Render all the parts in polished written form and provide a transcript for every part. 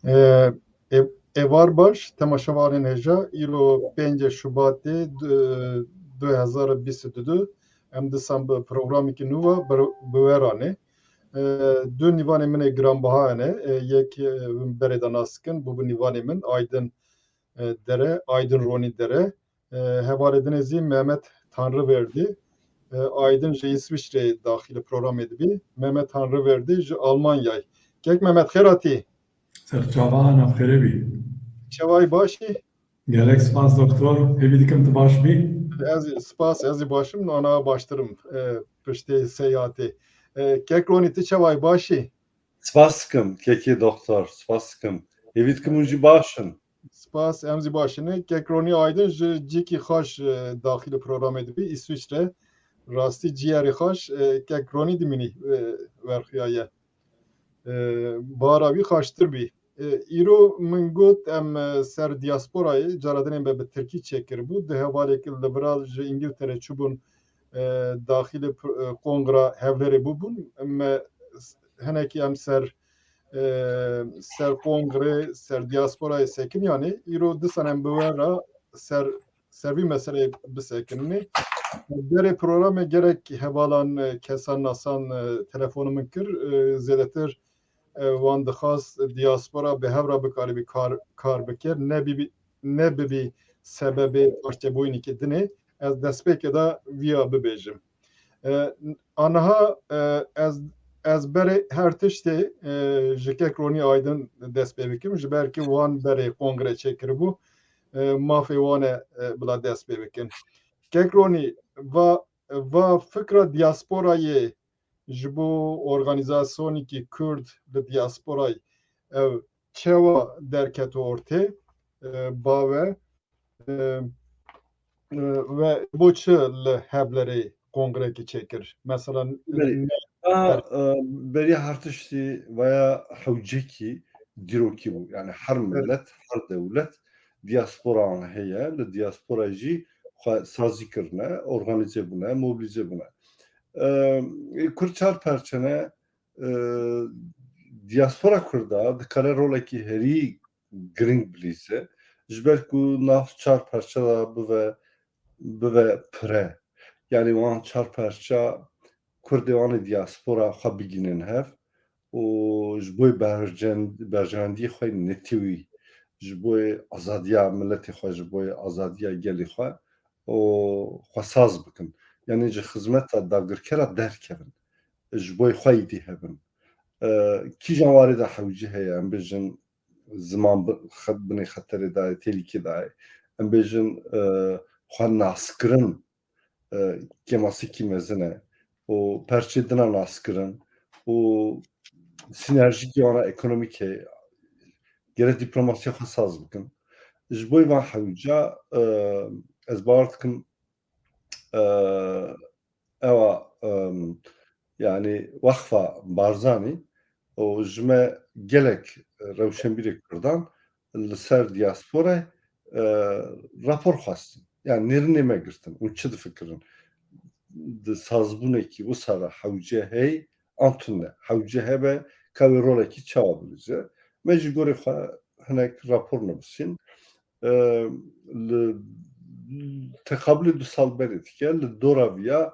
Ee, Evar baş temaşavarên heja îro 5 Şubatê 2022 em disan bi programekî nû ve bi we ranê. Du nîvanê min ê giranbiha hene. Yek berê de nas dikin bû bi nîvanê min Aydin Dere, Aydin Ronî Dere. Hevalê dinê zî Mehmet Tanrıverdi. Aydin ji İsviçreyê daxîli programê dibî. Mehmet Tanrıverdi ji Almanyayê. Kek Mehmet xêratî. Serçava navxêrebî. Çavayê başî? Gelek spas doktor. Hêvî dikim tu baş bî? Ez spas ez başım ana baştırım piştê seyahatê. Kek Ronî ti çavayê başî? Spaskim, kekê doktor, spaskim. Hêvî dikim hûn jî baş in. Spas em zî baş in. Kek Ronî Aydin ji cîkî xweş daxîlî programê dibî İsviçre. Rastî ciyerê xweş kek Ronî dimînî werxiya ye. Bara wî xweştir bî. Îro min got em ser diasporayê cara dinên me bi Tirkî çêkiribû. Di hevalekî li Viral ji İngiltere çûbûn daxîlî kongra hevlerê bûbûn. Me hinekî em ser kongrê ser diasporayê sekiniyanê îro disan em bi we re ser vî meseleyê bisekinî. Derê programê gerek hevalan kesan nasan telefonê min kir zêdetir wan dixwast diaspora bi hevra bikarîbî kar bike ne bibî sebebê parçebûyînekî dinê ez destpêkê de vîya bibêjim. Aniha ez berê her tiştê ji kek Ronî Aydin dest pê bikim ji ber ku wan berê kongre çêkiribû mafê wan e bila dest pê bikin. Kek Ronî va fikra diasporayê ji bo organizasyonekî Kurd li diasporayê ew çawa derket ortê bave ve bo çi li hevlerê kongrekî çêkir? Mesela Beriya her tiştî veya hewcekî dîrokî bû. Yani her millet, her dewlet diasporan heye. Li diaspora jî xwe sazî kirine, organize bûne, mobilize bûne. Kurd çar perçene diaspora Kurda dikare rolekî herî giring bilîze ji ber ku nav çar perçe de bive pire. Yani wan çar perça Kurdê wanê diaspora xwe bigînin hev û ji bo berjewendiyê xwe netîwî ji bo azadiya milletê xwe ji bo azadiya gelê xwe û xwesaz bikin. Yani ji xizmeta dagirkera derkevin. Ji bo xwe êdî hebin. Kîjan warê de hewcî heye em bêjin ziman binê xeterê de têlîkê de em bêjin xwe naskirin kemasîkî mezin e û perçê dina naskirin û sinerjîkê wana ekonomîk e gerek dîplomasiya xwe saz bikin. Ji bo van hewca ez bawer dikim ewa yani Waxfa Barzanî û ji me gelek rewşenbîrê Kurdan li ser diasporayê rapor xwestin. Yani nêrînê me girtin û çi difikirin? Di sazbûnekî wisa re hewce hey an tune. Hewce hebe ka wê rolekî çawa bilîze. Me ji gorî xwe hinek rapor nivîsîn. Li teqabilê du sal berê dike li dora viya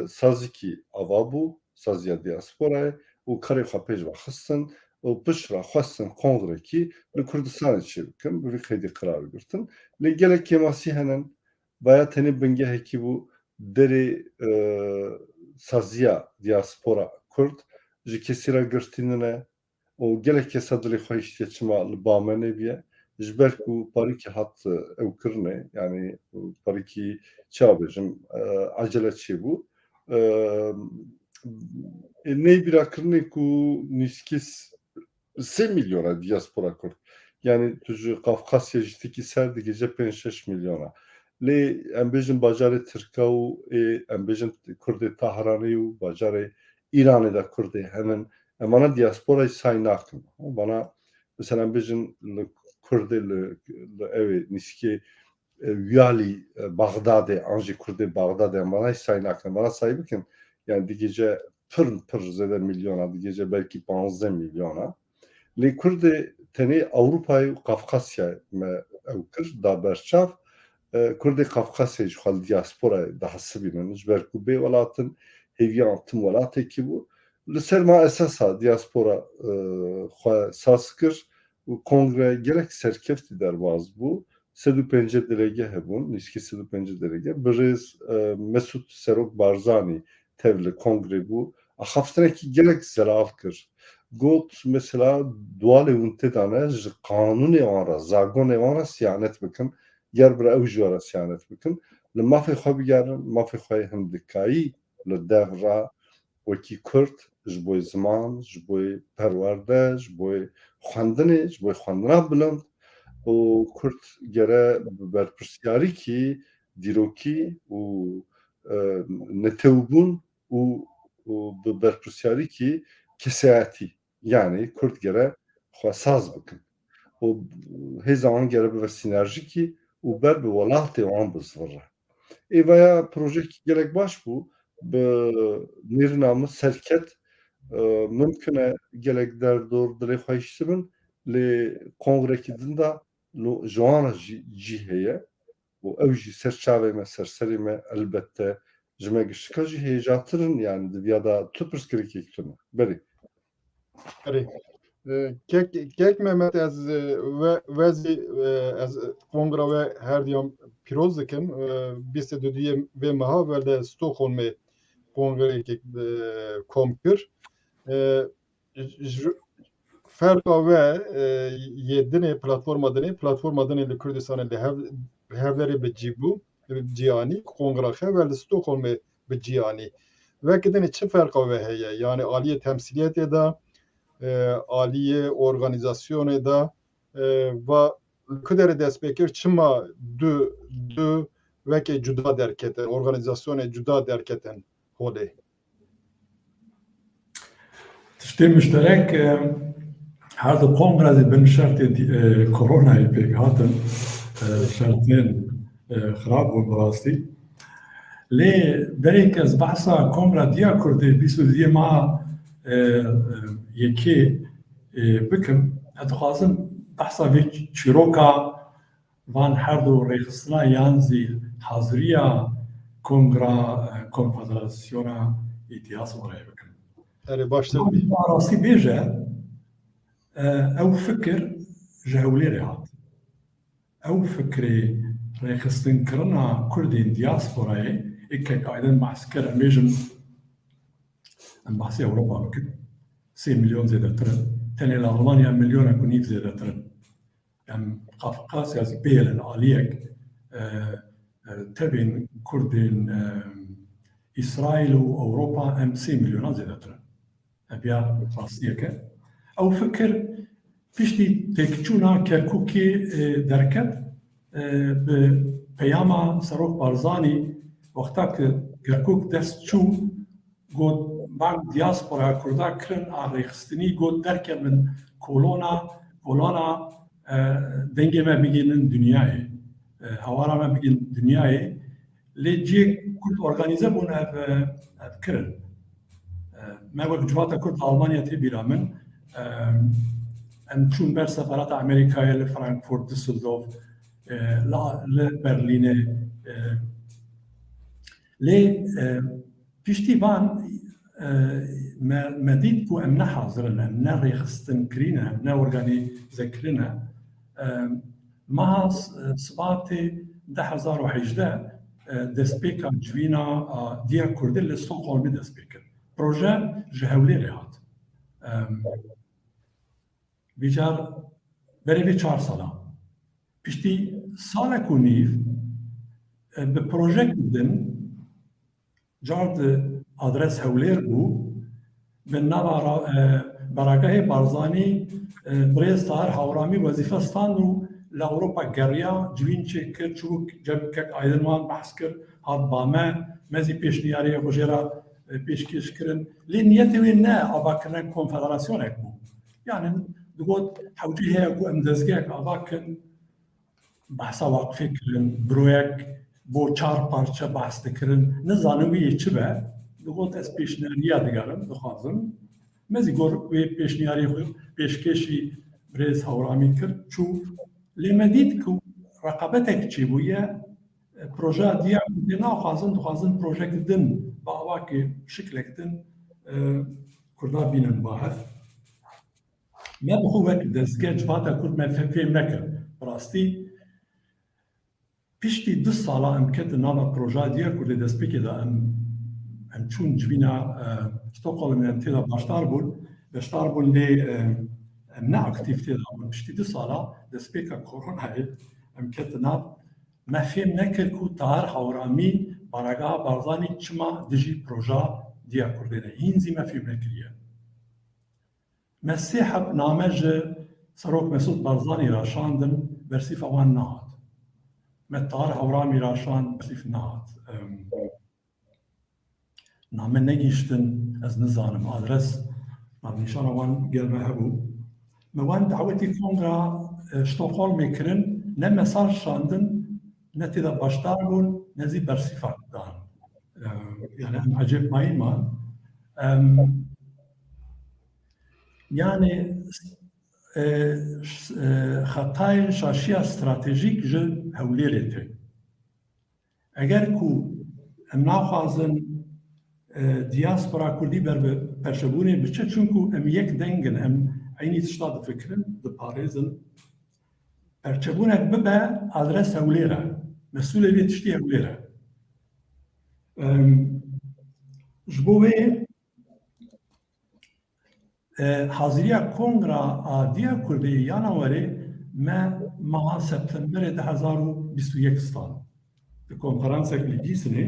sazîkî ava bû, saziya diasporayê û karê xwe pêş ve xistin û piştre xwestin kongrekî li Kurdistanê çê bikin, bi vî xêdî qirar girtin. Lê gelek kemasî henin veya tenê bingehekî bû derê saziya diaspora Kurd ji kesî re girtînine û gelek kesa dilê xwe hiştiye çima li bamenê biye ji ber ku parîkê hat ew kirine yani parîkî çawa bêjim acele çêbû nêbîrakirinê ku nîskî 3 milyona diaspora Kurd. Yani tu ji Qafqasya jî tikî ser digece 5-6 milyona. Lê em bêjin bajarê Tirka û em bêjin Kurdê Tehranê û bajarê İranê de Kurdê hemin em vana diasporayê say nakin. Bana mesela em bêjin li Kurdê li evê nîskê Wiyalî Baxdadê an jî Kurdê Baxdadê em vana say nakin. Vana say bikin yani digece pir zêde milyona digece belkî 15 milyona. Lê Kurdê tenê Ewropayê û Kafkasyayê me ew kir da berçav Kurdê Kafkasyayê ji xwe li dîasporayê dihesibînin ji ber ku bê welatin hêviyan tim welatێkî bû li ser ma esasa dîaspora xwe saz kir û kongre gelek serkeftî derbas bû 105 delege hebûn nîskî 105 delege bi rêz Mesut Serok Barzanî tev li kongrê bû axaftinekî gelek zelal kir got mesela dualê hûn tê dane ji qanûnê wan re zagonê wan re siyanet bikin ger bir ew jî were siyanet bikin li mafê xwe bigerin mafê xwe hindikayî li dev re wekî Kurd ji bo ziman ji bo perwerde ji bo xwendinê ji bo xwendina bilind û Kurd gere bi berpirsyarîkî dîrokî û netewbûn û bi berpirsyarîkî kesayetî yani Kurd gere xwe saz bikin û hêza wan gere bibe sînerjîkî û ber bi welatê wan bizvire. Êvaya projeyekî gelek baş bû bi nêrina min serket mimkin e gelek derdor dilê xwe hîş bibin lê kongrekî din de ji wan re jî heye û ew jî serçavê me serserê me elbette ji me giştika jî hêjatirin yani diviya da tu pirsgirêkek tune berê. Kek Mehmet ez wezî ez kongra ve her diyam pîroz dikim bîstê duyê vê meha werde Stockholmê kongrekek kom kir ferqa we yê dinê platforma dinê li Kurdistanê li hevlerê bi cîbû ciyanî kongra xe ve li Stockholmê bi ciyanî vekî dinê çi ferqa we heye yani aliyê temsiliyetê de aliyê organizasyonê de ve ku derê dest pê kir çima du wekî cuda derketin organizasyonê cuda derketin holê. Tiştê müşterek her du kongrê bin şertê koronayê pêk hatin şertên xirab bûn bi rastî. Lê derek ez behsa kongra Diya Kurdê 22 meha yekê bikim ez dixwazim behsa vê çîroka van her du rêxistina yan zî haziriya kongra Konfederasyona Dîasporayê bikim. Erê baştir bî. Rastî bêje ew fikir ji Hewlêrê hat. Ew fikrê rêxistinekirina Kurdên dîasporayê ekek aydin behs kir em bêjin em behsê Ewropa bikin 3 milyon zêdetirin tenê li Almanya milyonek û nîv zêdetirin. Em Kafkasya zî pêyelin aliyek tevên Kurdên İsraîl û Ewropa em 3 milyonan zêdetirin. Eviya rastiyeke. Ew fikir piştî têkçûna Kerkûkê derket bi peyama Serok Barzanî wexta ki Kerkûk dest çû got bang dîaspora Kurda kirin a rêxistinî got derket min kolona dengê me bigînin dunyayê hewara me bigîn dunyayê lê ciyek Kurd organize bûn ev kirin. Me wek civata Kurd Almanya tê bîra min em çûn ber seferata Amerîkayê li Frankfurt, Düsseldorf, li Berlînê lê piştî van me dît ku em nehazirin em ne rêxistinkirin em ne organizekirin meha sibatê 2018 destpêka civîna Diya Kurdê li Stockholmê dest pê kir. Proje ji Hewlêrê hat. Vîcar berê vê 4 sala. Piştî salek û nîv bi projek din car di adres Hewlêr bû bi nava Beragehê Barzanî birêz Tahir Hawramî wezîfe stand û li Ewropa geriya civîn çêkir çûk cebkek aydin wan behs kir hat bame mezî pêşniyariyê xwe jê re pêşkêş kirin lê niyetê wê ne avakirina konfederasyonek bû yani digot hewcî heye ku em dezgehek ava kin behsa waqfê kirin biroyek bo 4 parça behs dikirin nizanim wî yê çi be digot ez pêşniyariya digerim dixwazim mezî gor wê pêşniyariyê xwe pêşkêşî برێز هەورامی کرد چوو لێمە دیت و ڕقابەتێک چی بووە پرۆژە دیار دێ ناخوازن دخوازن پرۆژێکدن بە ئەواکێ شکلێکدن کوردا بینن با هەف me bi xwe wek destgeh civata Kurd me fêm nekir. Rastî piştî 2 sala em ketin nava projeya diya Kurdê destpêkê de em çûn civîna Stockholmê em têda başdar bûn. Beşdar bûn lê em ne aktiv têda bûn. Piştî 2 sala destpêka koronayê em ketin nav me fêm nekir ku tahir hewramî Baragaha Barzanî çima dijî projeya diya Kurdê de. Hîn zî me fêm nekiriye. Me sê heb name ji Serok Mesûd Barzanî raşandin bersîfa wan nehat. Me tahir hewramî raşand bersîf nehat. Name negîştin ez nizanim adres navnîşana wan gel me hebû. Me wan dawetî kongra Stockholmê kirin ne mesaj şandin ne têda başdar bûn ne zî bersîfa dan. Yani em ecêb mayîman. Yani xetayên şaşiya stratejîk ji Hewlêrê tê. Eger ku em naxwazin diaspora Kurdî ber bi perşebûnê biçe çunku em yek dengin em eynî tişta difikirin diparêzin perçebûnek bibe adres Hewlêr e. Mesûlê vê tiştî Hewlêr e. Ji bo wê حاضریه کنگرا آدیا کردی یانواری ما ماه سپتامبر 2021 ستان به کنفرانس کلیدی سنه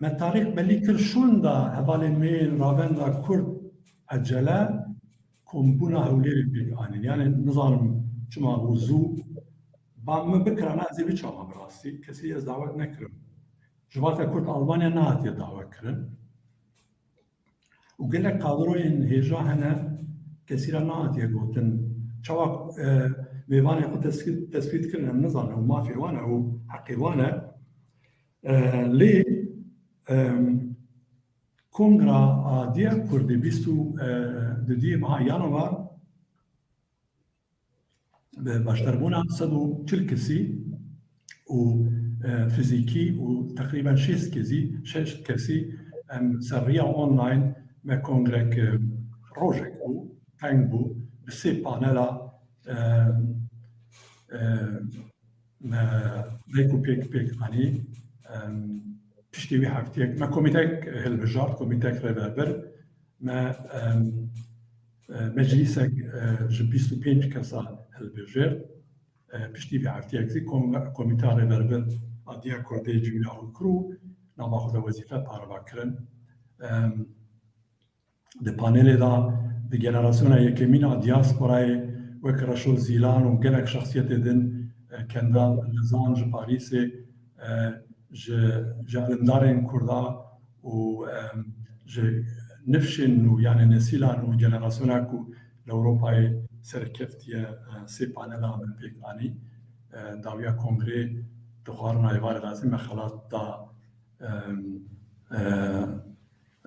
ما تاریخ بلی کرشون دا حوالی میل رابن دا کرد اجلا کمبونا هولیری بیگانی یعنی نظارم چما وزو با من بکرانه ازی بچما براستی کسی از دعوت نکرم جوات کرد آلمانیا نهاتی دعوت کرن و gelek kadroyên hêja hene kesîra nehatiye gotin çawa mêvanê xwe tespît kirin em nizanin ew mafê wan e û heqê wan e lê kongra adiya Kurdî bîst û dudiyê meha yanvar bi başdarbûna 140 kesî û fizîkî û teqrîben 6 kesî em seriya online me kongrek rojek bû, teng bû, bi sê panela rêk û pêk anî piştî wî hefteyek me komîtek hilbijart, komîtek rêveber, me meclîsek ji 25 kesa hilbijêr, piştî vî hefteyek zî komîta rêveber adiya Kurdê civîna xwe kir û nama xwe de wezîfe parva kirin. Di panelê da di generasyona yekemîna diasporayê wek Reşo Zîlan û gelek şexsiyetê din Kendal Lizan ji Parîsê ji elindarên Kurda û ji nifşên nû yani nesîlan û generasyona ku li Ewropayê serkeftiye sê panela min pêk anî dawiya kongrê dixwarin ayvarê da me xelat da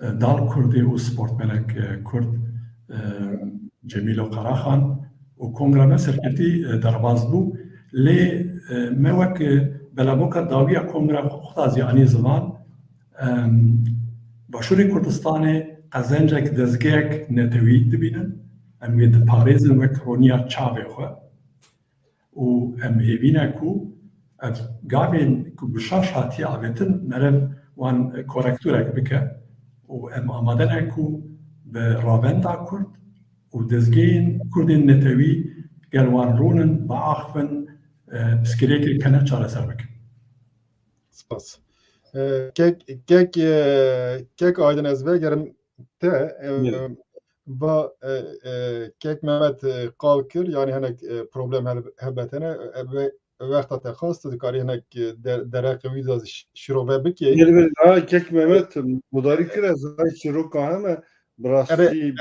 dal Kurdî û sportmenek Kurd Cemîlo Qaraxan û kongra me serketî derbas bû lê me wek belaboka dawiya kongra xwe zî anî ziman Başûrê Kurdistanê qezencek dezgehek netewî dibînin em wê diparêzin wek roniya çavê xwe û em hêvîne ku ev gavên ku bi şaş hatiye avêtin merev wan korektûrek bike û em amade ne ku bi ravenda Kurd û dezgehên Kurdên netewî gel wan rûnin biaxivin piskirêkê kene çareser bikin. Spas. Kek aydın ez vegerim te ba kek Mehmet Kalkır yani henek problem hebetene ve vekta te xast dikari henek derek vizaz şirove biki. Gelme ha kek Mehmet mudarî kire zay şiroka heme birastî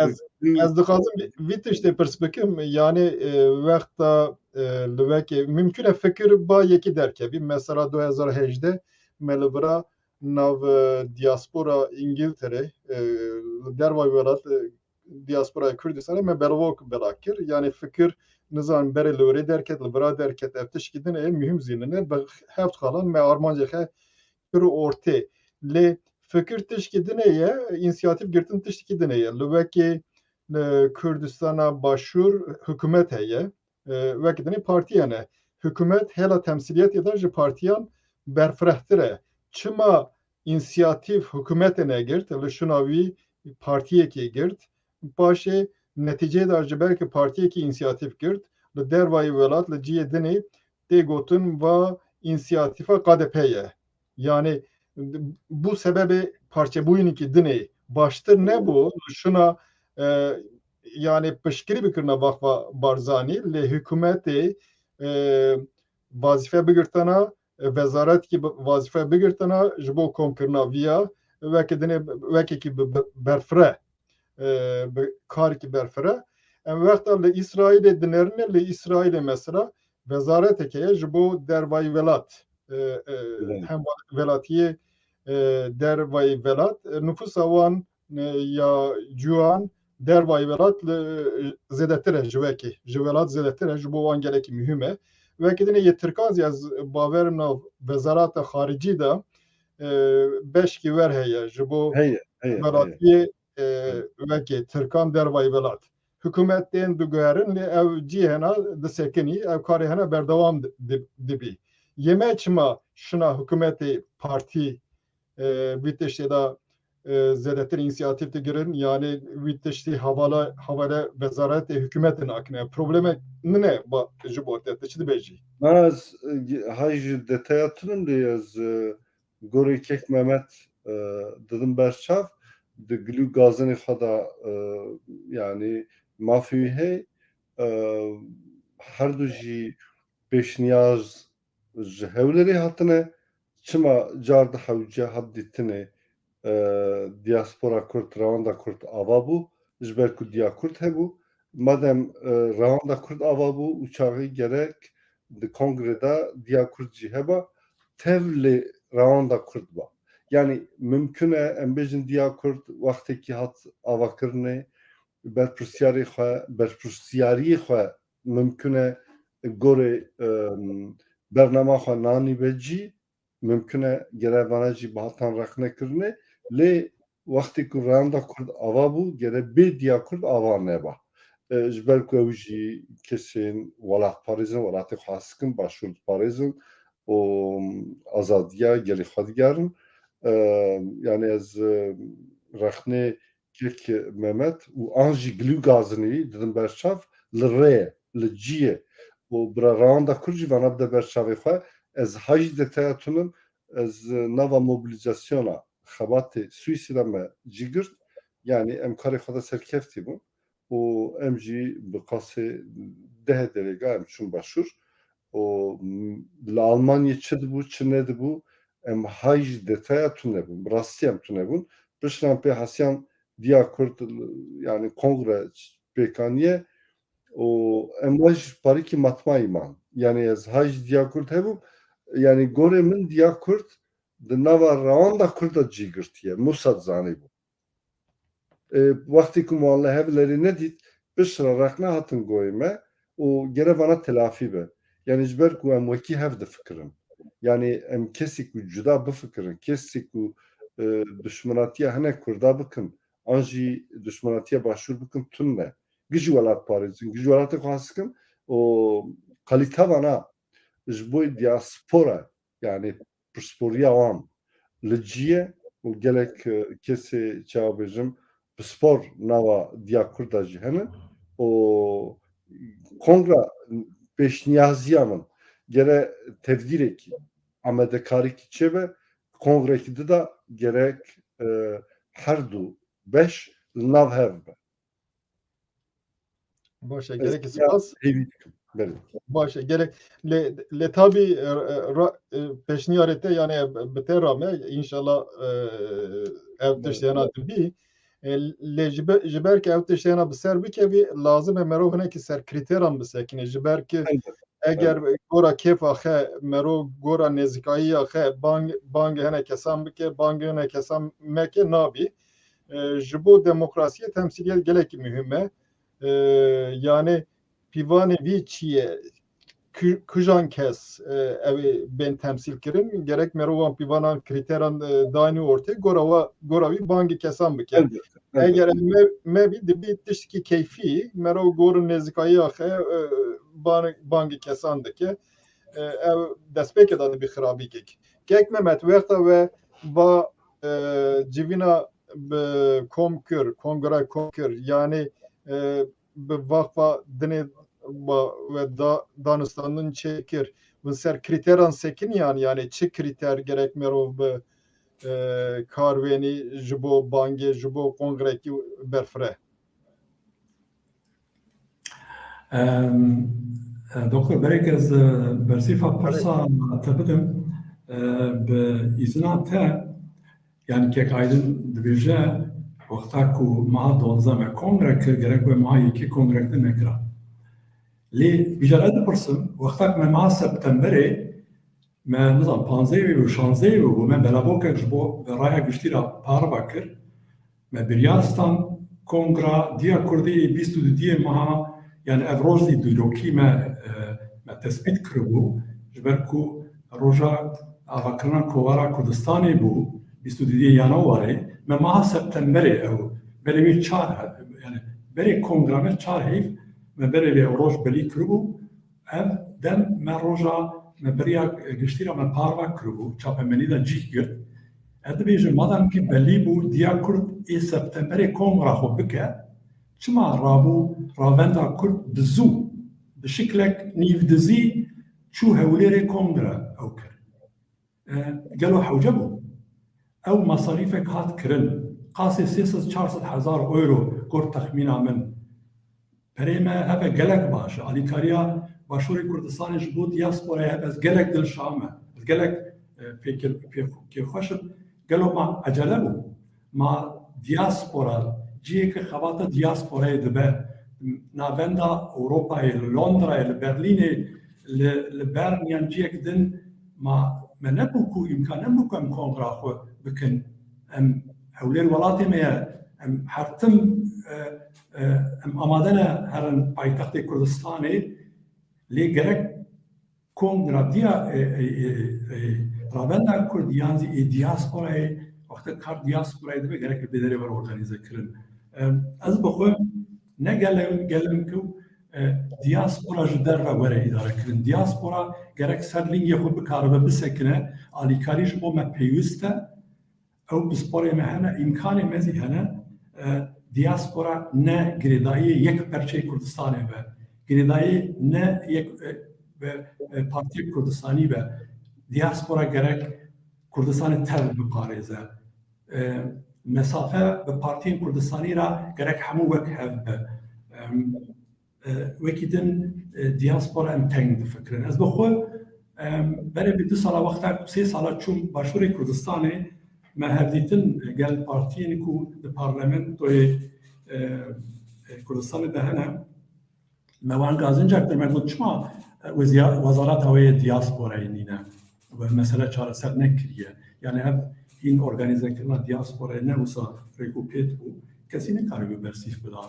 Ez dixwazim vî tiştê pirs bikim yani wexta li wekê mümkün e fikir ba yekî derkevî mesela 2018 me li bira nav diaspora İngiltere dervay welat diaspora Kürdistan'a me belvok belakir. Yani fikir nizam bere lore derket, libra derket, eftiş gidin mühim zinine heft kalan me armanca kürü orte. Le fikir tişkidine ye, inisiyatif girtin tişkidine ye. Lüveki Kürdistan'a başvur hükümet heye. Vekidini partiye ne? Hükümet hela temsiliyet eder ji partiyan berfrehtire. Çıma inisiyatif hükümetine girt, li şunavi partiyekê girt. Paşê neticeyê de ji ber ki partiyekî inisiyatif girt, li dervayê welat li ciyê dinê tê gotin va inisiyatifa KDP ye. Yani bu sebebi parçebûyinekî dinê baştir nebû, şuna yani piştgirî bikirine Vakfa Barzanî lê hükümetê vazife bigirtina wezaretî vazife bigirtina ji bo komkirina vîya wekekî berfire bi karekî berfire. Em wexta li İsraîlê dinerine li İsraîlê mesela wezareteke ye ji bo dervayê welat hem welatiyê dervayê welat nüfusa wan ya ciwan dervayê welat zêdetir e ji wekî ji welat zêdetir e ji bo wan gelekî mühim e. Wekî dinê yê Tirkan ya baverim nav wezarata xaricî de beşkî wer heye ji bo welatiyê wekî Tirkan dervayê welat. Hikûmet tên diguherin lê ew cî hena disekinî, ew karê hena berdewam dibî. Yeme çima şuna hikûmetê partî vî tiştê de zêdetir inisiyatif digirin, yani wî tiştî havale wezaretê hikûmetê nakine. Problemek ne ji bo te çi dibêjî? Az haj detayatının de az gorê kek Mehmet didim berçav de glu gazını xada yani mafî hey her du jî pêşniyaz ji hewlerê hatine çima car di hewce hat dîtine diaspora Kurd rawanda Kurd ava bû ji ber ku diya Kurd hebû madem rawanda Kurd ava bû û çavê gerek di kongreda diya Kurd jî heba tev lê rawanda Kurd ba. Yani mümkün e em bêjin diya Kurd wextekî hat avakirinê berpirsiyariyê xwe mümkün e gorê bernama xwe nanîbe cî mümkün e gerevana jî bi hatan rexnekirinê lê wextê ku rawanda Kurd ava bû gere bê diya Kurd ava neba. Ji ber ku ew jî kesên welatparêzin welatê xwe haskikin başûr diparêzin û azadiya gelê xwe digerin. Yani ez rexnê kek Mehmet û an jî gilû gazinî didim berçav li rê ye li cî ye û bi rawanda Kurd jî vana bide berçavê xwe ez haj detaya tunim ez nava mobilizasyona xebatê Swîsê de me cî girt yani em karê xwe de serkeftî bûn û em jî bi qasê dehê derêga em çûn başûr û li Almanyê çi dibû çi nedibû em haj detaya tunebûn bi rastî em tunebûn piştan pê hesiyan diya Kurd yani kongre pêkaniye û em waj parîkî matmayî man yani ez haj diya Kurd hebûm yani gorê min diya Kurd di nava rawanda Kurd de cî girtiye Musa zanîbû. Wextê ku wan li hevlerê nedît piştre rexne hatin goyê me û gere vana telafî be. Yani ji ber ku em wekî hev difikirin. Yani em kesî ku cuda bifikirin, kesî ku düşmanatiya hinek Kurda bikin, an jî düşmanatiya başûr bikin tune ne. Gijî welatparêzin, gijî welatê xwe haskikin û kalîtevana ji bo diaspora yani pirsporiya wan li cî ye û gelek kesê çawa bêjim bi spor nava diya Kurd de jî hene û kongra pêşniyaziya min gere tevdîrekî amedekarîkî çêbe kongrekî di da gerek her du beş li nav hev be. Başa Ez gerek ya ispas hêvî dikim. Belê. başa gerek le tabi peşniyarete yani bite rame inşallah ev tiştiyana dibî le ji ber ki ev tiştiyana bi ser bikevî lazim e merov hinekî ser krîteran bisekine ji ber ki Elbet. eger gora kêfa xe merov gora nêzîkayiya xe bang hene kesan bike bang hene kesan meke nabî ji bo demokrasiye temsiliyet gelek mühime. Yani pîvanê vî çi ye kujan kes ev bên temsil kirin gerek merovan pîvanan krîteran danî ortaya gora wî bangê kesan bike. Elbette. Eger me bî dibî tiştî keyfî merov gorun nêzîkayiya xe bangê kesan dike. Ev destpêkê da dibî xirabîkek. Gek Mehmet wexta ve va civîna bi kom kir, kongre kom kir yani bi vakfa dinê ve danistanın çekir. Bin ser kriteran sekiniyan yani çi kriter gerek merov bi karvenî ji bo bangê ji bo kongrekî berfire. Doktor berek ez bersîfa pirsa te bidim bi îzina te yani kek aydın dibêje wexta ku meha 12 me kongre kir gerek be meha yekî kongre de nekira. Lê bijara dipirsim wexta ku me meha septemberê me nizam 15 û 16 û me belabokek ji bo raya giştîra parva kir me biryaristan kongra diya Kurdî 22 meha yani ev rojî dîrokî me tespît kiribû ji ber ku roja avakirina kovara Kurdistanê bû 22 yanwarê me meha septemberê ew berê wî çar yani berê kongra me çar hêv me berê vê roj belî kiribû ev dem me roja me beriya giştîra me parva kiribû çapemenî de cih girt ez dibêjim madem ki belî bû diya Kurd ê septemberê kongra xwe bike çima rabû ravenda Kurd bi zû bi şiklek nîvdizî çû hewlêrê kongra ew kir gelo hewce bû ew masarîfek hat kirin qasê 300-400 hezar euro got texmîna min perê me hebe gelek baş e alîkariya Başûrê Kurdistanê ji bo diasporaya hebe ez gelek dilşa me ez gelek pêxweşim gelo ma ecele bû ma diaspora ciyekî xebata diasporayê dibe navenda Ewropayê li Londrayê li Berlînê li Berniyan ciyek din ma me nebû ku imkan nebû ku em kongra xwe bikin em hewlêr welatê me ye em hertim em amade ne herin paytextê Kurdistanê lê gerek kongra diya ravenda Kurdiyan zî ê diasporayê wexta kar diasporayê dibe gerek li bêderê were organize kirin ez bi xwe ne gelim ku diaspora ji derve were îdare kirin diaspora gerek ser lingê xwe bikaribe bisekine alîkarî ji bo me pêwîst e ew bi sporê me hene îmkanê me zî hene diaspora ne girêdayî yek perçeyê Kurdistanê be girêdayî ne yek Partiyê Kurdistanî be diaspora gerek Kurdistanê tev biparêze mesafe bi Partiyên Kurdistanî ra gerek hemû wek hev be wekî din diaspora em teng difikirin ez bi xwe berê vê 2 sala wexta 3 sala çûm Başûrê Kurdistanê me hevdîtin gel partiyên ku di parlamentoyê Kurdistanê de hene me wan gazincek me got çima wezareta wê yê diasporayê nîne mesele çareser nekiriye yani ev hîn organizekirina diasporayê ne wisa rêk û pêt bû kesî nikarî bersîv bida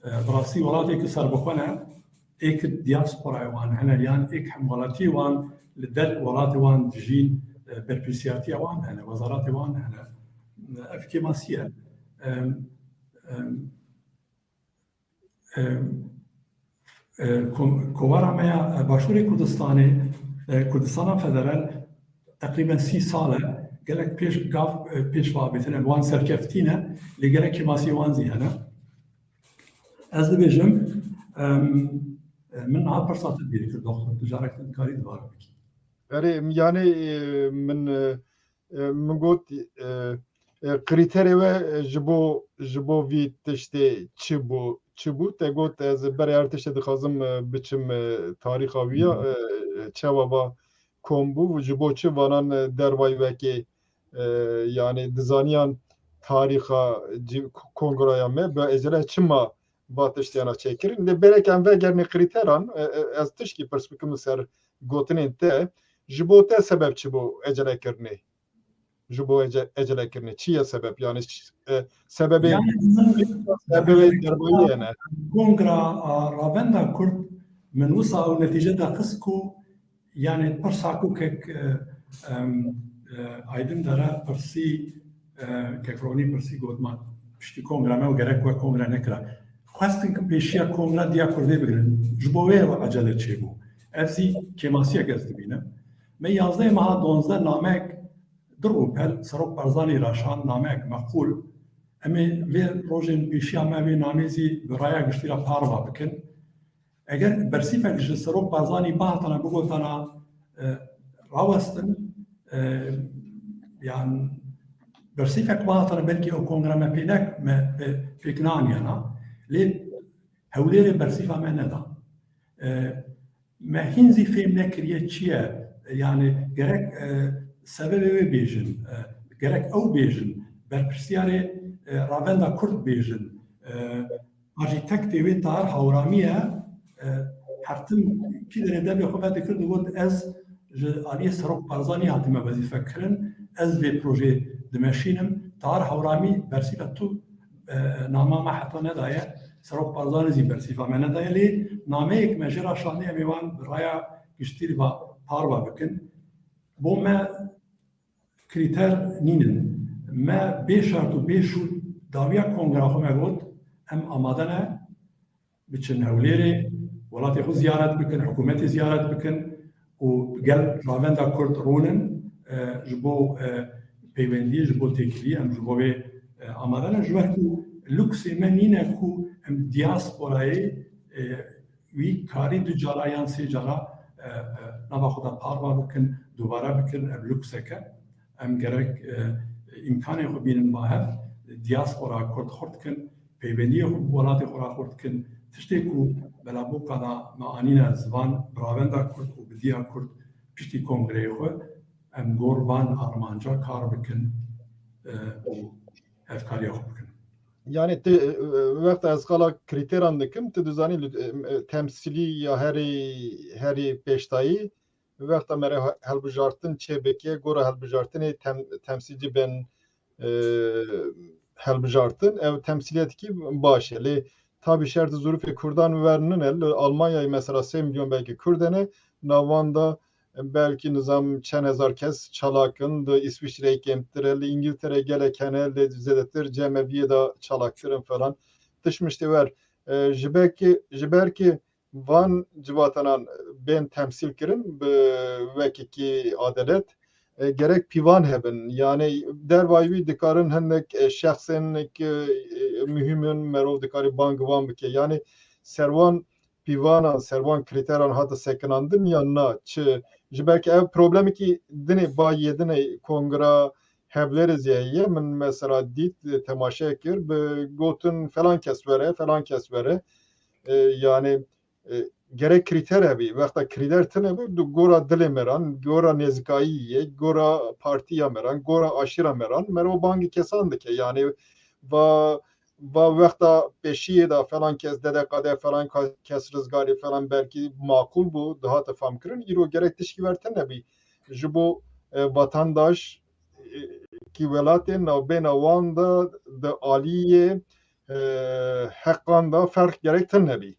bi rastî welatێkî serbixwe ne êk diasporayê wan hene yan êk hemwelatiyê wan li der welatê wan dijîn berpirsiyatiya wan hene wezaretê wan hene ev kêmasî ye kovara me ya Başûrê Kurdistanê Kurdistana Federal teqrîben 30 sal e gelek pêşvabêtin wan serkeftîne lê gelek kêmasî wan zî hene ez dibêjim min niha pirsa te bîrî kir doktor ticaret karî dibare bikî Yani min got kriterê we ji bo vî tiştê çi bû te got ez berê her tiştê dixwazim biçim tarîxa wî ya çawa kom bû ji bo çi vanan dervayî wekê yani dizaniyan tarîxa kongraya me bi ecele çima va tiştiyana çêkirin lê berek em vegerîne krîteran ez tişkî pirs bikim ser gotinên te ji bo te sebeb çi bû ecelekirinê ji bo ecelekirinê. Çi ye sebep? Yani sebebê Yani sebebê derbayî ne? Kongra Ravenda Kurd min wisa û netîje da xist ku yani pirsa ku kek aydin dere pirsî kekronî pirsî gotma piştî kongra me û gerek we kongra nekira. Xwestin ku pêşiya kongra diya Kurdê bigirin. Ji bo wê ew ecele çêbû. Ev zî kêmasiyek ez dibînim. Me 11 meha 12 namek dir û pel Serok Barzanî raşand namek meqûl. Em ê vê rojên pêşiya me vê namê zî bi raya giştî re parva bikin. Eger bersîfek ji Serok Barzanî bihatine bigotana rawestin yan bersîfek bihatine belkî ew kongra me pêk naniyana lê hewlêrê bersîfa me neda. Me hîn zî fêm nekiriye çi ye yani gerek sebebê wê bêjin gerek ew bêjin berpirsyarê Ravenda Kurd bêjin archîtektê wê tar hawramiye hertim kî derê devê xwe vedikir digot ez ji aliyê Serok Barzanî hatime wezîfekirin ez vê projê dimeşînim tar hawramî bersîfa tu nama me heta nedaye Serok Barzanî zî bersîfa me nedaye lê nameyek me jê ra şandî em ê wan bi raya giştî parva bikin bo me krîter nînin me bê şart û bê şût dawiya kongra xwe me got em amade ne biçin hewlêrê welatê xwe ziyaret bikin hikûmetê ziyaret bikin û gel Ravenda Kurd rûnin ji bo peywendiyê ji bo têkiliyê em ji bo wê amade ne ji ber ku lûksê me nîne ku em diasporayê wî karî du cara yan sê cara nava xwe de parva bikin dubare bikin ev lûkseke em gerek imkanê xwe bînin bahev diaspora Kurd xwe dikin peywendiyê xwe welatê xwe ra xwe dikin tiştê ku belaboka da me anîne zivan bi Ravenda Kurd û bi diya Kurd piştî kongreyê xwe em gor van armanca kar bikin û hevkariya xwe bikin. Yani wekta ez qala krîteran dikim tu dizanî temsilî ya herî pêştayî wekta me re helbijartin çêbekê gora helbijartinê temsilcî ben helbijartin ev temsiliyetî baş e lê tabi şertî zûrûfê Kurdan verinin el Almanyayê mesela 3 milyon belki Kurdene navanda belki nizam çend hezar kes çalakin de İsviçre'ye kemtir İngiltere gelekene de zedetir Cemeviye da çalaktirin falan tışmıştı ver jiberki van civatanan ben temsil kirin vekiki adalet gerek pivan hebin yani dervayvi dikarın hendek şahsen mühimin merov dikari bangvan bike yani servan pivana servan kriteran hatta sekinandın yanına çı belki ev problemi ki dine bayedine kongra hevleriz ye min mesela dit temaşa kir be gotun falan kes vere yani gerek kriter evi vekta kriter tine bu gora dilemeran gora nezikaiye gora partiya meran gora aşira meran mero bangi kesandike yani va vekta peşiye da falan kes dede kadar falan kes rızgari falan belki makul bu daha da fam kirin iro gerek dişki verten nebi ji bu vatandaş ki velatê navbêna wan da di aliyê heqan da ferq gerek tin nebî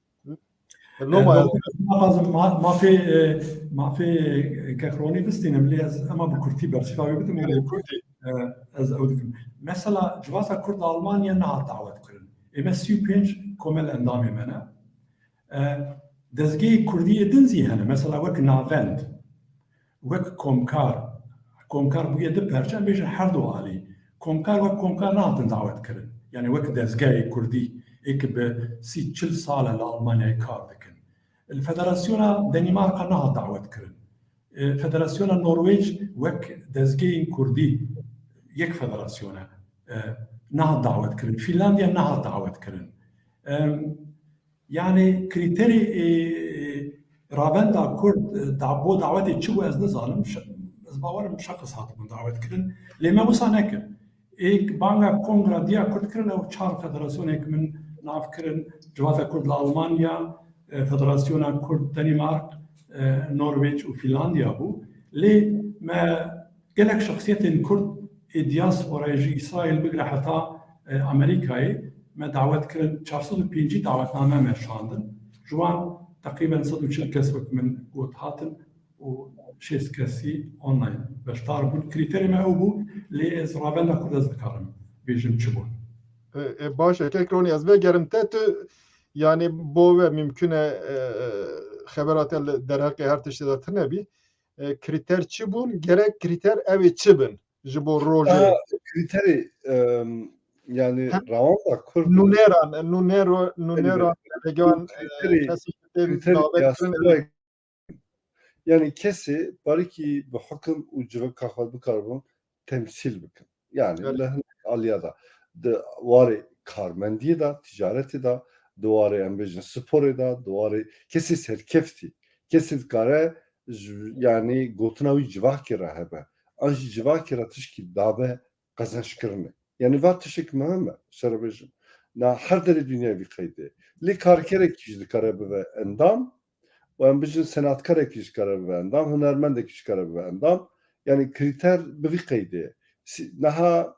mafê kekronî bistînim lê ez ema bi Kurtî bersîfa wê bidim ez ew dikim mesela civata Kurd Almanya nehat dawet kirin ême 35 komel endamê me ne dezgehê Kurdiyê din zî hene mesela wek navend wek komkar bûye di perçe em bêjin her du alî komkar wek komkar nehatin dawet kirin yani wek dezgehê Kurdî ê ki bi 40 sal li Almanyayê kar dikin Federasyona Danimarka nehat dawet kirin Federasyona Norwêj wek dezgehên Kurdî yek federasyona nehat dawet kirin Finlandiya nehat dawet kirin yani kriterî Ravenda Kurd bo dawetê çi bû ez nizanim ez bawerim şeqis hatibûn dawet kirin lê me wisa nekir êk banga kongra diya Kurd kirin ew çar federasyonek min nav kirin civata Kurd li Almanya Federasyona Kurd Danimark Norwêj û Finlandiya bû lê me gelek şexsiyetên Kurd دیاسپورای جی اسرائیل بگره حتی امریکایی ما دعوت کردن 450 دعوتنامه مرشاندن جوان تقریبا 140 کس من قوت هاتن و 6 کسی آنلاین بشتار بون کریتری ما او بو لی از رابنده کرد از دکارم بیجم چی بون باشه که کرونی از بگرم تت yani bu ve mümküne haberat der hakkı her tiştidat nebi kriter çi bun gerek kriter evi çi bin ji bo roje kriteri yani Hem Ravanda Kurd nuneran vegan kriteri kesin kriteri davet kırın diaspora yani kesi bari ki bu hakkın ucu kahval bu karbon temsil bakın. Yani lehne aliyada de vari karmendi da ticareti da duvarı embejin sporu da duvarı kesi serkefti kesi kare yani gotnavi civaki rahebe anji civaki ratışki dabe kazançkırını yani vatışık mühim şerabejin na her deri dünya bir kaydı li karkerek kişi karabe ve endam و بيجن سناتكار كيش كارب اندام هنرمند كيش كارب اندام يعني كريتر بفي قيده نها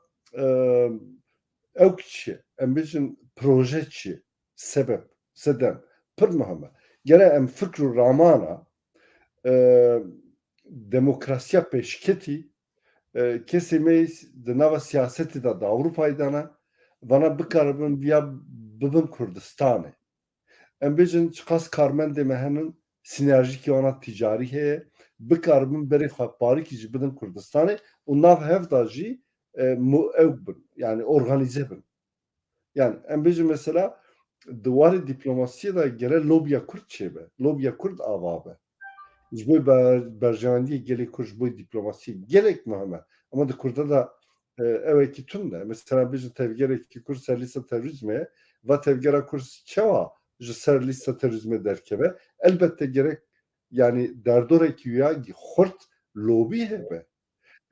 اوكشي ام بيجن بروجيتشي سبب سدم بر مهمه جرى ام فكر رامانا ديمقراسيا بيشكتي كسيميس دنava siyaseti da Avrupa'ydana bana bıkarabın via bıbın Kurdistan'ı. Em bejin çıkas karmen demehenin sinerjik yana ticari heye bikarbin beri xapari ki jibidin Kurdistan'ı unav hevda jî ev bin yani organize bin. Yani em bejin mesela duvarı diplomasiye da gere lobya Kurd çebe. Lobya Kurd avabe. Jboy berjandiye gelek Kurd jboy diplomasiye gelek mühime. Ama da Kurd'a da evet ki tüm de mesela bejin tevgerek ki Kurd serlisa terörizme ve tevgera Kurd çeva ji ser lîsta terörizme derkeve elbette gerek yani derdorek ya xort lobi hebe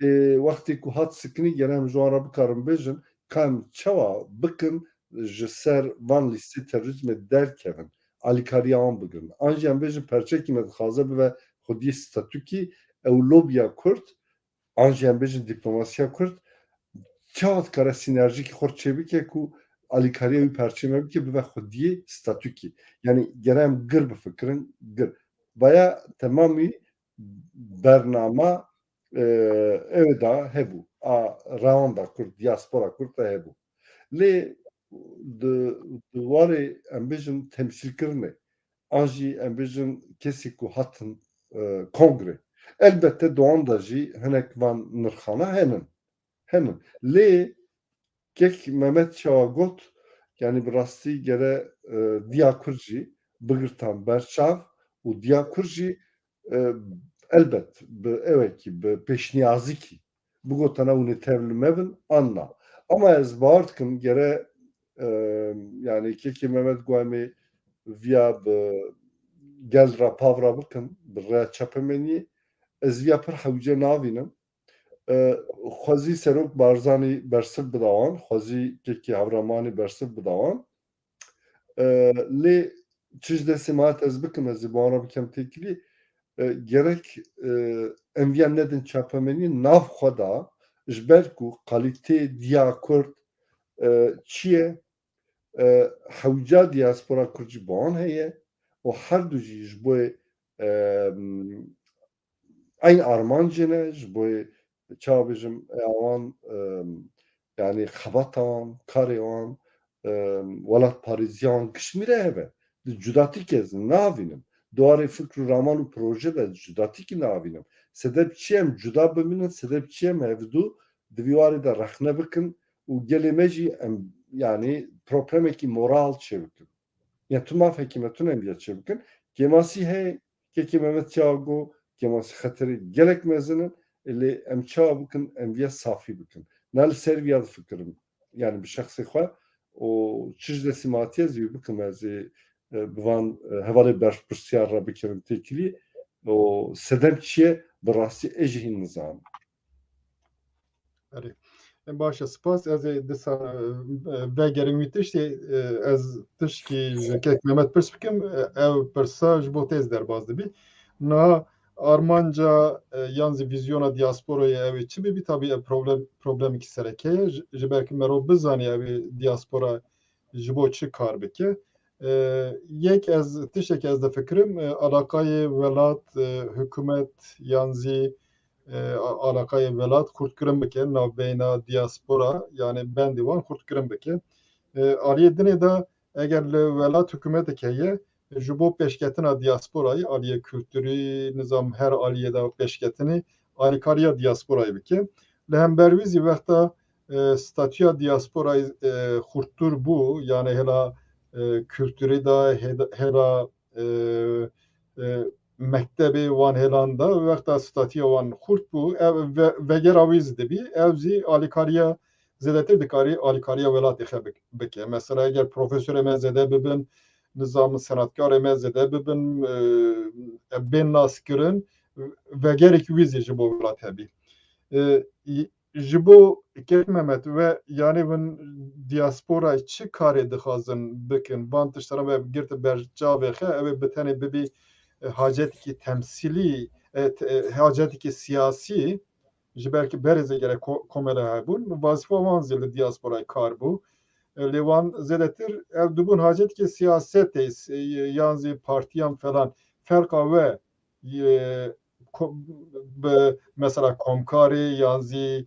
wextê ku hat siknî gerek ji wan re bikarin bêjin kam çawa bikin ji ser van lîstê terörizme derkevin alîkariya wan bigrin an jî em bêjin perçekî me dixwaze bibe xwediyê statûkî ew lobiya Kurd an jî em bêjin diplomasiya Kurd çawa dikare sinerjikî xort çêbike ku alîkariya wî perçeme bike bibe xwediyê statûkî yani gerem gir bifikirin gir baya temamî bernama ew da hebû a rawanda Kurd diaspora Kurd da hebû lê di warê em bêjin temsîlkirinê an jî em bêjin kesî ku hatin kongre elbette doan da jî hinek van nirxana henin lê kek Mehmet Çawa got yani bi rastî gere diya Kurd jî bigirtan berçav û diya Kurd jî elbet bi evekî bi pêşniyazîkî bigotana hûn ê tevlî bin anna ama ez bawer dikim gere yani kekê Mehmet Guamê viya bi gel ra pavra bikin bi rêya çapemeniyê ez viya pir hewce navînim xwezî Serok Barzanî bersiv bidawan xwezî kekî Hewramanî bersiv bidawan lê çi ji destê me hat ez bikim ez ê bi wan re bikim têkilî gerek em viya nedin çapemenî nav xwe da ji ber ku kalîtê diya Kurd çi ye hewca diaspora Kurd jî bi wan heye û her du jî ji bo eyn armancê ne ji bo çawa bêjim wan yani xebata wan karê wan welat parêziya wan kişmîre hebe di cudatî navînim duwarê fikr û raman û proje de cudatîkî navînim sedef çi em cuda bimînin sedef çi em hevdû di vî warê de rexne bikin û gelê me jî em yani problemekî moral çêbikin yani tu mafekî me tune em viya çêbikin kemasî heye kekê Mehmet Çawa got kemasî xeterê gelek mezin in lê em çawa bikin em viya safî bikin na li ser viya difikirim yani bi şexsê xwe û çi ji destê me hatiye ez vî bikim ez ê bi van hevalê berpirsiyar re bikirim têkilî û sedem çi ye bi rastî ez jî hîn nizanim باشه سپاس از دسا بگریم وی تشتی از تشکی جکک ممت پرس بکم او پرساج بو تیز در باز دبی نا Armanca yanzi vizyona diasporaya ev çi bir tabii problem iki sereke ji belki mero bizani ev diaspora ji bo çi kar bike. Yek ez tişek ez de fikrim alakayı velat hükümet yanzi alakayı velat kurtkirin bike navbeyna diaspora yani ben divan kurtkirin bike. Aliye dine de eğer velat hükümet keye ji bo peşketina diasporayı aliye kültürü nizam her aliyede peşketini alikariya diasporayı bike. Li hembervîzî vexta statüya diasporayı xurttur bu yani hela kültürü da hela mektebi van helanda vexta statüya van xurt bu veger aviz de bir evzi alikariya zedetir dikari alikariya velat bike. Mesela eğer profesör emezede bibin nizam senatkar emezede bibin ben naskirin ve gerek vizi ji bo velat hebi. Ji bo Mehmet ve yani ben diaspora çi karê dixwazin bikin van tiştana ve girti bercavê ev bi tenê bibî hacetekî temsilî hacetekî siyasî ji belki berêzê gerek komele hebûn vazifa wan zê li diasporayê kar bû lê wan zêdetir ev dibûn hacetekî siyasetê yan partiyan falan ferqa we mesela komkarê yan zî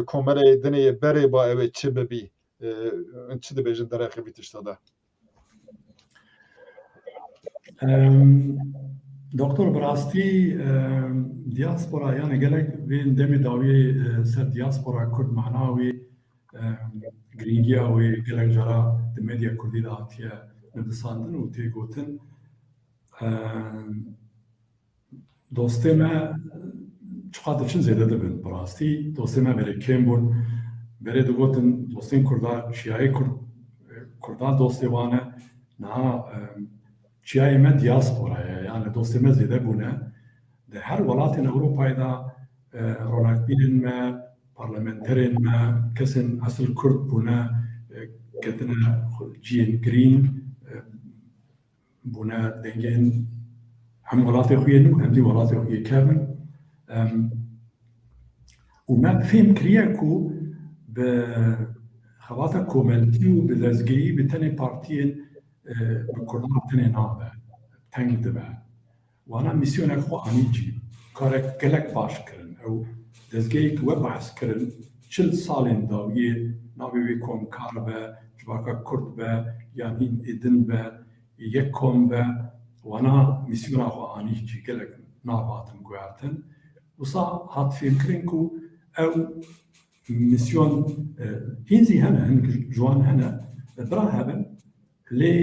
komerê dinê berê ba ev çi bibî çi dibêjin derexê vî tişta de. Doktor Brastî diaspora yani gelek vên demê dawiyê ser diaspora Kurd mehna wê girîngiya wê gelek jara di medya Kurdî de hatiye nivîsandin û tê gotin dostê me çiqa diçin zêde dibin bi rastî dostê me berê kêm bûn berê digotin dostên Kurda çiyayê Kurdan dostê wan e niha çiyayê me diasporaya yani dostê me zêde bûne di her welatên Ewropayê da ronaqbînên me parlamenterên me kesên esil Kurd bûne ketine ciyên girîn bûne dengên hem welatê xwe yên û hem jî welatê xwe yê kevin û me fêm kiriye ku bi xebata komeltî û bi lezgîyî bi tenê partiyên bi Kurdan tenê nabe teng dibe wana misyonek xwe anî cî karek gelek baş kirin ew dezgehek we behs kirin 40 salên dawiyê navê wê komkar be civaka Kurd be yan hîn êdin be yek kom be wana misyona xwe anî cî gelek nabatin guhertin wisa hat fêmkirin ku ew misyon hîn zî hene hin ciwan hene bira hebin lê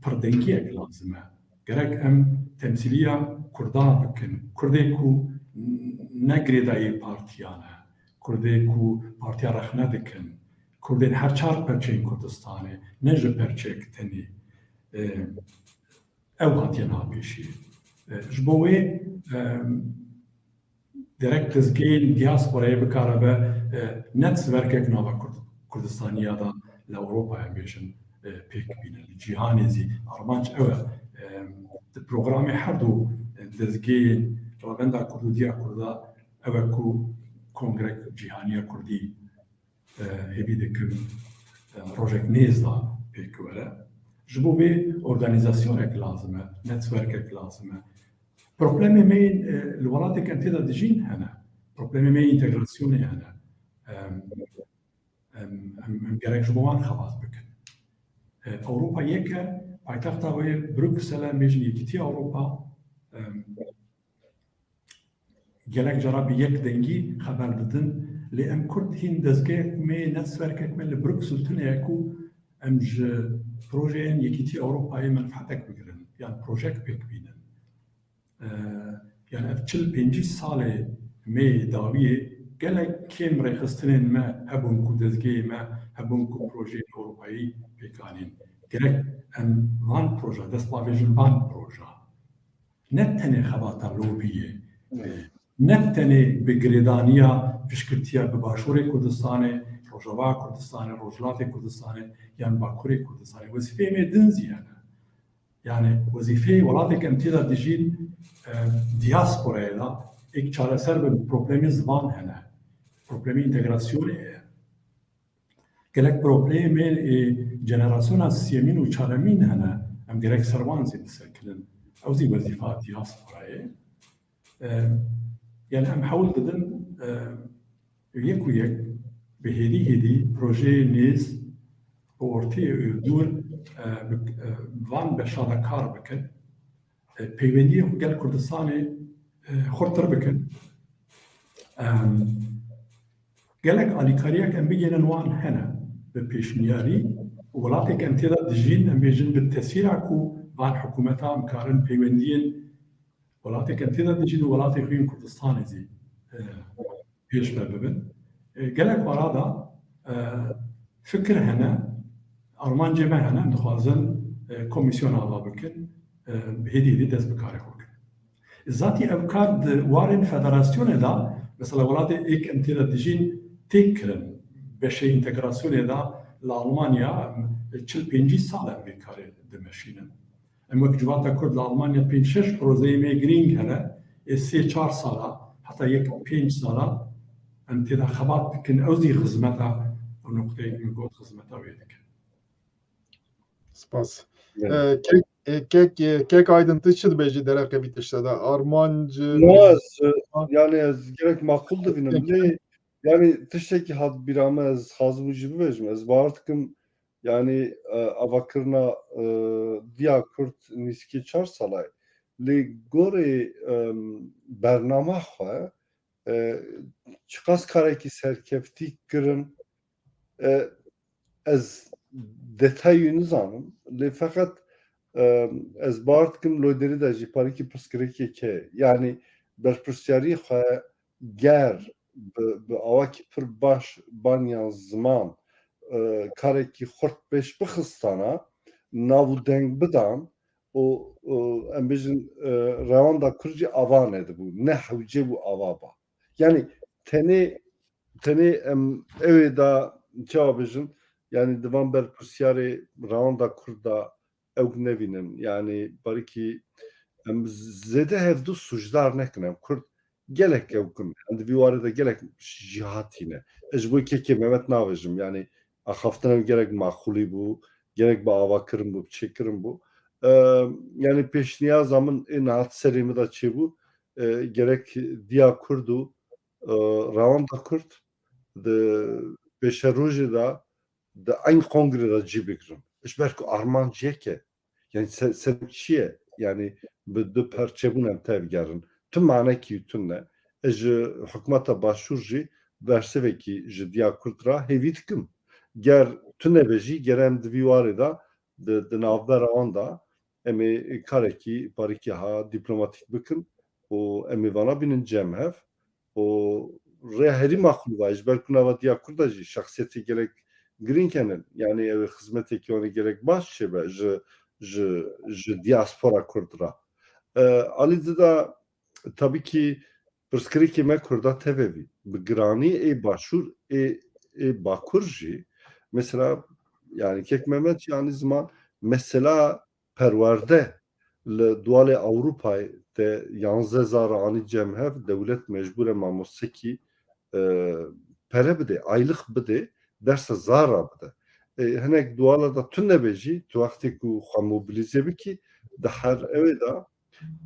pirdengiyek lazim e gerek em temsîliya Kurdan bikin Kurdê ku ne girêdayê partiyan e Kurdê ku partiya rexne dikin Kurdên her çar perçeyên Kurdistanê ne ji perçeyek tenê ew hatiye navpêşî ji bo wê direkt dizgehên diasporayê bikare be netzwerkek nava Kurdistaniya da li Ewropayê bêjin pêk bîne li cîhanê zî armanc ew e di programê her du dizgehên Ravenda Kurdiya Kurda ew e ku Kongrek Cîhaniya Kurdî hêvî dikin rojek nêz da pêk were ji bo vê organizasyonek lazim e netzwerkek lazim e problemê me li welateke tê de dijîn hene problemê me întegrasyonê hene em gerek ji bo wan xebat bikin Ewropa yek e paytexta wê Brükselê mêjin Yekîtiya Ewropa gelek jara bi yek dengî xeber didin lê em Kurd hîn dezgehek me netzwerkek me li Brüksel tune ku em ji projeyên Yekîtiya Ewropayê menfeetek bigirin yan projek pêk bînin yani ev 40-50 salê me dawiyê gelek kêm rêxistinên me hebûn ku dezgehê me hebûn ku projeyên Ewropayî pêkanîn gerek em van proje destpavêjin van proje ne tenê xebata lobiyê ne tenê bi girêdaniya piştgirtiya bi Başûrê Kurdistanê Rojava Kurdistanê Rojhilatê Kurdistanê yan Bakurê Kurdistanê wezîfeyê me din zî hene Yani vazifeyi welatek em têda dijîn diasporaya da ek çareser bi problemê ziman hene, problemê integrasyonê ye. Gelek problemê jenerasyona sêmîn û çaremîn hene, em gerek servan zê disekirin. Ew zî wezîfa diasporayê. Yani em hewl didin yek û yek bi hêdî projeyê nêz bi ortaya dûr van beşara kar bikin. Peywendiyê gel Kurdistanê xurttir bikin. Gelek alîkariyek em bigênin wan hene bi pêşniyarî û welateke em têda dijîn em bêjin bi tesîra ku van hikûmeta em karin peywendiyên welateke em têda dijîn û welatê xwe yên Kurdistanê zî pêş ve bibin. Gelek wara da fikir hene, armancê me hene em dixwazin komîsyon ava bikin, bi hêdî dest bi karê xwe bikin. Zatî ev kar di warên federasyonê da mesela welatê ek em têda dijîn têk kirin beşê integrasyonê da li Almanya çil pêncî sal em vê karê dimeşînin. Em wek civata Kurd li Almanya 5-6 projeyê me girîng hene, 3-4 sala heta yek 5 sala em têda xebat dikin ew zî xizmeta nokteyê min got xizmeta wê dikin. Spas. Yani. Kek aydıntığı çı beji dereke bitişte de armancı Yani ez gerek makul da binim. Yani tişteki had birame ez hazmı jibi vejim. Ez bağırtıkım yani avakırna diya Kürt niski çar salay. Li gore bernama xwe çıkas kareki serkeftik kirin ez detayı nizanım. Li fakat ez bağırtıkım loyderi de jî parîkî pirsgirêkê ke. Yani berpirsyarî xwe ger bi awakî pir baş banyan ziman karekî xurt pêş bixistana nav û deng bidan û em bêjin rewanda Kurd jî ava nedibû. Ne hewce bû ava ba. Yani tenê em evê da çawa bêjin yani divan berpirsyarê rewanda Kurd da ew nevînin. Yani parîkî em zêde hevdû sujdar nekin em Kurd gelek ew kin. Em di vî warê de gelek jî hatîne. Ez ji bo kekê Mehmet navêjim. Yani axaftin ew gerek maxûlî bû, gerek bi avakirin bû, bi çêkirin bû. Yani pêşniyaza min ê nihat serê min de çêbû gerek diya Kurd û rewanda Kurd di pêşerojê da di eyn kongrê de cî bikirin. Ji ber ku armanciyek e. Yani sebep çi ye? Yani bi du perçebûn em tev gerin. Tu manekî tune ne? Ez ji hikûmeta başûr jî bersivekî ji diya Kurd ra hêvî dikim. Ger tu nebêjî ger em di vî warê da di navbera wan da em ê karekî parîkî ha dîplomatîk bikin û em ê vana bînin cemhev û rê herî maxûl va ji ber ku nava diya Kurd da jî şexsiyetê gelek girîng hene. Yani ew ê xizmetekî wan ê gerek baş çêbe ji diaspora Kurd ra. Alî dida tabii ki pirsgirêkê me Kurda tevê bî. Bi giranî ê başûr ê bakur jî mesela yani Kek Mehmet yani ziman mesela perwerde li dualê Ewropayê te 11,000 anî cemhev dewlet mecbûr e mamosekî pere bide, aylık bide, derse zara bide. Hinek duala da tu nebêjî, tu wextê ku xwe mobilîze bikî, di her evê da,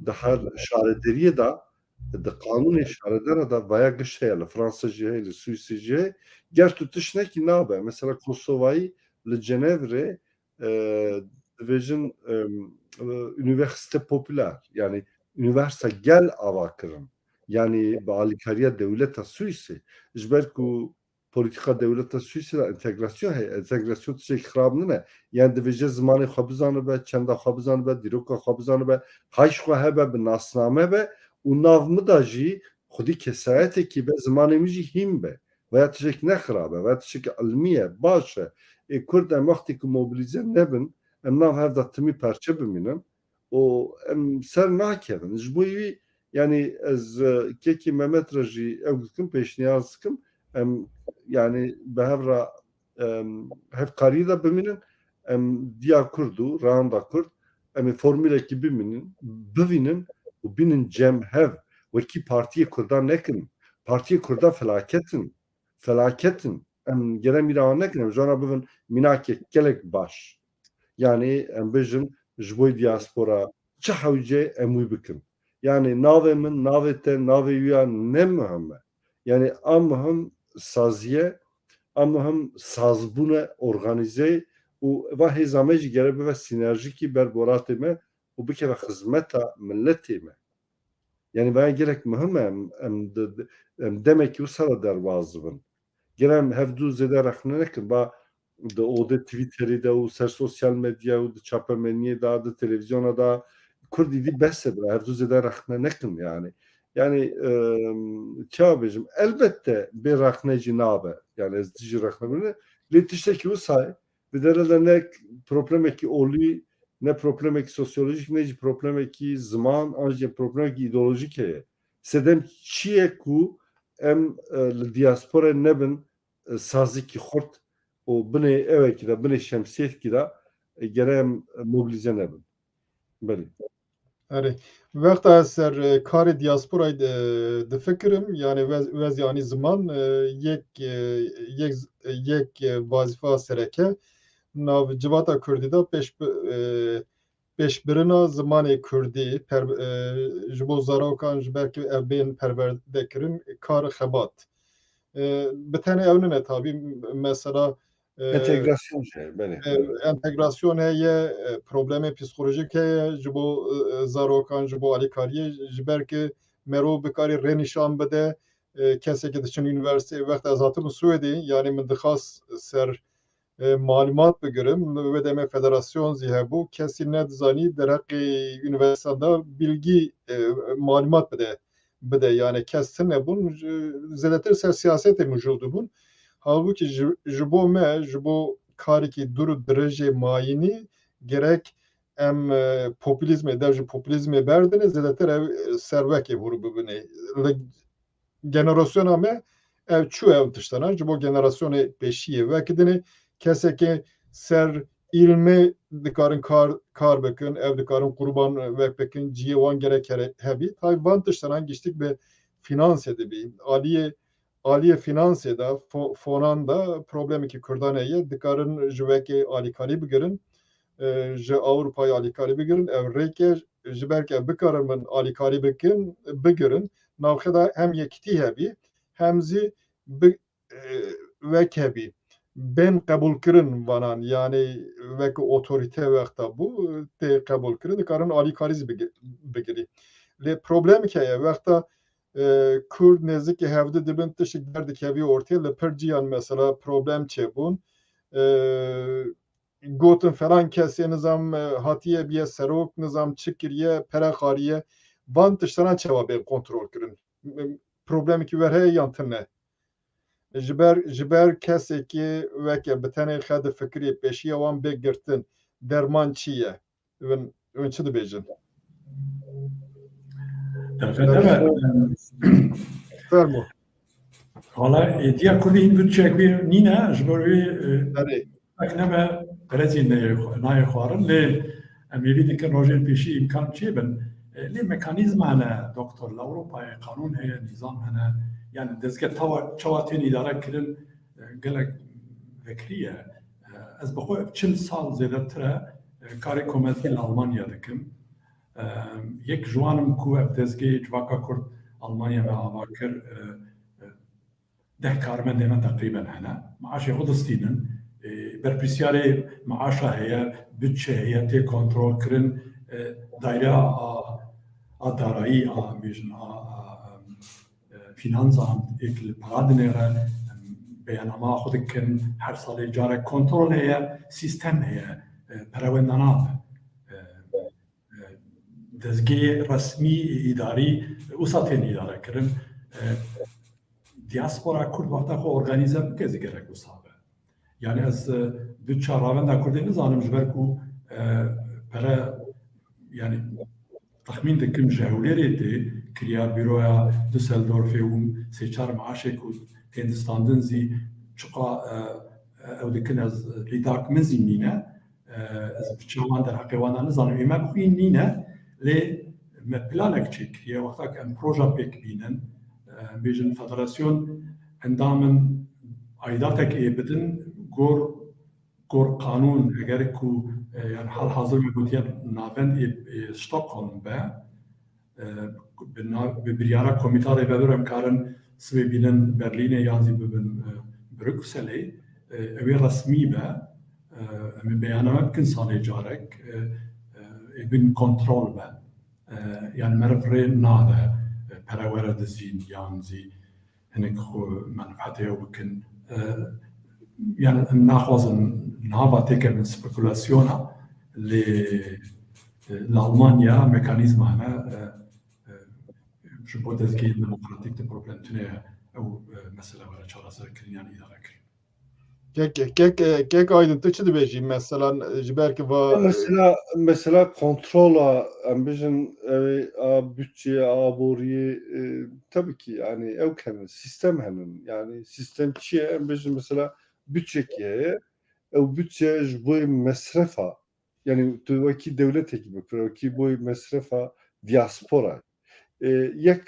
di her şarederiyê da, di qanûnê şaredera da vaya giş heye li Fransa jî heye, li Swîsê jî heye. Ger tu tiştekî nabe. Mesela Kosovayî li Cenevrê dibêjin üniversite popüler. Yani üniversite gel ava kirin. Yani bi alîkariya dewleta Swîsê. Ji ber ku politika dewleta Swîsê de entegrasyon heye. Entegrasyon tiştekî xirab nine. Yani dibêje zimanê xwe bizanibe, çenda xwe bizanibe, dîroka xwe bizanibe, hayş xwe hebe, bi nasname be û nav min da jî xwedî kesayetekî be, zimanê min jî hîn be. Veya tiştekî nexirabe, veya tiştekî ilmî ye, baş e. Kurd em wextê ku mobilîze nebin, em nav hev da timî perçe bimînin û em ser nakevin. Ji bo wî yani ez Kekê Mehmet re jî ew dikim pêşniyaz dikim em yani bi hev ra hevkariyê de bimînin em diya Kurd û rewanda Kurd em formüleki bivinin û binin cem hev wekî Partiyê Kurdan nekin. Partiyê Kurdan felaketin. Em gerek mîra nekin, em jana bivin mînakek gelek baş. Yani em bijin ji bo diaspora çi hewce em wî bikin. Yani navê min, navê te, navê wî ne muhim e. Yani a muhim saziye, a muhim sazbûne organize û va hêza me jî gerek bibe sinerjikî ber boratê me û bikeve xizmeta milletê me. Yani bana gerek muhim e em demekî wisa re derbas dibin. Gerek em hevdû zêde rexne nekin ba di odê Twitterê de û ser sosyal medya û di çapemeniyê da, di televizyona da Kurdî dî behs e bira, hevdû zêde rexne nekin yani. Yani çawa bêjim, elbette bê rexne jî nabe. Yani ez jî rexne bine. Lê tiştekî wisa ye, di dere de ne problemekî olî, ne problemekî sosyolojik, ne jî problemekî ziman, an jî problemekî îdeolojik heye. Sedem çi ye ku em li diasporayê nebin sazikî xurt û binê evekî de, binê şemsiyekî de gerek em mobilize nebin. Belê. Erê. Wexta ez ser karê diasporayê difikirim, yani vez yanî ziman yek vazîfa sereke nav civata Kurdî da pêşbirina zimanê Kurdî ji bo zarokan ji ber ku ev bên perwerdekirin kar xebat. Bi tenê ew nine tabî mesela Entegrasyon şey, belê. entegrasyon heye, problemê psikolojik heye ji bo zarokan, ji bo alîkariyê ji ber ku merov bikarî rênîşan bide kesekî diçin üniversiteyê. Wexta ez hatibim Swêdê, yani min dixwast ser malumat bigirim ve deme federasyon zî hebû, kesî nedizanî dereqê üniversiteyan da bilgî malumat bide yani kes tin nebûn zêdetir ser siyasetê mijûl dibûn. Halbuki ji bo me, ji bo kareke dur û dirêjê mayînî gerek em popülîzmê dev ji popülîzmê berdine zêdetir ev servekê hûr bibîne. Li generasyona me ev çû ev tiştana ji bo generasyonê pêşiyê vekidine kesekê ser îlmê dikarin kar bikin, ev dikarin qurban vek bikin, ciyê wan gerek hebî. Taybî van tiştanan giştik bi finansê dibî. Aliyê finansê da fonan da problemekî Kurdan heye dikarin ji wekê alîkarî bigirin, ji Ewropayê alîkarî bigirin, ev rêke ji ber ku ev bikarin min alîkarî bigirin, navxeda hem yekitî hebî, hem zî wek hebî. Ben qebûlkirin vanan, yani wek otorîte wexta bû tê qebûlkirin dikarin alîkarî bigirî. Lê problemek heye wexta Kurd nêzîkî hevdî dibin tişik derdikevî ortaya li pir ciyan mesela problem çêbûn. Gotin falan kesê nizam hatiye biye serok nizam çi kiriye pere xariye van tiştana çawa bê kontrol kirin. Problemekî wer heye yan tune. Ji ber kesekî weke bi tenê xe di fikirê pêşiya wan bêgirtin derman çi ye? Win çi dibêjin? Fermo. Hala êdiya Kurdî hin bütçek wê nîne ji bo wê Erê. nebe berezî nayê xwarin lê em êvî dikin rojên pêşî imkan çêbin. Lê mekanîzmane doktor li Ewropayê qanûn heye, nîzam hene, yani dezgeh çawa tên îdare kirin gelek vekirî ye. Ez bi xwe 40 sal zêdetir e karê kometî li Almanya dikim. Yek jiwanim ku ev dezgehê civaka Kurd Almanya me ava kir 10 karmendê me teqrîben hene. Maaşê xwe distînin. Berpirsiyarê maaşa heye, bütçe heye, tê kontrol kirin, dayra a darayî a bêjin finansan êk li para dinêre beyanama xwe dikin, her salê carek kontrol heye, sîstem heye, perewenda nabe. Dezgehê resmî îdarî wisa tên îdare kirin. Diaspora Kurd wexta xwe organize bike zigerek wisa be. Yani ez bütçe ravenda Kurdê nizanim ji ber ku pere yani taxmîn dikim ji Hewlêrê tê kiriya Büroya Düsseldorfê û sê-çar maaşê ku tên distandin zî çiqa ew dikin ez lîdak min zî nîne از بچوان در حقیقت نزانم ایمان خوین نینه لی مپلانک چیک یه وقتا که ام پروژه پیک بینن بیشن فدراسیون اندامن عیداتک بدن گور قانون اگر کو يعني حال حاضر بگوتیان ناوند ستوکهولم به بریارا کمیتاری ببرم کارن سوی بینن برلین یازی ببن بروکسلی اوی رسمی به ام بیانه ممکن سالی جارک بین کنترل به يعني مرفري نادا براورة دزين يانزي هناك خو منفعته وكن يعني ناخذ نهضة تيكا من سبيكولاسيونا لألمانيا ميكانيزم هنا شو بودزكي ديمقراطيك دي بروبلم تنيا أو مثلا ولا شراسة كريان إدارة كريم Kek aydıntık çı dibêjî mesela ji ber ki va Mesela kontrola ambijin bütçe aboriye tabii ki yani ev hemen sistem hemen yani sistem çiye ambijin mesela bütçe kiye ev bütçe bu mesrefa yani tuvaki devlet ekibi ki bu mesrefa diaspora yek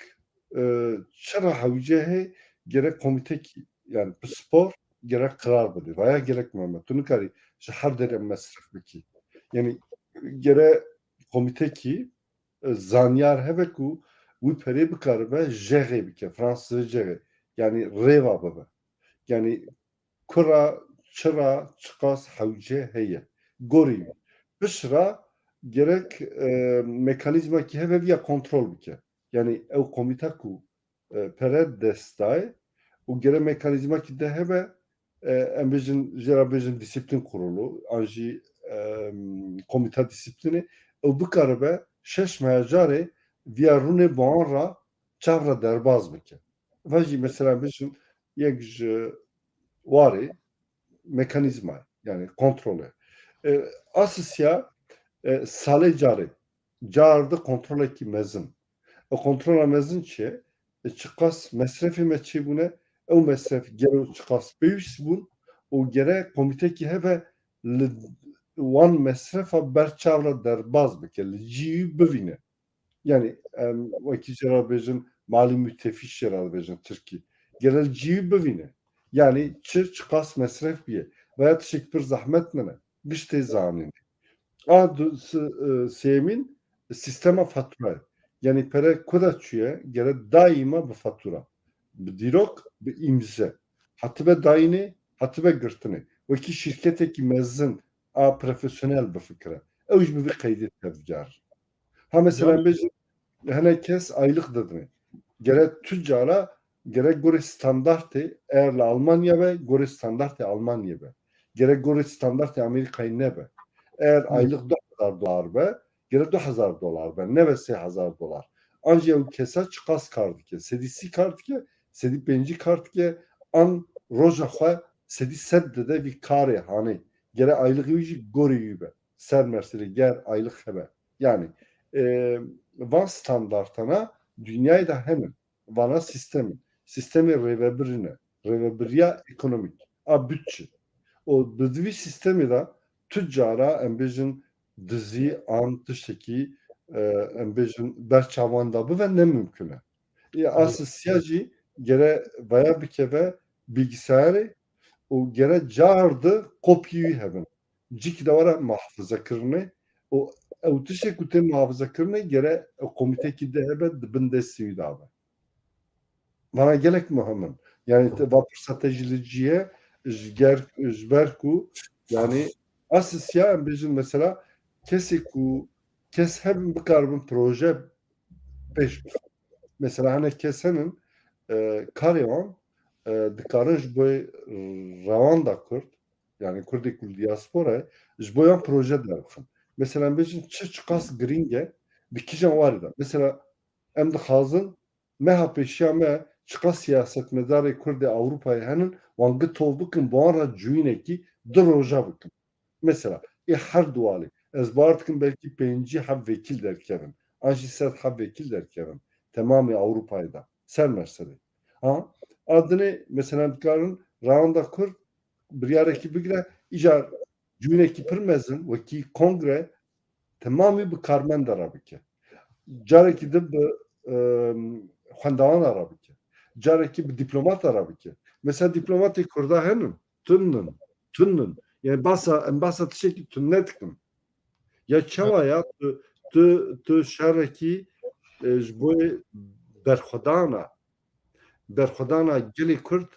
çara havcehe gerek komite ki yani spor gerek karar bedi veya gerek Mehmet bunu kari şehir derim mesref biki yani gerek komite ki zanyar hebe ku bu peri bikar ve jere bike Fransız jere yani reva baba yani kura çıra çıkas havce heye gori bişra gerek mekanizma ki hebe via kontrol bike yani ev komite ku pere destay o gerek mekanizma ki de hebe embejin jerabejin disiplin kurulu anji komite disiplini o bu karbe şeş mecare via rune bonra çavra derbaz bike vaji mesela bejin yek vari mekanizma yani kontrolü asısya sale cari cardı kontrol eki mezin o kontrol mezin çi çıkas mesrefi meçi bune o mesref gero çıkas büyüs bun o gere komite ki hebe wan mesrefa berçavra derbaz bike ciyi bivine yani vaki cerabejin mali müttefiş cerabejin Türkiye genel ciyi bivine yani çıkas mesref biye veya teşekkür zahmet mene bişte zanin semin sistema fatura yani pere kudaçuya gere daima bir fatura bir dirok bir imze hatıbe dayını hatıbe gırtını ve ki şirketeki mezzin profesyonel bir fikre evj bir kaydet tevcar ha mesela biz hani kes aylık dedin gerek tüccara gerek göre standartı eğer Almanya ve göre standartı Almanya ve gerek göre standartı Amerika'yı ne be eğer aylık $1000 be gerek $2000 be ne ve $3000 ancak kesa çıkas kartı ke sedisi kartı ke sedi benci kartı ke an roja xwe sedî sed dide vî karê hanê gere aylığî wî jî gorî be ser merserê ger aylık hebe yani van standartana dünyayı da hemen vana sistemi rêvebiriya ekonomik a bütçe o dizî sistemi da tüccara em bêjin dizî an tiştekî em bêjin berçavan da bibe ne mümkün e asya jî gere veya bikeve bilgisayarı o gere cardı kopyayı hemen cik de var muhafaza kırını o tişe kute muhafaza kırını gere komiteki de hebe dibin desteği da var. Bana gerek mi hemen? Yani vapur stratejiciye jberku yani asya bizim mesela kes hem bir karbon proje peş mesela hani kesenin karyon dikarin ji bo rawanda Kurd yani Kurdê ku diaspora ji bo yan proje derxin. Mesela bêjin çi çıkas giringe bi kîjan warî da. Mesela em dixwazin meha pêşiya me çıkas siyasetmedarê Kurdê Ewropayê henin wan gitov bikin bi wan re cûyînekî di roja bikin. Mesela her dualê ez bar dikim belkî pêncî heb vekîl derkevin an jî sed heb vekîl derkevin temamê Ewropayê da ser mersedê ha adını mesela dikarin rawanda Kurd biryareki bigire icar cûnekî pir mezin wekî kongre temamî bi karmend re bike. Carekî din bi xwendawan re bike. Carekî bi dîplomat re bike. Mesela dîplomatê Kurda henin, tûnin. Yani basa tiştekî tûn nedikin. Ya çawa ya tu şerekî ji bo berxwedana gelê Kurd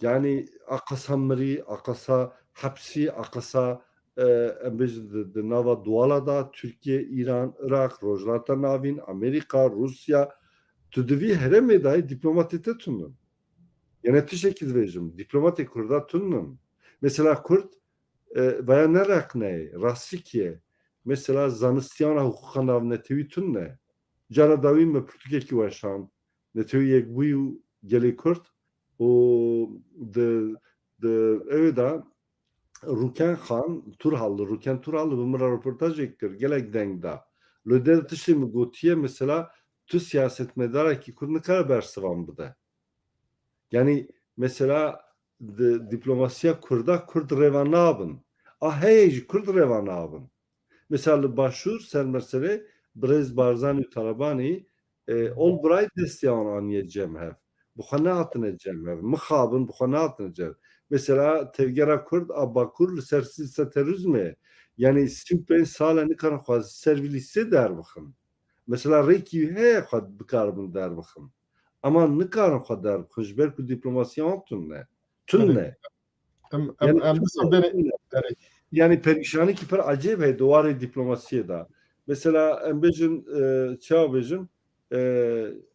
yani aqasa mirî, aqasa hepsî, aqasa em bêjin di nava duala da Tirkiye, İran, Iraq, Rojhilata Navîn, Amerîka, Rusya tu divî herêmê de dîplomatê te tûnin. Yani tiştekî dibêjim, dîplomatê Kurda tûnin. Mesela Kurd veya ne reqneyê, rastîkiye mesela zanistiyana hukûqa navnetewî tûne. Cara dawî me pirtûkekî weşand, netewî yekbûyî û gelê Kurd û di evê de Rûken Xan Turhallı bi min re reportajek kir gelek deng da. Li der tiştê min gotiye mesela tu siyasetmedarekî Kurd nikare bersivan bide. Yani mesela diplomasiya Kurda Kurd rêva nabin. A heye jî Kurd rêva nabin. Mesela li başûr sermerserê Birêz Barzanî û Talebanî Albright desteya wan aniye cem hev. Bi xwe nehatine cem hev. Mixabin bi xwe nehatine cem. Mesela tevgera Kurd a Bakur li ser sîlsa terîrizmê yani 35 sala nikarin xwe ser vî lîstê derbixin. Mesela rêkî heye xwe bikarbin derbixin. Ama nikarin xwe derbixin ji ber ku dîplomasiya wan tune. Yani yani perişanî ki pir acêb heye diwarê dîplomasiyê de. Mesela em bêjin çawa bêjim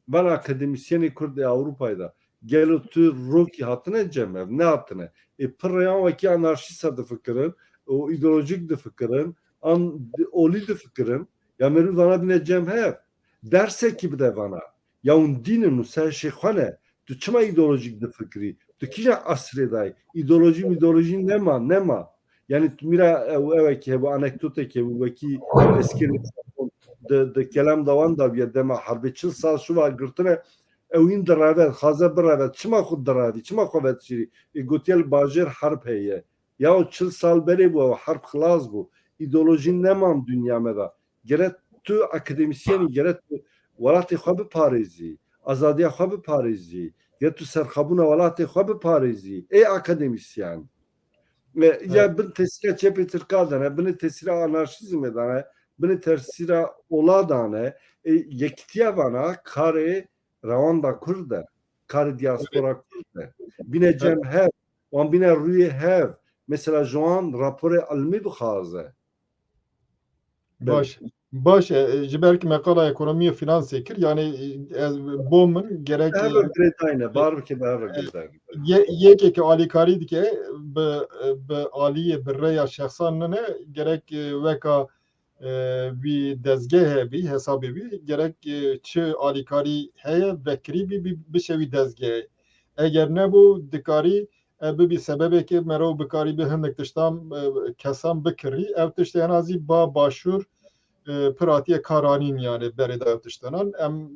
van akademisyenê Kurd ê Ewropayê de gelo tu rokî hatine cem hev nehatine. Pir rêyan wekî anarşîst difikirin û îdeolojîk difikirin an olî difikirin ya merî vana bîne cem hev. Dersekî bide vana. Ya hûn dînin û ser şê xwe ne. Tu çima îdeolojîk difikirî? Tu kîja asrê dayî? İdeolojî nema. Yani mira evekî bu anekdotekê wekî eskî di kelam dawan da ya dema herbê çil sal şiva girtine ew hîn direve xaze bireve çima xwe diravî çima xwe vetişîrî gotiye li bajêr herb heye ya çil sal berê bû ew herb xilas bû îdeolojî neman dünya me de gerek tu akademisyenî gerek tu welatê xwe biparêzî azadiya xwe biparêzî gerek tu serxebûna welatê xwe biparêzî ê akademisyen ya bin tesîra çepê Tirka dane bin tesîra anarşîzmê dane bin tesîra ola dane yekîtiya vana karê rawanda Kurd e karê diaspora Kurd e bîne cem hev wan bîne rûyê hev mesela ji wan raporê ilmî bixwaze. Baş ji ber ku meqala ekonomiya finansê kir yani bo min gerek bar bike yekekî alîkarî dike bi aliyê bi rêya şexsan ne gerek weka wî dezgeh hebî hesabê bî gerek çi alîkarî heye vekirî bî bişevî dezgehê. Eger nebû dikarî bibî sebebekê merov bikarî bi hinek tiştan kesan bikirî ev tiştê henazî ba başûr pir hatiye karanîn yani berê de ev tiştanan em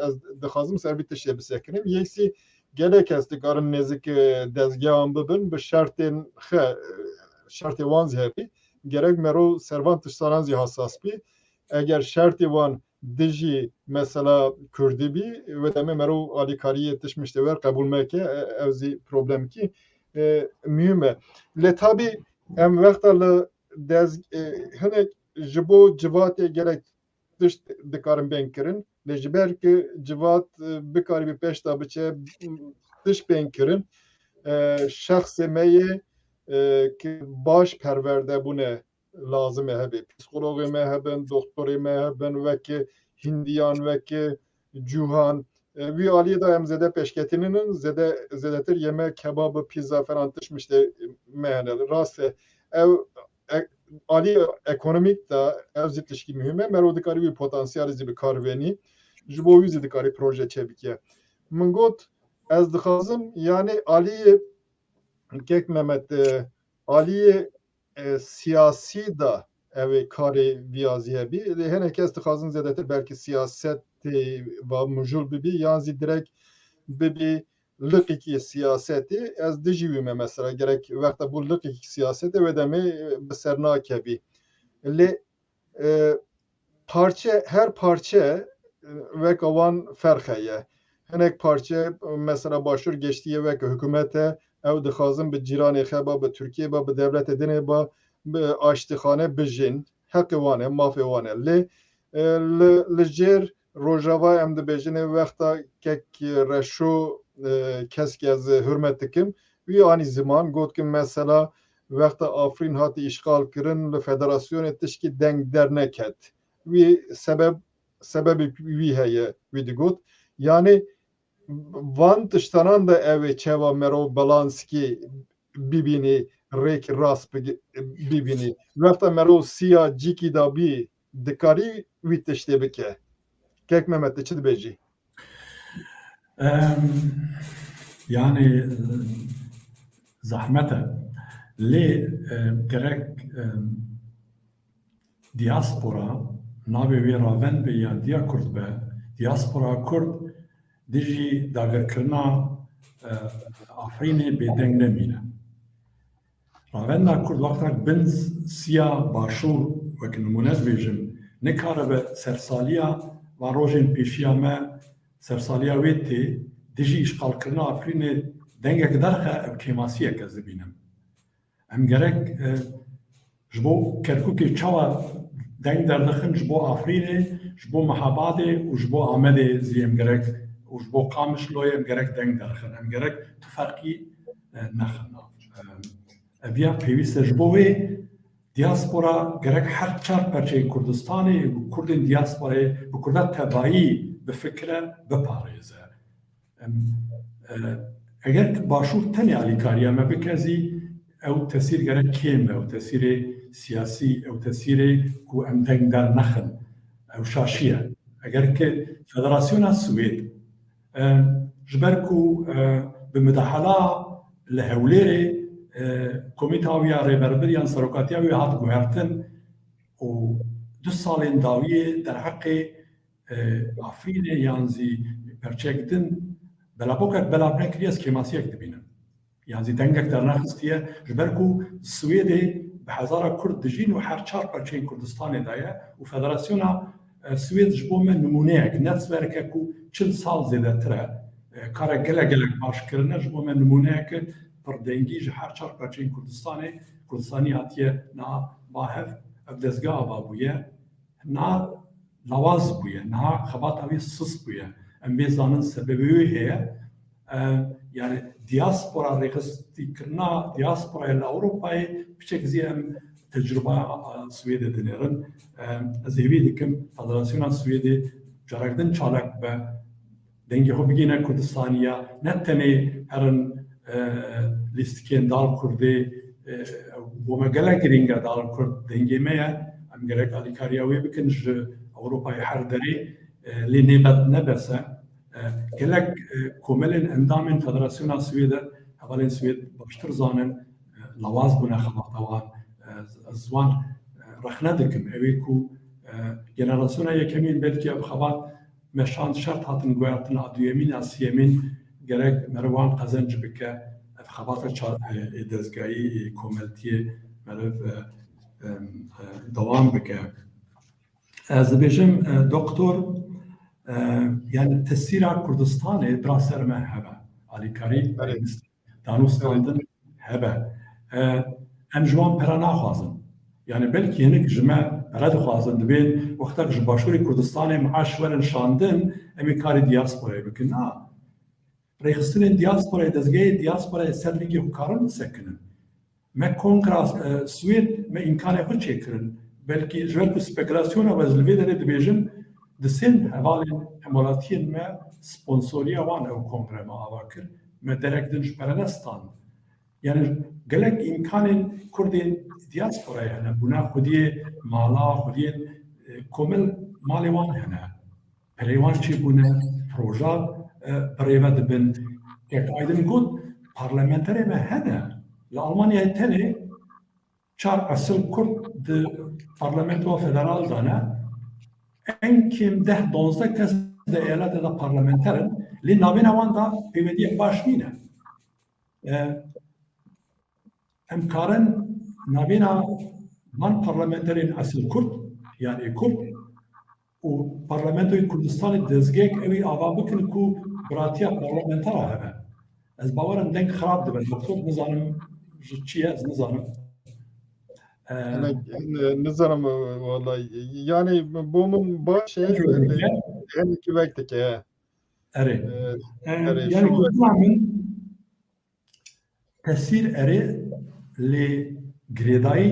ez dixwazim ser vî tiştê bisekirim yekî gelek kes dikarin nêzik dezgehan bibin bi şertên xe şertê wan zî hebî gerek merov servan tiştanan zî hassas bî eger şertê wan dijî mesela Kurdî bî ve demê merov alîkariyê tişmiştê wer qebûl meke ev zî problemkî mühim e. Lê tabî em wexta li hinek ji bo civatê gelek tişt dikarin bên kirin lê ji ber ku civat bikarî bi pêş de biçe tişt bên kirin şexsê me yê ki baş perwerdebûne lazim e hebe psikologê me hebin doktorê me hebin wekî hindiyan wekî cûhan wî aliyê da em zêde pêşketîninin zêdetir yemek kebabı pîza falan tişmiştê me hene rast e ew alî ekonomîk da ev zî tişkî mühim e merov dikarî wî potansiyelê zî bi kar venî ji bo wî zî dikarî proje çêbike. Min got ez dixwazim yani aliyê Kek Mehmet aliyê siyasî da ev ê karê viyazî hebî lê hinek kes dixwazin zêdetir belkî siyasetê va mijûl bibî yan zî direkt bibî لقیکی سیاستی از دیجی me mesela gerek vekta bu laqiki siyaseti ve demi beserna kebi. Le parça her parça vek avan ferxeye. Hinek parça mesela başvur geçtiği vek hükümete ev dixazin bi ciranê xeba bi Türkiye ba bi devlet edinê ba bi aştixane bijin hek wane mafê wane lê li jêr rojava em dibêjin vexta kek reşo kesk ez hürmet dikim wî anî ziman gotkim mesela vexta Afrîn hatî işgal kirin li federasyonê tişkî deng derneket wî sebebi wî heye wî digot yani van tiştanan da ev çeva merov balanskî bibînî rêk rast bibînî vexta merov siya cikî da bî dikarî wî tiştê bike kek Mehmet çi dibêjî yani zahmete lê gerek diaspora navê wê raven be yan diya Kurd be diaspora Kurd dijî dagirkirina Afrînê bêdeng nemîne. Ravenda Kurd wexta bin siya başûr wek nimûne dibêjim nikaribe sersaliya van rojên pêşiya me sersaliya wê tê dijî îşgalkirina Afrînê dengek derxe ev kêmasiyek ez dibînim. Em gerek ji bo Kerkûkê çawa deng derdixin ji bo Afrînê, ji bo Mehabadê û ji bo Amedê zî em gerek û ji bo Qamişloyê em gerek deng derxin. Em gerek tu ferqî nexin. Eviya pêwîst e ji bo wê diaspora gerek her çar perçeyê Kurdistanê û Kurdên diasporayê bi Kurda tebayî bifikire biparêze. Eger başûr tenê alîkariya me bike zî ew tesîr gerek kêm e ew tesîrê siyasî ew tesîrê ku em deng der nexin ew şaşî ye. Eger ki Federasyona Swêd ji ber ku bi midahala li Hewlêrê komîta wî ya rêberberiyan serokatiya wî hat guhertin û du salên dawiyê derheqê Afrînê yan zî perçek din belabokek belav nekiriye ez kêmasiyek dibînim. Yan zî dengek dernexistiye ji ber ku Swêdê bi hezara Kurd dijîn û her çar perçeyên Kurdistanê de ye û Federasyona Swêd ji bo me nimûneyek netwerkek û çil sal zêdetir e kare gelek başkirine ji bo me nimûneyek pir dengî ji her çar perçeyên Kurdistanî hatiye na bahev ev dezgah ava bûye na lawaz bûye na xebata wî sis bûye em bê zanin sebebê wê heye yani diaspora rêxistkirina diasporaya li Ewropayê piçek zî em tecrübaya Swêdê dinêrin ez hêvî dikim Federasyona Swêdê carek din çalak be dengê xwe bigîne Kurdistaniya ne tenê herin lîstikên dal Kurdê bo me gelek girîng e dal Kurd dengê me ye em gerek alîkariya wê bikin ji Ewropayê her derê lê nebese gelek komelên endamên Federasyona Swêd hevalên Swêd baştir zanin lawaz bûne xebata wan ez wan rexne dikim evê ku generasyona yekemîn belkî ev xebat meşand şert hatin guhertina duyemîn siyemîn gerek merwan qezenc bike ev xebata dezgahî komeltiyê meriv dewam bike. Ez dibêjim doktor yani tesîra Kurdistanê bira ser me hebe alîkarî danûstandin hebe em ji wan pere naxwazin yani belkî hinek ji me pere dixwazin dibên wextek ji başûrê Kurdistanê meaş werin şandin em ê karê diasporayê bikin na rêxistinên diasporayê dezgehê diasporayê ser lîgê xwe karin bisekinin me kongra Swêd me îmkanê xwe çêkirin belkî ji ber ku spekülasyona we ji li vê derê dibêjim di sên hevalên hemolatiyên me sponsoriya wan ew kongre me ava kir me derek din ji perenestan yani gelek îmkanên Kurdên diasporayê hene bûna xwediyê mala xwediyên komil malê wan hene perê wan çêbûne proja birêve dibin kek aydin got parlamenterê me hene li Almanyayê tenê çar esil Kurd di parlamentoya federal de ne en kêm 10-12 kes de eyaletê de parlamenterin لێ ناوێنە واندا پەیوەندیەک باش نینە ئەم کارن ناوێنە من پەرلەمەنتەرên ئەسل کورد یانێ کورد û Parlamentoyê Kurdistanê dezgehek ew ê ava bikin ku biratiya parlamentera hebe. Ez bawerim deng xirab dibin. Doktor nizanim ji çi ye ez nizanim. Nizanim vallahi. Yani bunun başı hem iki vekteki. Erê. Yani Kurdistanê min tesîr erê lê girêdayî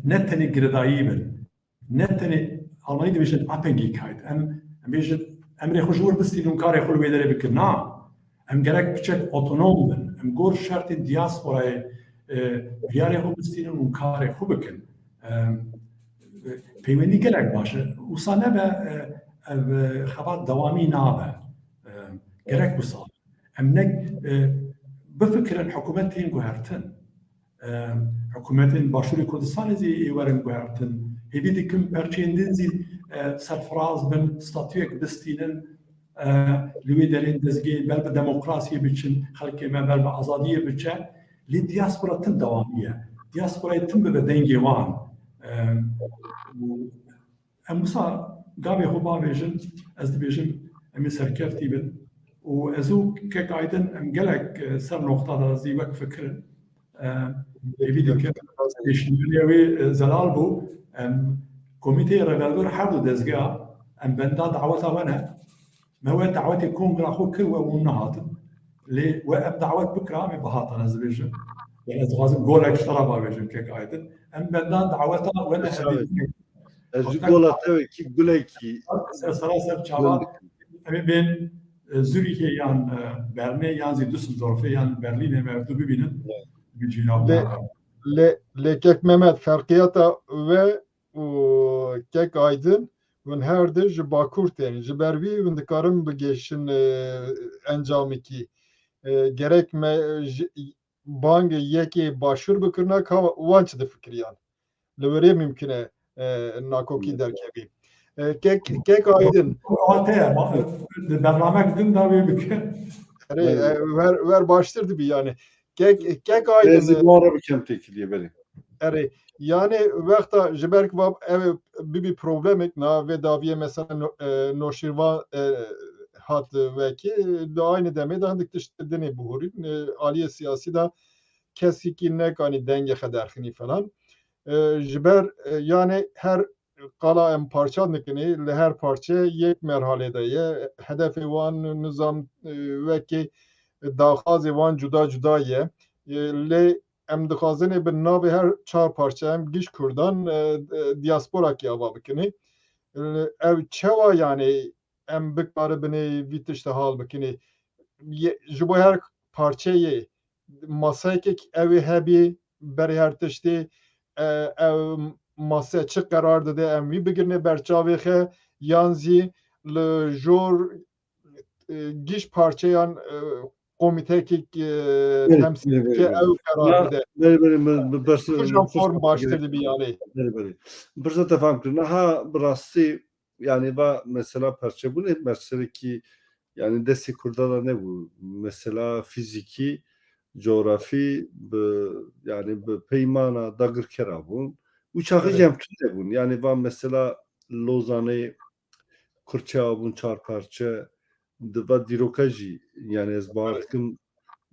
ne tenê girêdayî bin. Ne tenê Almanî dibêjin Abhängigkeit. Em bêjin em rê xwe ji wir bistînin karê xwe li wê derê bikin. Na. Em gerek biçek otonom bin. Em gor şertên diasporayê biryarê xwe bistînin û karê xwe bikin. Peywendî gelek baş e. Wisa nebe ev xebat dewamî nabe. Gerek wisa. Em nek bifikirin hikûmetên guhertin. Hikûmetên Başûrê Kurdistanê zî ê werin guhertin. Hêvî dikim perçeyên din zî serfiraz bin, statûyek bistînin li wê derên dezgehê ber bi demokrasiyê biçin, xelkê me ber bi azadiyê biçe. Lê diaspora tin dewamî ye. Diasporayê tin bibe dengê wan. Em wisa gavê xwe bavêjin, ez dibêjim em ê serkeftî bin û ez û kek aydin em gelek ser noxtada zî wek fikirin. Hêvî dikim pêşniyariya wê zelal bû. Komîteyê Rêvelbir her du dezgeha em benda daweta we ne. Me we dawetê kongra xwe kir we hûn nehatin. Lê we em dawet bikira em ê bihatan ez dibêjim. Ez dixwazim golek ji te re bavêjim kek aydin. Em benda daweta we ne hebî. Ez ji gola te wekî gulekî Seraser çawa em ê bên Zürîchê yan Bernê yan zî Düsseldorfê yan Berlînê me ev du bibînin. Lê kek Mehmet ferqiyata ve kek aydın hûn her di ji Bakur tên. Ji ber vî hûn dikarin bigêşin encamekî. Gerek me bangê yekê başûr bikirine ka wan çi difikiriyan. Li werê mümkün e nakokî derkevî. Kek aydın. Bernamek din da wê bikin. Ver baştır dibî yani. Kek aydın. Ez bu ara bikem tekiliye berê. Erê yani wexta ji ber ku ev bibî problemek na vê daviye mesela noşîrvan hat vekî di aynı demê de hindik tişt dinê bihûrîn aliyê siyasî da kesikî nekanî dengê xwe derxînî falan. Ji ber yani her qala em parça dikinê li her parçe yek merhalê de ye. Hedefê wan nizam wekî daxwazê wan cuda cuda ye. Lê em dixwazin bi navê her çar parça em giş Kurdan diasporakî ava bikinê. Ev çawa yani em bikaribinê vî tiştê hal bikinê. Ji bo her parçeyê masayekek ew ê hebî berê her tiştê ev mase çi qerar dide em wî bigirine berçavê xe yan zî li jor giş parçeyan komîtekek temsîlke ew qerar dide. Kujan form baştır dibî yani. Birza te fam kirin. Ha bi rastî yani va mesela perçebûnê meselekî yani destê Kurda da nebû. Mesela fîzîkî, coğrafî bi yani bi peymana dagirkera bûn. Uçaxî jem tune nebûn. Yani va mesela Lozanê Kurtça bûn çar parçe va dîroka jî yani ez bar dikim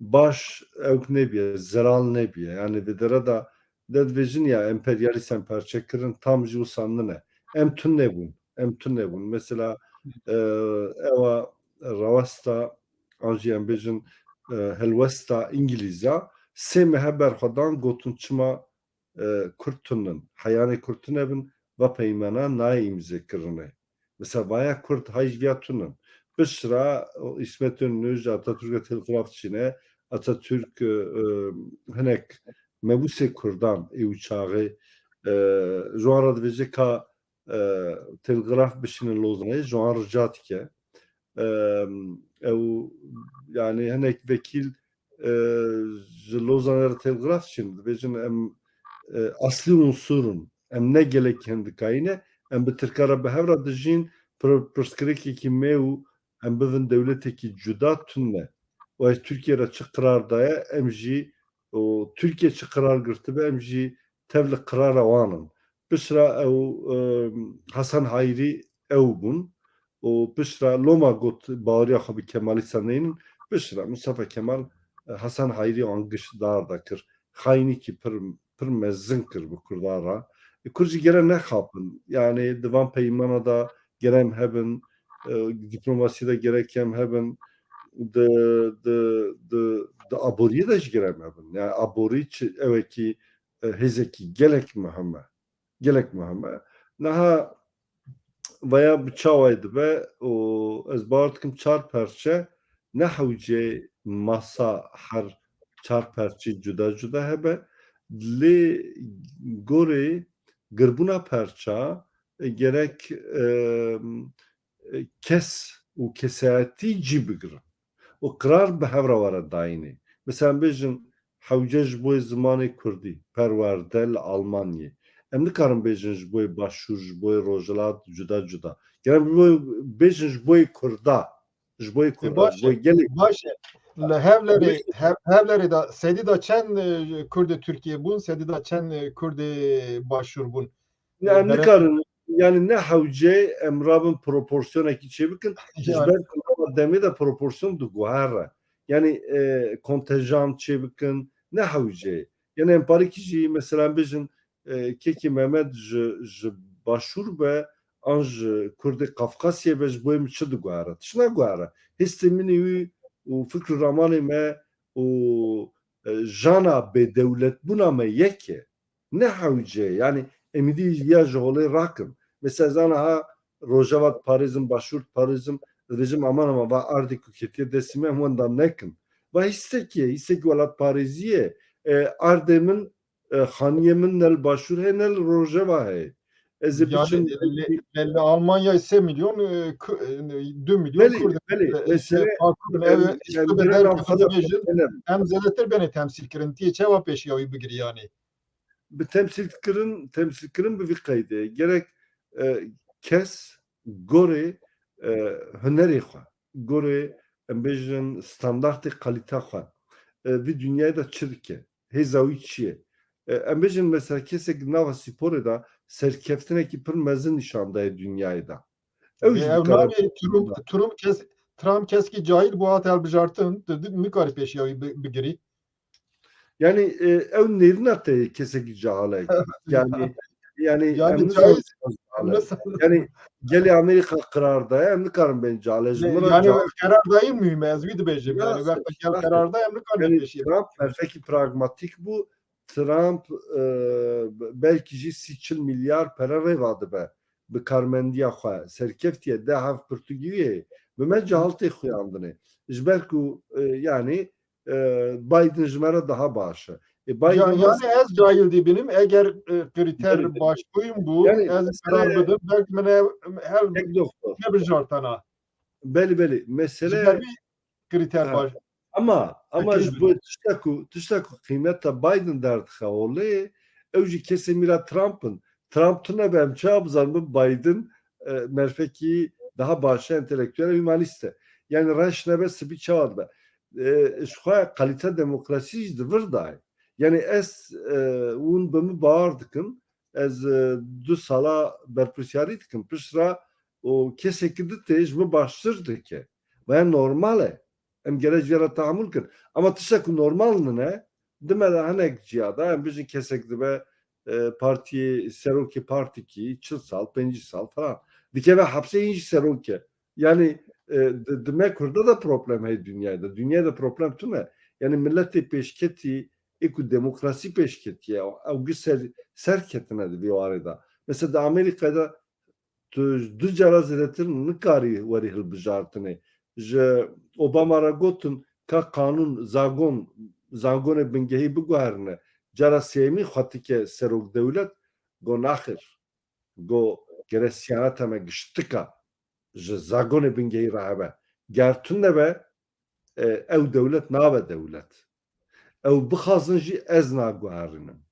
baş ew nebiye, zeral nebiye. Yani di dere da dedvêjin ya emperyalîst parçe kirin tam jî wisa min e. Em tune nebûn. Em tune nebûn. Mesela ewa rawesta an jî em bêjin helwesta İngilîza sê mehe berxwedan gotin çima Kurd tunin. Heyanê Kurd tune bin va peymana nayê îmzêkirine. Mesela vaya Kurd hejviya tunin. Bişra İsmet İnönü Atatürk'e telgraf çine Atatürk hinek mebusê Kurdan ê çaxê ji wan re dibêje ka telgraf bişinin Lozanê ji wan rica dike. Ew yani hinek vekîl ji Lozanê re telgraf çin dibêjin em aslî unsurun em ne gelek hindikayîne em bi Tirkara bi hev re dijîn pirsgirêkekî me û em bivin devleteki cuda tünne. Ve Türkiye'de çı karar daya em jî o Türkiye çı karar girtibe em jî tevli karara wanin. Pişra ew Hasan Hayri ew bûn û pişra Loma got baweriya xwe bi Kemalî Seneyîn pişra Mustafa Kemal Hasan Hayri an giştdar da kir. Xaynîkî pir mezin kir bi Kurdan re. Kurd jî gere nexapin. Yani di van peymana da gere em hebin, diplomasiyede gerek em hebin, di aboriyê de jî gere em hebin. Yani aborî çi evekî hêzekî gelek mühim e. Gelek mühim e. Niha veya bi çawa dibe û ez bawer dikim çar perçe ne hewce masa her çar perçê cuda cuda hebe lê gorê girbûna perça gerek kes û kesayetî cî bigirin. O karar bi hevra were dayînê. Mesela bêjin hewce ji bo zimanê Kurdî perwerde li Almanyê. Em nikarin bêjin ji bo Başûr, ji bo Rojhilat cuda cuda. Gere bêjin ji bo Kurda, ji bo Kurda, ji bo gelek. Baş li hevlerê da sedî da çend Kurdê Türkiye bûn, sedî da çend Kurdê başûr bûn. Em nikarin yani ne hewce em rabin proporsyonekî çêbikin ji ber ku demê de proporsiyon diguhere. Yani kontenjan çêbikin ne hewce. Yani em parîkî jî mesela bêjin Kekî Mehmet ji Başûr be an ji Kurdê Qafqasyê be ji bo em çi diguhere? Tişt naguhere. Hîstemînê wî û fikr û ramanê me û jana bêdewletbûna me yek e. Ne hewce yani em dî ya ji holê rakin. Mesela zana ha Rojava Parîzim, Başûr Parîzim dibêjim aman ama va erdê ku ketiye destî me em wendan nekin. Va hîstekî welat Parîzî ye. Erdê min xaniyê min nel Başûr heye nel Rojava heye. Ez ê biçim Yani Almanya 2 milyon 2 milyon belê Kurd. belê mesele Em zêdetir benê temsîl kirin. Tî çawa pêşiya wî bigirî yani. bi temsil kirin bi vî qeydê gerek kes gorê hunerê xwe gorê em bêjin standartê qalîta xwe vî dunyayê da çi dike hêza wî çi ye em bêjin mesela kesek nava sporê da serkeftinekî pir mezin nîşan daye dunyayê da ew jî Navê Trump keskî cahil bû hat hilbijartin nikare pêşiya wî bigirî. Yani ew nêrîna te kesekî cehalek yani em cahil yani gelê Amerîka karar daye em nikarin bên cehalek ji min re yani karardayî mühim ez wî dibêjim yani wexta gel kararda em nikarin pêşiya. Trump perfekî pragmatik bû. Trump belkî jî 40 milyar pere rêva dibe bi karmendiya xwe serkeftiye de hev Pirtûgîyê bi me cehaltê xuyandinê ji ber ku yani Biden ji me re daha baş e. Yani ez cahil dibînim eger kriter baş bûyîm bû ez karar bidim belki me tek doktor. nebijartana. Belê mesele Kriter baş. Ama ji bo tişta ku qîmeta Biden derdixe olê ew jî kesê mîra Trump'ın. Trump tune be em çawa bizanin Biden merfekî daha baş e entelektüel hümanîst e. Yani reş nebe spî çawa dibe. Ji xwe kalîte demokrasî jî di vir daye. Yani ez hûn bi min bawer dikin ez 2 sala berpirsyarî dikim piştre o kesekî dite ji min baştir dike. Ve normal e. Em gerek jîra tahammül kirin. Ama tişta ku normal ne? Dime de hinek ciyada em bêjin kesek dibe partiyê serokê partikî 40 sal, 50 sal falan. Dikeve hapsê yîn jî serokê. Yani dime Kurda da problem heye dünyada. Dünyada problem tune. Yani milletê pêşketî ku demokrasî pêşketiye ew serketine di vî warê da. Mesela di Amerîka'da tu 2 cara zêdetir nikarî werî hilbijartinê. Ji Obama re gotin ka kanûn zagonê bingehî biguherîne. Cara sêmî xwetike serokdewlet got naxir. Got gerek siyaneta me giştika ji zagonê bingehî re hebe. Ger tune be ew dewlet nabe dewlet. Ew bixwazin jî ez naguherînim.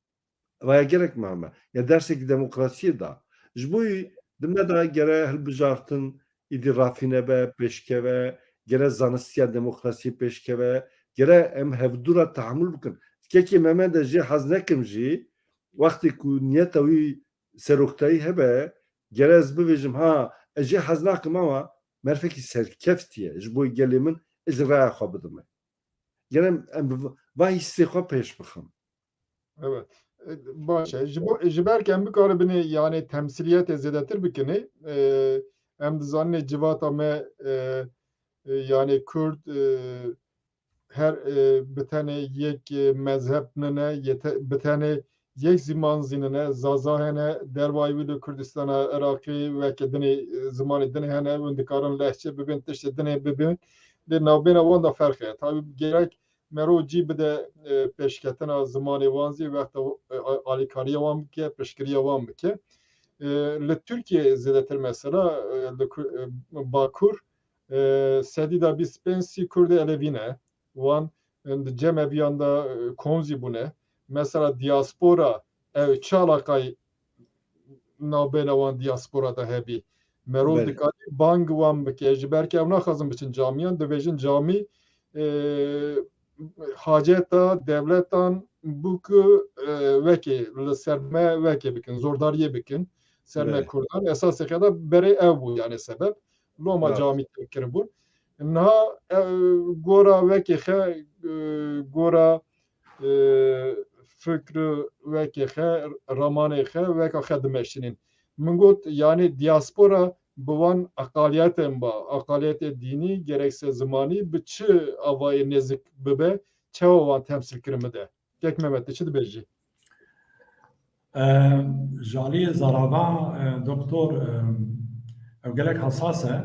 Veya gerek mühim e. Ya dersekî demokrasiyê da. Ji bo wî di me de gere hilbijartin İdi rafine be peşkeve, gere zanıstiya demokrasi peşkeve, gere em hevdura tahammül bıkın. Keki Mehmet de jî haz nekim jî, vakti ku niyeta wî seroktayî hebe, gere ez bibêjim ha, ez jî hez nakim ama merfekî serkeftiye, ji bo gelê min ez raya xwe bidime. Gere em va hissê xwe pêş bixim. Evet. Baş. Ji ber em bikaribîne yani temsiliyetê zêdetir bikine em dizanîne civata me yani Kurd her bi tenê yek mezheb nine bi tenê yek ziman zînine zaza hene derbayî wî li Kurdistana Iraqê veke dinê zimanê dinê hene hûn dikarin lehçe bibin tiştê dinê bibin lê navbêna wan da ferq heye tabii gerek merov cî bide pêşketina zimanê wan zî wexta alîkariya wan bike piştgiriya wan bike li Tirkiye zêdetir mesela li Bakur sedî da bîst pênc Kurdê Elevî ne wan di cemeviyan da komzî bûne mesela diaspora ew çi alaqayî navbêna wan diaspora da hebî merov Belê. dikarî bang wan bike ji ber ke ew naxwazin biçin camiyan dibêjin camî haceta devletan bû ku wekê li ser me wekê bikin zordariyê bikin ser me Belê. Kurdan esasê xwe da berê ew bû yani sebeb loma Rast. camî kiribûn niha gora wekê xe gora fikr wekê xe ramanê xe weka xe dimeşînin min got yani diaspora bi wan aqaliyetên ba aqaliyetê dînî gerekse zimanî bi çi avayê nêzik bibe çawa wan temsil kirin bide gek Mehmet de çi dibêjî Jaliyê zarava doktor ew gelek hesas e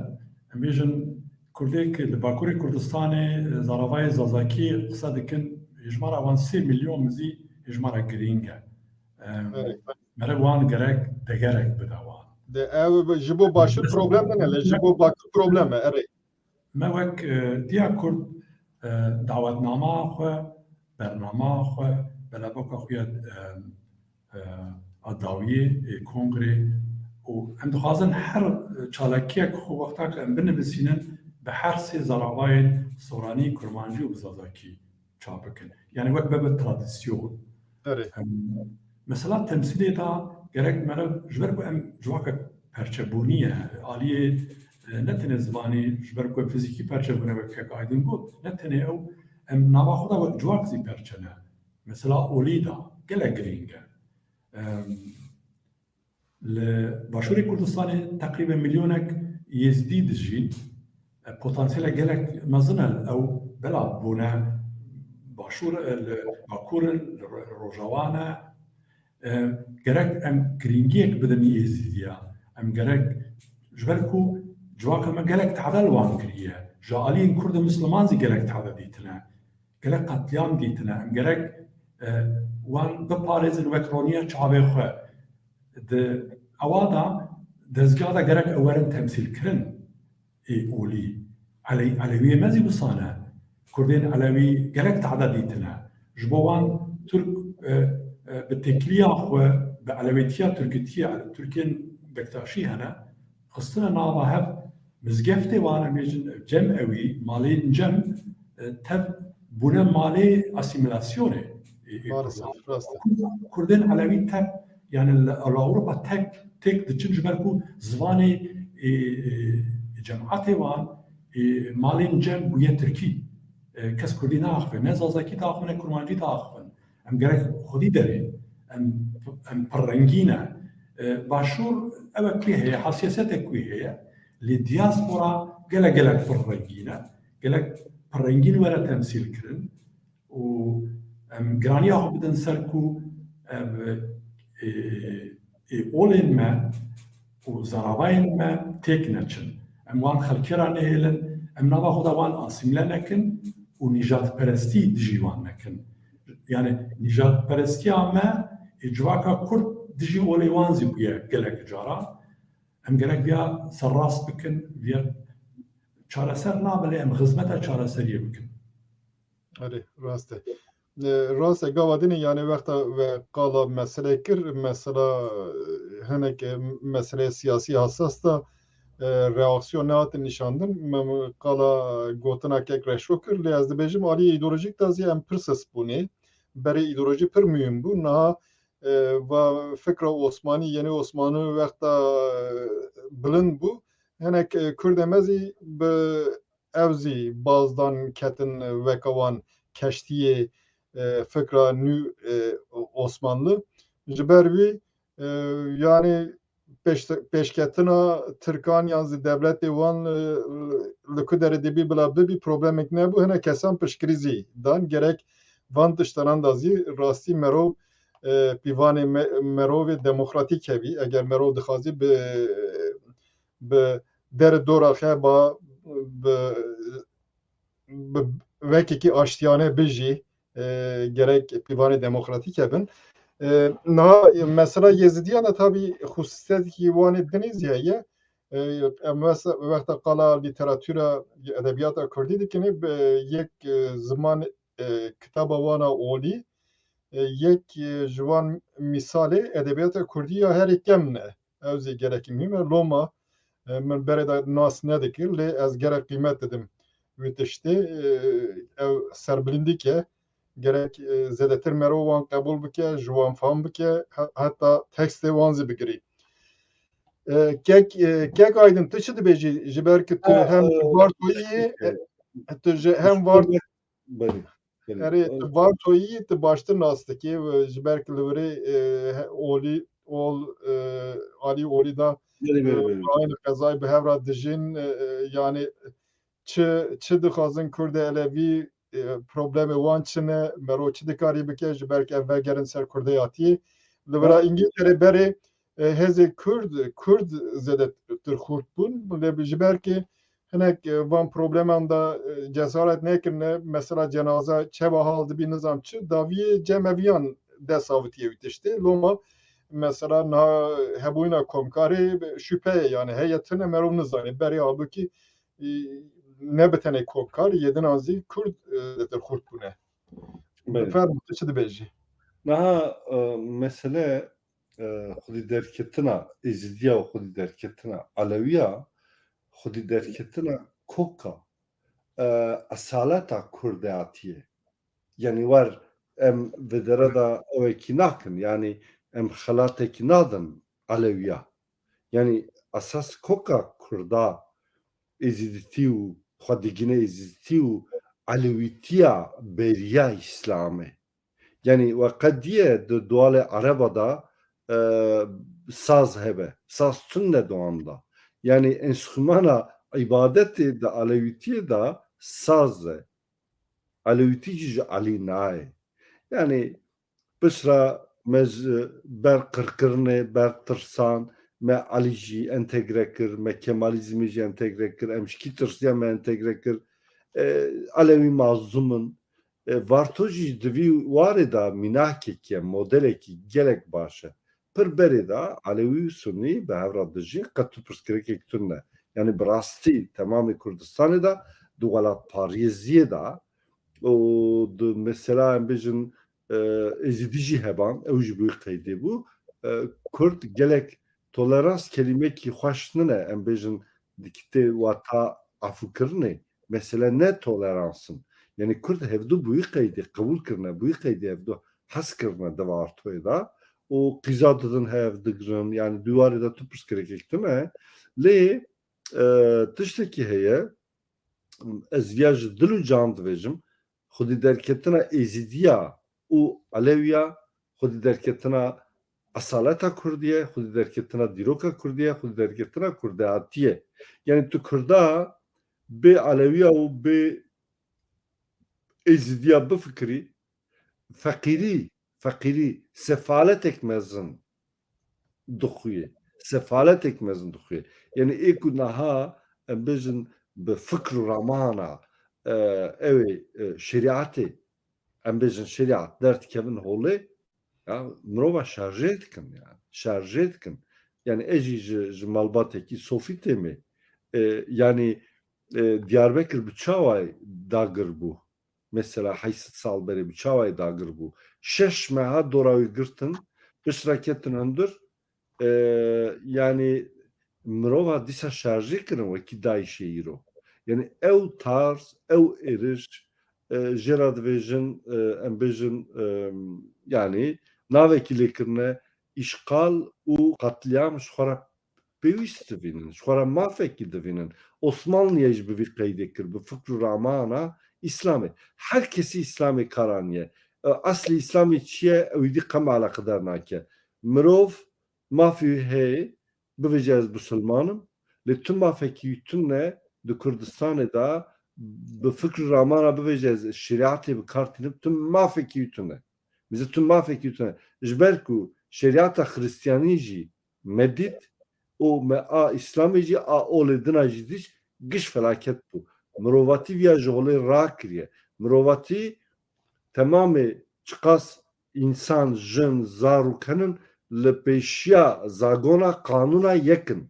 em bêjin Kurdek li Bakurê Kurdistanê zaravayê zazakî qisa dikin hejmara wan 3 milyon mizî hejmara girîng e mere wan gerek degerek bide wan de ew ji bo başûr problem nene ji bo Bakur problem e erê me wek diya Kurd dawetnama xwe bernama xwe belebaka xwe adawiyê kongrê û em dixwazin her çalakiyek xwe wexta ku em binivîsînin bi her sê zaravayên soranî, kurmancî û bizazakî çap bikin. Yani wek bebe tradisyon. erê Mesela temsilê da gerek mere ji ber ku em civakek perçebûnî ye aliyê ne tenê zimanî ji ber ku fizîkî perçebûne wekek aydin got ne tenê ew em nava xwe da wek civak zî perçene. Mesela olî da gelek girîng e. Li Başûrê Kurdistanê teqrîben milyonek Yêzdî dijîn potansiyela gelek mezin e ew bela bûne Başûr li Bakurên li Rojava gerek em girîngiyek bidin Yêzîdiya em gerek ji ber ku civaka me gelek tehdel wan kiriye ji aliyên Kurd û Misliman zî gelek tehdel dîtine gelek qetliyam dîtine em gerek wan biparêzin wek roniya çavê xwe di ewa da dezgah da gerek ew werin temsîlkirin ê olî Elewiyê me zî wisane Kurdên Elewî gelek tehdel dîtine ji bo wan Türk bi tekliya xwe bi elewîtiya Tirkiyên Bektaşî hene xistine nava hev mizgeftê wan em bêjin cem ewî malên cem tev bûne malê asîmîlasyonê maalesef rast Kurdên Elewî tek yani li Ewropa tek diçin ji ber ku zivanê cemaetê wan malên cem bûye Tirkî kes Kurdî naxivin ne zazakî daxivin ne kurmancî daxivin em gerek xwedî derê em pirrengîn e Başûr ew wî heye hesiyesetek wî heye lê diaspora gelek pirrengîn e gelek pirrengîn were temsîl kirin û em giraniya xwe bidin ser ku olên me û zaravayên me têk neçin em wan xelkêra nehêlin em nava xwe da wan asîmle nekin û nîjadperestî dijî wan nekin yani nîjadperestiya me civaka Kurd dijî olê wan zî bûye gelek cara em gerek viya serrast bikin viya çareser nabe lê em xizmeta çareseriyê bikin erê rast e rast e gavadînê yani wexta ve qala mesele kir mesela hinek meseleyê siyasî hesas da reaksiyon nehatin nişandın kala gotina kek reşo kir li ez dibêjim aliyê îdeolojik da zî em pir sespûnê berê îdeolojî pir mühim bû niha ve fikra Osmanî yeni Osmanî wexta bilind bû hinek Kurd emezî bi ew zî bazdan ketin veka wan keştiyê fikra nû Osmanlı ji ber wî yani pêşketina Tirkan yan zî devletê wan li ku derê dibî bila bibî problemek nebû hinek kesan piştgirî zî dan gerek van tiştanan da zî rastî merov pîvanê merovê demokratîk hebî eger merov dixwazî bi derê dora xe ba bi vekekî aştiyane bijî gerek pîvanê demokratîk hebin. Niha mesela Yezidiyan da tabii xusûsiyetekî wanê dinê zî heye. Em wexta qala lîteratûra edebiyata Kurdî dikinê bi yek ziman kitaba wan a olî yek ji wan mîsalê edebiyata Kurdî ya herî kem ne. Ew zî gelekî mühim e. Loma min berê de nas nedikir lê ez gerek qîmet didim wî tiştê ew serbilindîk e. Gerek zêdetir merov wan qebûl bike, ji wan fehm bike, heta tekstê wan zî bigirî. Kek Aydın tu çi dibêjî ji ber ku tu hem Bartoyî tu ji hem erê tu Bartoyî tu baştir nas dikî ji ber ku li wirê Alî Olî da aynı qezayê bi hev re dijîn yani çi dixwazin Kurdê Elevî problemê wan çi ne merov çi dikarî bike ji ber ku ev vegerin ser Kurdê hatiyê li wira İngîlterê berê hêzê Kurd zêdetir xurt bûn lê ji ber ku hinek van probleman da cesaret nekirine mesela cenaze çeva hal dibî nizam çi daviyê cemeviyan desavitiye wî tiştê loma mesela niha hebûna komkarê şüphe yani heye tune merov nizanî berê halbuki ne bi tenê komkar yedinan zî Kurd dir xurt bûne. Fermû tu çi dibêjî? Niha mesele xwedî derketina Êzidiya û xwedî derketina Alewiya xwedî derketina koka esaleta Kurdê hatiye. Yani war em bi dere da ewekî nakin yani em xelatekî nadin Alewiya. Yani esas koka Kurda Êzidîtî û xwedîgîna Êzidîtî û Alewîtiya bêriya İslamê. Yani qediye di dualê Araba da saz hebe. Saz tune doamda. Yani enstrümana ibadetê de Alewîtiyê da saz e. Alewîtî jî ji Alî nayê. Yani pişra mez ber qirkirinê, ber tirsan me Alî jî entegre kir, me Kemalizmê jî entegre kir, em ji kî tirsiya me entegre kir. Alewî mazlûm in. Varto jî di vî warê da mînakekî modelekî gelek baş e. Pir berê da Alewî û Sunnî bi hev re dijîn qet tu pirsgirêkek tune. Yani bi rastî temamê Kurdistanê da di welatparêziyê da û di mesela em bêjin Êzidî jî heban ew ji bo qeydê bû Kurd gelek tolerans kelimekî xweş nine em bêjin di kitê wata afûkirinê mesele ne toleransın. Yani Kurd hevdû bûyî qeydê qebûl kirine bûyî qeydê hevdû hes kirine di Vartoyê da û qîza didin hev digirin yani di warê da tu pirsgirêkek tune lê tiştekî heye ez ya ji dil û can dibêjim xwedî derketina Êzidiya û Alewiya xwedî derketina esaleta Kurdî ye, xwedî derketina dîroka Kurdî ye, xwedî derketina Kurdê hatiye. Yani tu Kurda bê Alewiya û bê Êzidiya bifikirî feqîrî sefaletek mezin dixuye. Sefaletek mezin dixuye. Yani ê ku niha em bêjin bi fikr û ramana ew ê şeriatê em bêjin şeriat derdikevin holê ya mirova şerjê dikin yani. Şerjê dikin. Yani ez jî ji malbatekî Sofîtê me yani Diyarbekir bi çawa dagir bû. Mesela 8 sal berê bi çawa dagir bû. 6 meha dora wî girtin piştre ketin hundir yani مرۆڤ دیسا شارژێکردنەوە کی دایشێ ئیرۆ یعنی ئەو تارز ئەو ئێرش ژێرا دەبێژن ئەم بێژن یعنی ناوێکی لێکردنە ئیشقال و قەتلیام شخۆرە پێویست دەبینن شخۆرە مافێکی دەبینن ئۆسمانیەش بڤیر قەیدێ کرد بە فکر و ڕامانە ئیسلامێ هەر کەسی ئیسلامی کارانیە ئەسلی ئیسلامی چییە ئەویدی قەم عەلاقەدار ناکە مرۆڤ مافی هەیە ببێژە ez مسلمانم lê tu mafekî tune di Kurdistanê da bi fikr û ramana bibêje ez şeriatê bi kar tînim tu mafekî tune bizê tu mafekî tune ji ber ku şeriata xristiyanî jî medît û me a İslamê jî a olê dina jî dîş giş felaket bû mirovatî viya ji holê rakiriye mirovatî temamê çiqas însan jin zar û kenin li pêşiya zagona qanûna yekin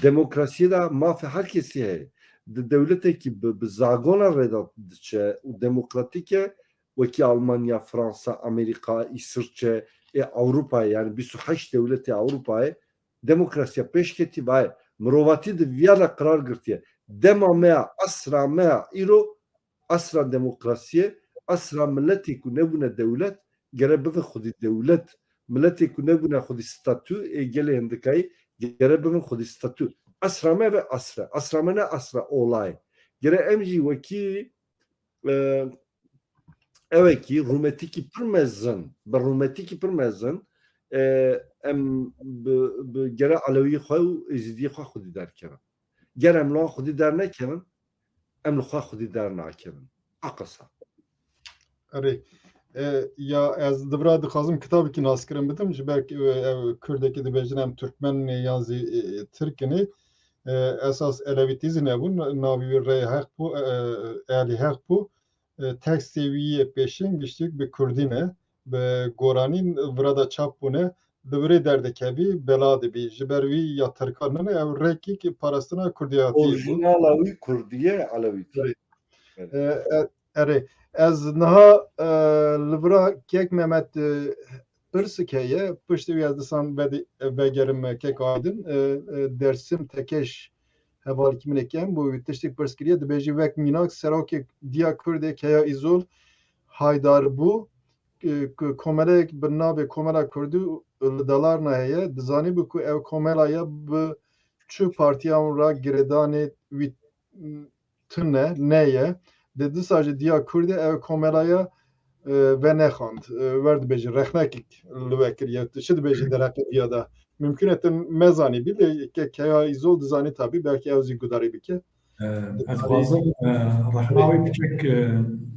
demokrasiyê de mafê her kesî heye di dewletekî bi zagona rêda diçe û demokratîk e wekî Almanya, Fransa, Amerîka, İsviçre Avrupayê yani 28 dewletê Avrupayê demokrasiya pêşketî vaye mirovatî di viya re qirar girtiye dema me ya esra me ya îro esra demokrasiyê esra milletê ku nebûne dewlet gere bive xwedî dewlet milletê ku nebûne xwedî statû ê gelê hindikayî gere bibin xwedî statû esra me ve esra me ne esra olayê gere em jî wekî evekî rûmetikî pir mezin bi rûmetikî pir mezin em bi gere alewî xwe û êzîdiyê xwe xwedî derkevin ger em li wan xwedî dernekevin em li xwe xwedî dernakevin a qisa erê ya ez divra dixwazim kitabekî naskirin bidim ji ber ev Kurdekî dibêjin em Türkmen yan zî Tirkinê esas elewîtîzî nebûn navî wî rê heq bû elî heq bû tekstê wî yê pêşîn giştîk bi Kurdî ne bi goranîn vira da çap bûne li wirê derdikevî bela dibî ji ber wî ya Tirkan ne ew rêkî parastina Kurdiyatî bû orijinala wî Kurdiye alewîtî erê ez niha li vira kek Mehmet pirsik heye piştî wî ez disan vegerim kek aydin Dersim Tekeş hevalîkî min kem bû tiştî pirs kiriye dibêjî wek mînak serokê diya Kurdê Keya İzol Haydar bû komeleyek bi navê Komela Kurdî li Dalarna heye dizanî bû ku ev komelaya bi çi partiyan ra girêdanê wî tune neye di disa jî diya Kurdê ev komelaya ve nexand wer dibêjin rexnekek li we kiriye çi dibêjin derheqê diya da mümkün etin mezanî bî lê Keya İzol dizanî tabî belkî ew zî gudarî bike ez dixwazim rexnawê biçek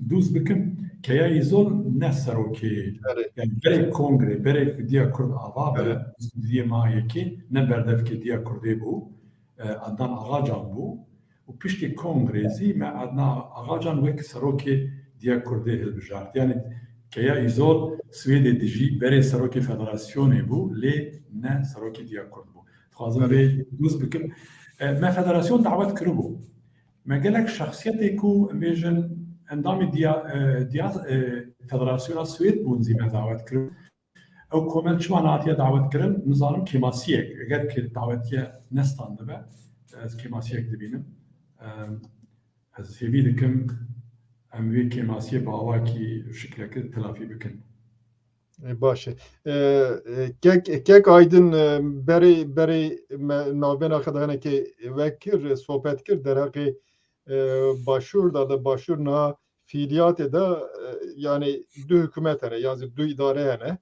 dûz bikim Keya İzol ne serokê yani berek kongre berek diya Kurd ava be diye mayekî ne berdevkê diya Kurdê bû Adnan Ağacan bû û piştî kongrêzî me Adnan Ağacan wek serokê diya Kurdê hilbijart yani Keya İzol Swêdê dijî berê serokê federasyonê bû lê ne serokê diya Kurd bû dixwazim vê dûz bikim me federasyon davet kiribû me gelek şexsiyetê ku em bêjin endamê diya federasyona Swêd bûn zî me davet kiribû ew komel çima hatiye davet kirin nizanim kêmasiyek eger ki davetiye nestan dibe ez kêmasiyek dibînim ez hêvî dikim em vê kêmasiyê bi awakî şiklekê telafî bikin baş e kek aydin berê navbena xwe hinekê vekir sohbet kir derheqê başûr da başûr niha fiiliyatê de yani du hikûmet hene yan du îdare hene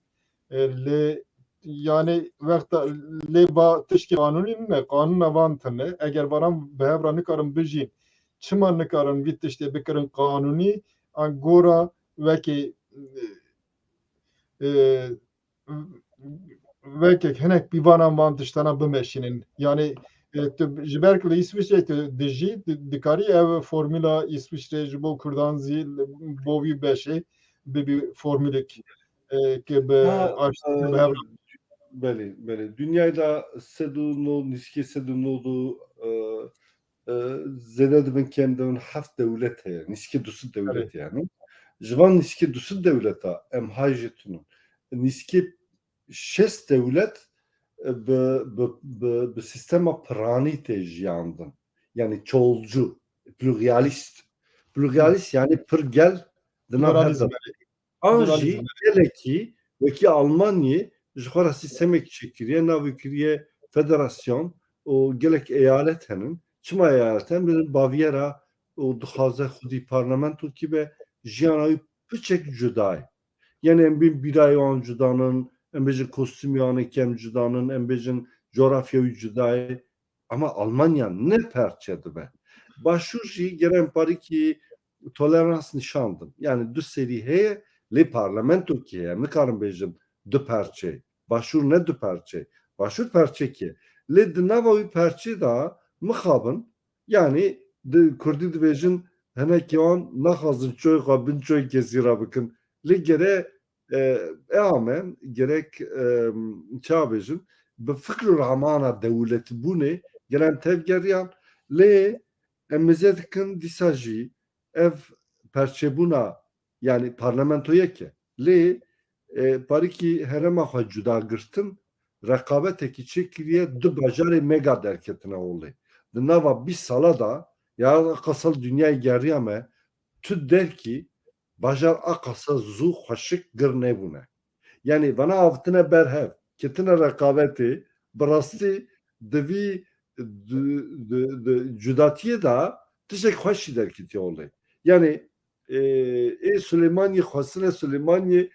lê yani wexta lê va tişkî qanûnî ne qanûna van tune eger varan bi hev re nikarin bijîn çima nikarin vî tiştê bikirin qanûnî an gora wekî wekek hinek pîvanan van tiştana bimeşînin yani ji ber ku li İsviçrê dijî dikarî ev formûla İsviçrê ji bo Kurdan zî bo wî beşê bibî formûlek ki bi belê belê dünyayda sedû nîskê sedû nû zêde dibin kêm dibin heft dewlet heye nîskê dusî dewlet yani ji van nîskê dusî dewleta em hay jî tune nîskê şest dewlet bi sistema piranî tê jiyandin. Yani çoğulcu, pluralist. Pluralist yani pir gel di nav her Pluralizm. de. An Pluralizm. jî gelekî wekî Almanyê ji xwe re sîstemekî çêkiriye navê kiriye federasyon û gelek eyalet henin. Çima eyalet henin? Bi Bavyera û dixwaze xwedî parlamentokî be jiyana wî piçek cuda ye. Yani em bên bîrayê wan cudanin, em bêjin kostûmê wan ê kem cudanin, em bêjin coğrafya wî cuda ye. Ama Almanya ne perçe dibe. Başûr jî gere em parîkî tolerans nişandin. Yani du serî heye lê parlamentokî heye. Em nikarin bêjin du perçe. Başûr ne du perçe. Başûr perçekî ye. Lê di nava wî perçê de mixabin yani di Kurdî dibêjin hinekî wan naxwazin çoy xwe bin çoy kesî re bikin. Lê gere eamen gerek ça bêjin bi fikr û ramana dewletbûnê gere em tevgeriyan lê em mêze dikin dîsa jî ev perçebûna yani parlamentoyeke lê parîkî herêma xwe cuda girtin rekabetekî çêkiriye du bajarê mega derketine olê. Di nava 20 sala da ya qasal dünyayê geriya me tu derkî bajar a qasa zû xweşik gir nebûne. Yani bana avtine berhev ketine rekabetê bi rastî di vî cudatiyê da tişek xweşî derketiye olê. Yani Süleymaniyê xwestine Süleymaniyê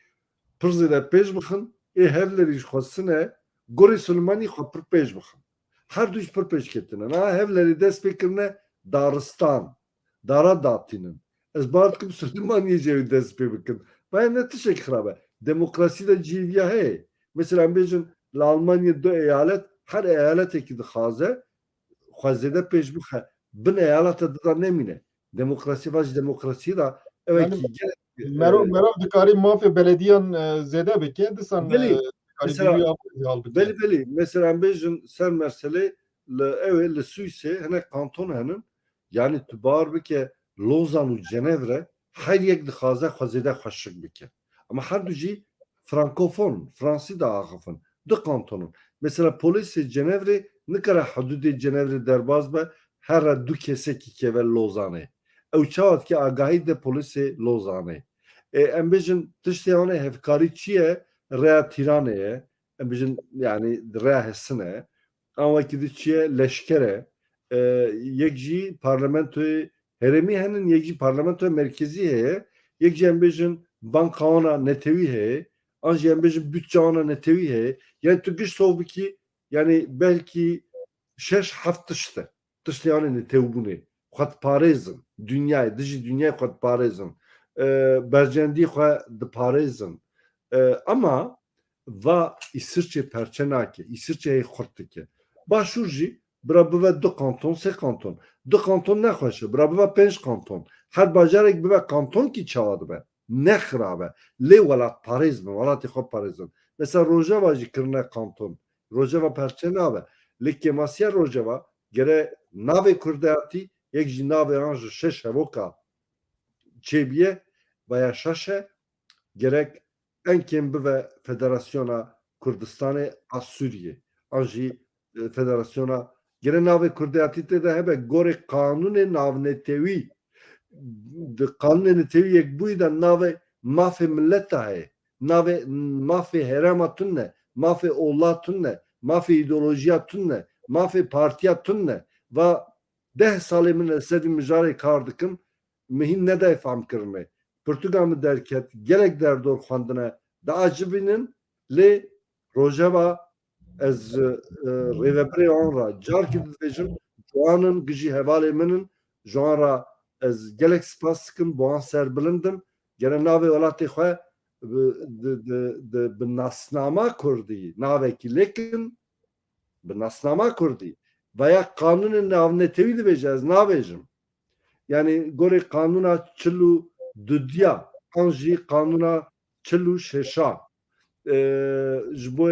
pir zêde pêş bixin, hevlerî ji xwestine gorê Süleymaniyê xwe pir pêş bixin. Her du jî pir pêş ketine. Na hevlerî dest pê kirine daristan, dara datînin. Ez bar dikim Süleymaniyê jê wî dest pê bikin. Baya ne tişek xirab e. Demokrasî de cîviya heye. Mesela em bêjin li Almanyê du eyalet her eyaletekî dixwaze xwezêde pêş bixe bin eyaleta dida nemîne. Demokrasî va ji demokrasiyê da Yani Merov dikarî mafê belediyan zêde bike disan Belê. Mesela hal bike. belê. Mesela em bêjin ser meselê li ew li Swîsê hinek kanton henin yani tu bar bike Lozan û Cenevre her yek dixwaze xwezêde xweşik bike. Ama her du jî frankofon, Fransî da axifin. Du kantonun. Mesela polîsê Cenevre nikare hududê Cenevre derbas be her re du kesekî keve Lozanê. Ew çawa dike agahî de polîsê Lozanê. Em bêjin tiştê wan ê hevkarî çi ye? Rêya Tîranê ye. Em bêjin yani rêya Hesinê. An wekî di çi ye? Leşker e. Yek jî parlamentoyê herêmî henin, yek jî parlamentoya merkezî heye. Yek jî em bêjin banka wana netewî heye. An jî em bêjin bütçe wana netewî heye. Yani tu giş sov bikî yani belkî 6-7 tişt e. Tiştê wan ê netewbûnê. Xwe diparêzin. Dünyayê, dijî dünyayê xwe diparêzin. Bercendî xwe diparêzin. Ama va İsviçre perçe nake. İsviçreyê xurt dike. Başûr jî bira bive du kanton, sê kanton. Du kanton nexweşe. Bira bive 5 kanton. Her bajarek bive kanton kî çawa dibe. Ne xirabe. Lê welat parêz bin. Welatê xwe parêzin. Mesela Rojava jî kirine kanton. Rojava perçe nabe. Lê kêmasiya Rojava gere navê Kurdiyatî yek jî navê an ji 6 hevoka çêbiye veya 6 e gerek en kêm bive Federasyona Kurdistanê a Sûriyê. An jî Federasyona gere navê Kurdiyatî tê de hebe gorê kanûnê navnetewî di kanûnê netewî yekbûyî de navê mafê millet de heye. Navê mafê herêma tune ne, mafê ola tune ne, mafê îdeolojiya tune ne, mafê partiya tune ne. Va 10 salê min li ser vî mijarê kar dikim mihîn nede fam kirine. Portugal mi derket gelek derdor xwendine da acibînin lê Rojava ez rêveberê wan ra carkî dibêjim ciwanin bijî hevalê min in ji wan ra ez gelek spas dikim bi wan serbilindim gere navê welatê xwe bi nasnama Kurdî navekî lêkin bi nasnama Kurdî veya kanûnê navnetewî dibêje ez nabêjim. Yani gorê kanûna çil û dudiya an jî kanûna çil û şêşa ji bo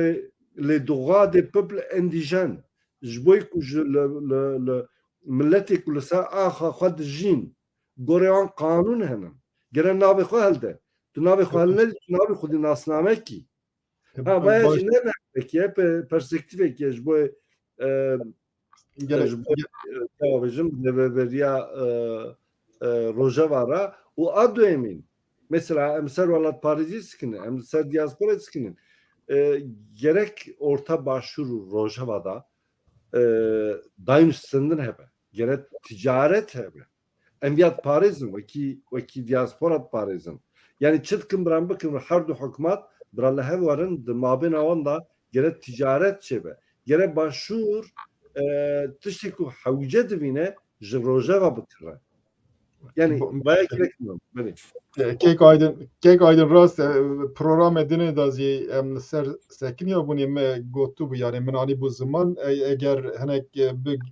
les droits des peuples indigènes ji bo ku li milletê ku li ser axa xwe dijîn gorê wan kanûn henin gere navê xwe helde tu navê xwe hel nedî tu navê xwe dî nasnamekî Ha bayağı ne peki hep perspektif ji bo Gerek ji bo tevabijim deveberiya rojava ra û a duemîn mesela em ser welat Parîzî sikinin em ser diaspora sikinin gerek orta başvuru rojavada daim sindin hebe gerek ticaret hebe em viyat Parîzin wekî diaspora Parîzin yani çıtkın biran bikin her du hükümet biran hevarin di mabêna wan da gerek ticaret çebe gerek başvur tiştê ku hewce dibîne ji rojava bikire yani bayağı gerekmiyor beni. Kek aydın rast program edine da zî em ser sekiniya bunî me gotu bû yani min anî bu ziman eger hinek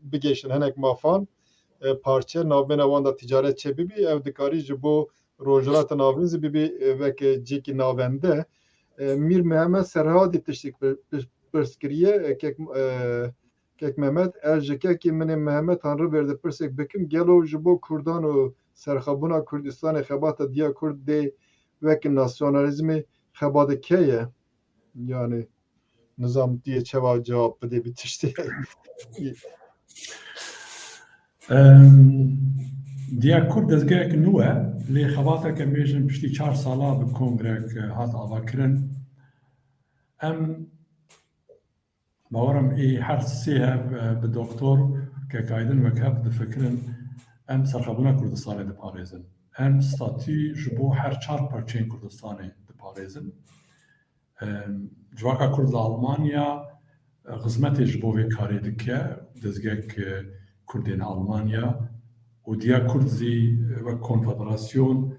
bigeşin hinek mafan parçe navbêne wan da ticaret çê bibî ew dikarî ji bo rojhilata navîn zî bibî veke cîkî navende Mir Mehmet Serhadî tiştek pirskiriye kek Mehmet er ji kekî min ê Mehmet han rivêr de pirsek bikim gelo ji bo Kurdan û serxebûna Kurdistanê xebata diya Kurd dê wekî nasyonalîzmê xebata kê ye yani nizam diye çawa cevap bide bir tiştê Diya Kurd dezgehek nû e lê xebateke bêjin piştî 4 sala bi kongrek hat avakirin em bawerim ê her sê hev bi doktor kek aydin wek hev difikirin em serxebûna Kurdistanê diparêzin em statû ji bo her 4 parçeyên Kurdistanê diparêzin civaka Kurd li Almanya xizmetê ji bo vê karê dike dezgehek Kurdên Almanya û diya Kurd zî wek konfederasyon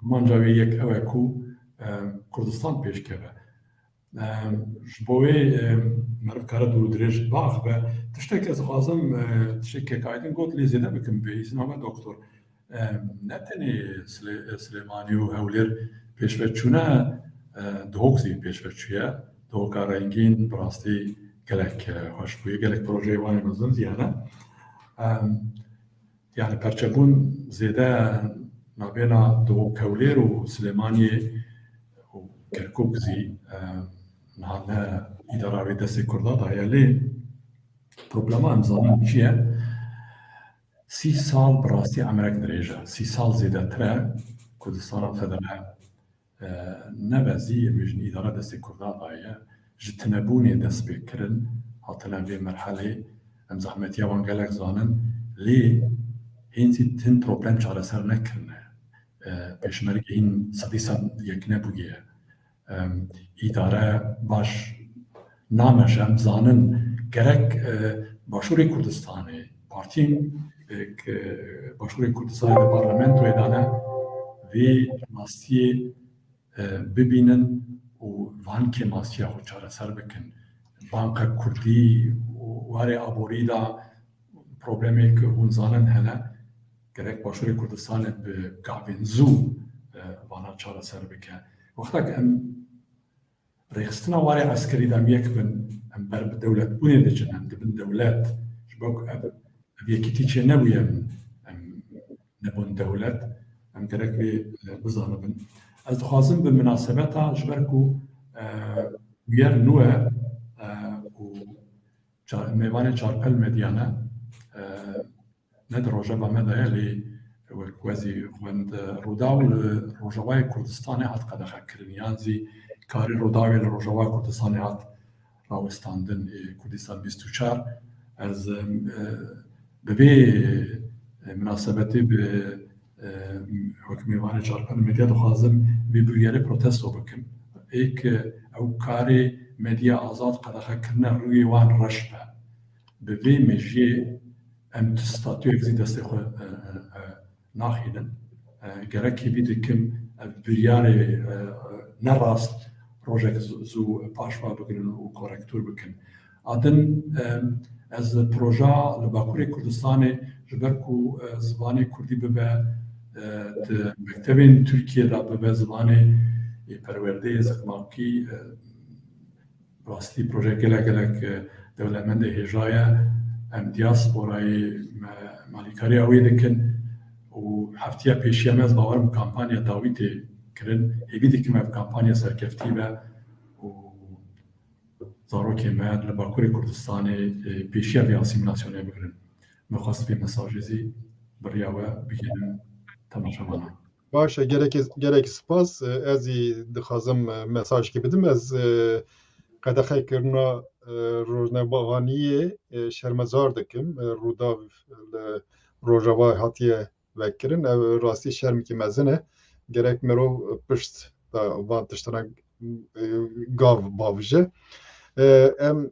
armanca wê yek ew e ku Kurdistan pêşkeve ji bo wê meriv kare dûr û dirêj biaxive tiştek ez dixwazim tiştek kek aydin got lê zêde bikim bi îzina me doktor ne tenê Silêmanî û Hewlêr pêşveçûne dihok zî pêşveçûye dihoka rengîn bi rastî gelek xweş bûye gelek projeyê wan ê mezin ziyane yani perçebûn zêde navbêna dihok Hewlêr û Silêmaniyê û Kerkûk zî niha ne îdara wê destê Kurda daye lê problema em zanin çi ye 30 sal bi rastî emerek dirêj e 30 sal zêdetir e Kurdistana Federal nebezî bêjin îdara destê Kurda daye ji tinebûnê dest pê kirin hatine vê merhelê em zehmetiya wan gelek zanin lê hên zî tin problem çareser nekirine pêşmerge hîn sedî sed yek nebûye îdare baş nameş em zanin gerek Başûrê Kurdistanê partiyên Başûrê Kurdistanê di parlamentoyê de ne vê mastiyê bibînin û vankê mastiya xwe çareser bikin Banka Kurdî û warê aborî da problemê ku hûn zanin hene gerek Başûrê Kurdistanê bi gavên zû vana çareser bike wextek em rêxistina warê eskerî de em yek bin em ber bi dewletbûnê dicin em dibin dewlet ji bo ev yekî tîçê nebûye em nebûn dewlet em gerek vê bizanibin ez dixwazim bi münasebeta ji ber ku yer nû e û mêvanê çarpel medyane ne di rojeva me de ye lê wek wezî xwend Rûdaw li Rojavayê Kurdistanê hat qedexekirin yan zî karê Rûdawê li Rojavayê Kurdistanê hat rawestandin Kurdistan 24 ez bi vê münasebetê bi wek mêvanê çarpel medya dixwazim vê bûyerê protesto bikim êk ew karê medya azad qedexekirine rûyê wan reş be bi vê mejiyê em ti statûyek zî destê xwe naxînin gerek hêvî dikim ev biryarê nerast projek zû paşva bigirin û korektûr bikin adin ez proja li Bakurê Kurdistanê ji ber ku zimanê Kurdî bibe di mektebên Tirkiyê de bibe zimanê perwerdeyê zikmakî rastî projek gelek dewlemendê hêja ye em diasporayê malîkariya wê dikin û heftiya pêşiya me ez bawerim kampanya dawîtê kirin hêvî dikim ev kampanya serkeftî be zarokê me li Bakurê Kurdistanê pêşiya vê asîmîlasyonê bigirin. Me xwast vê mesajê zî biriya we bigînin temaşevanan. Başa gerek spas ez î dixwazim mesaj bidim ez qedexekirina rojnevaniyê şermezar dikim rûdav li Rojava hatiye vekirin ev rastî şermekî mezin e gerek mirov pişt da van tiştine gav bavije em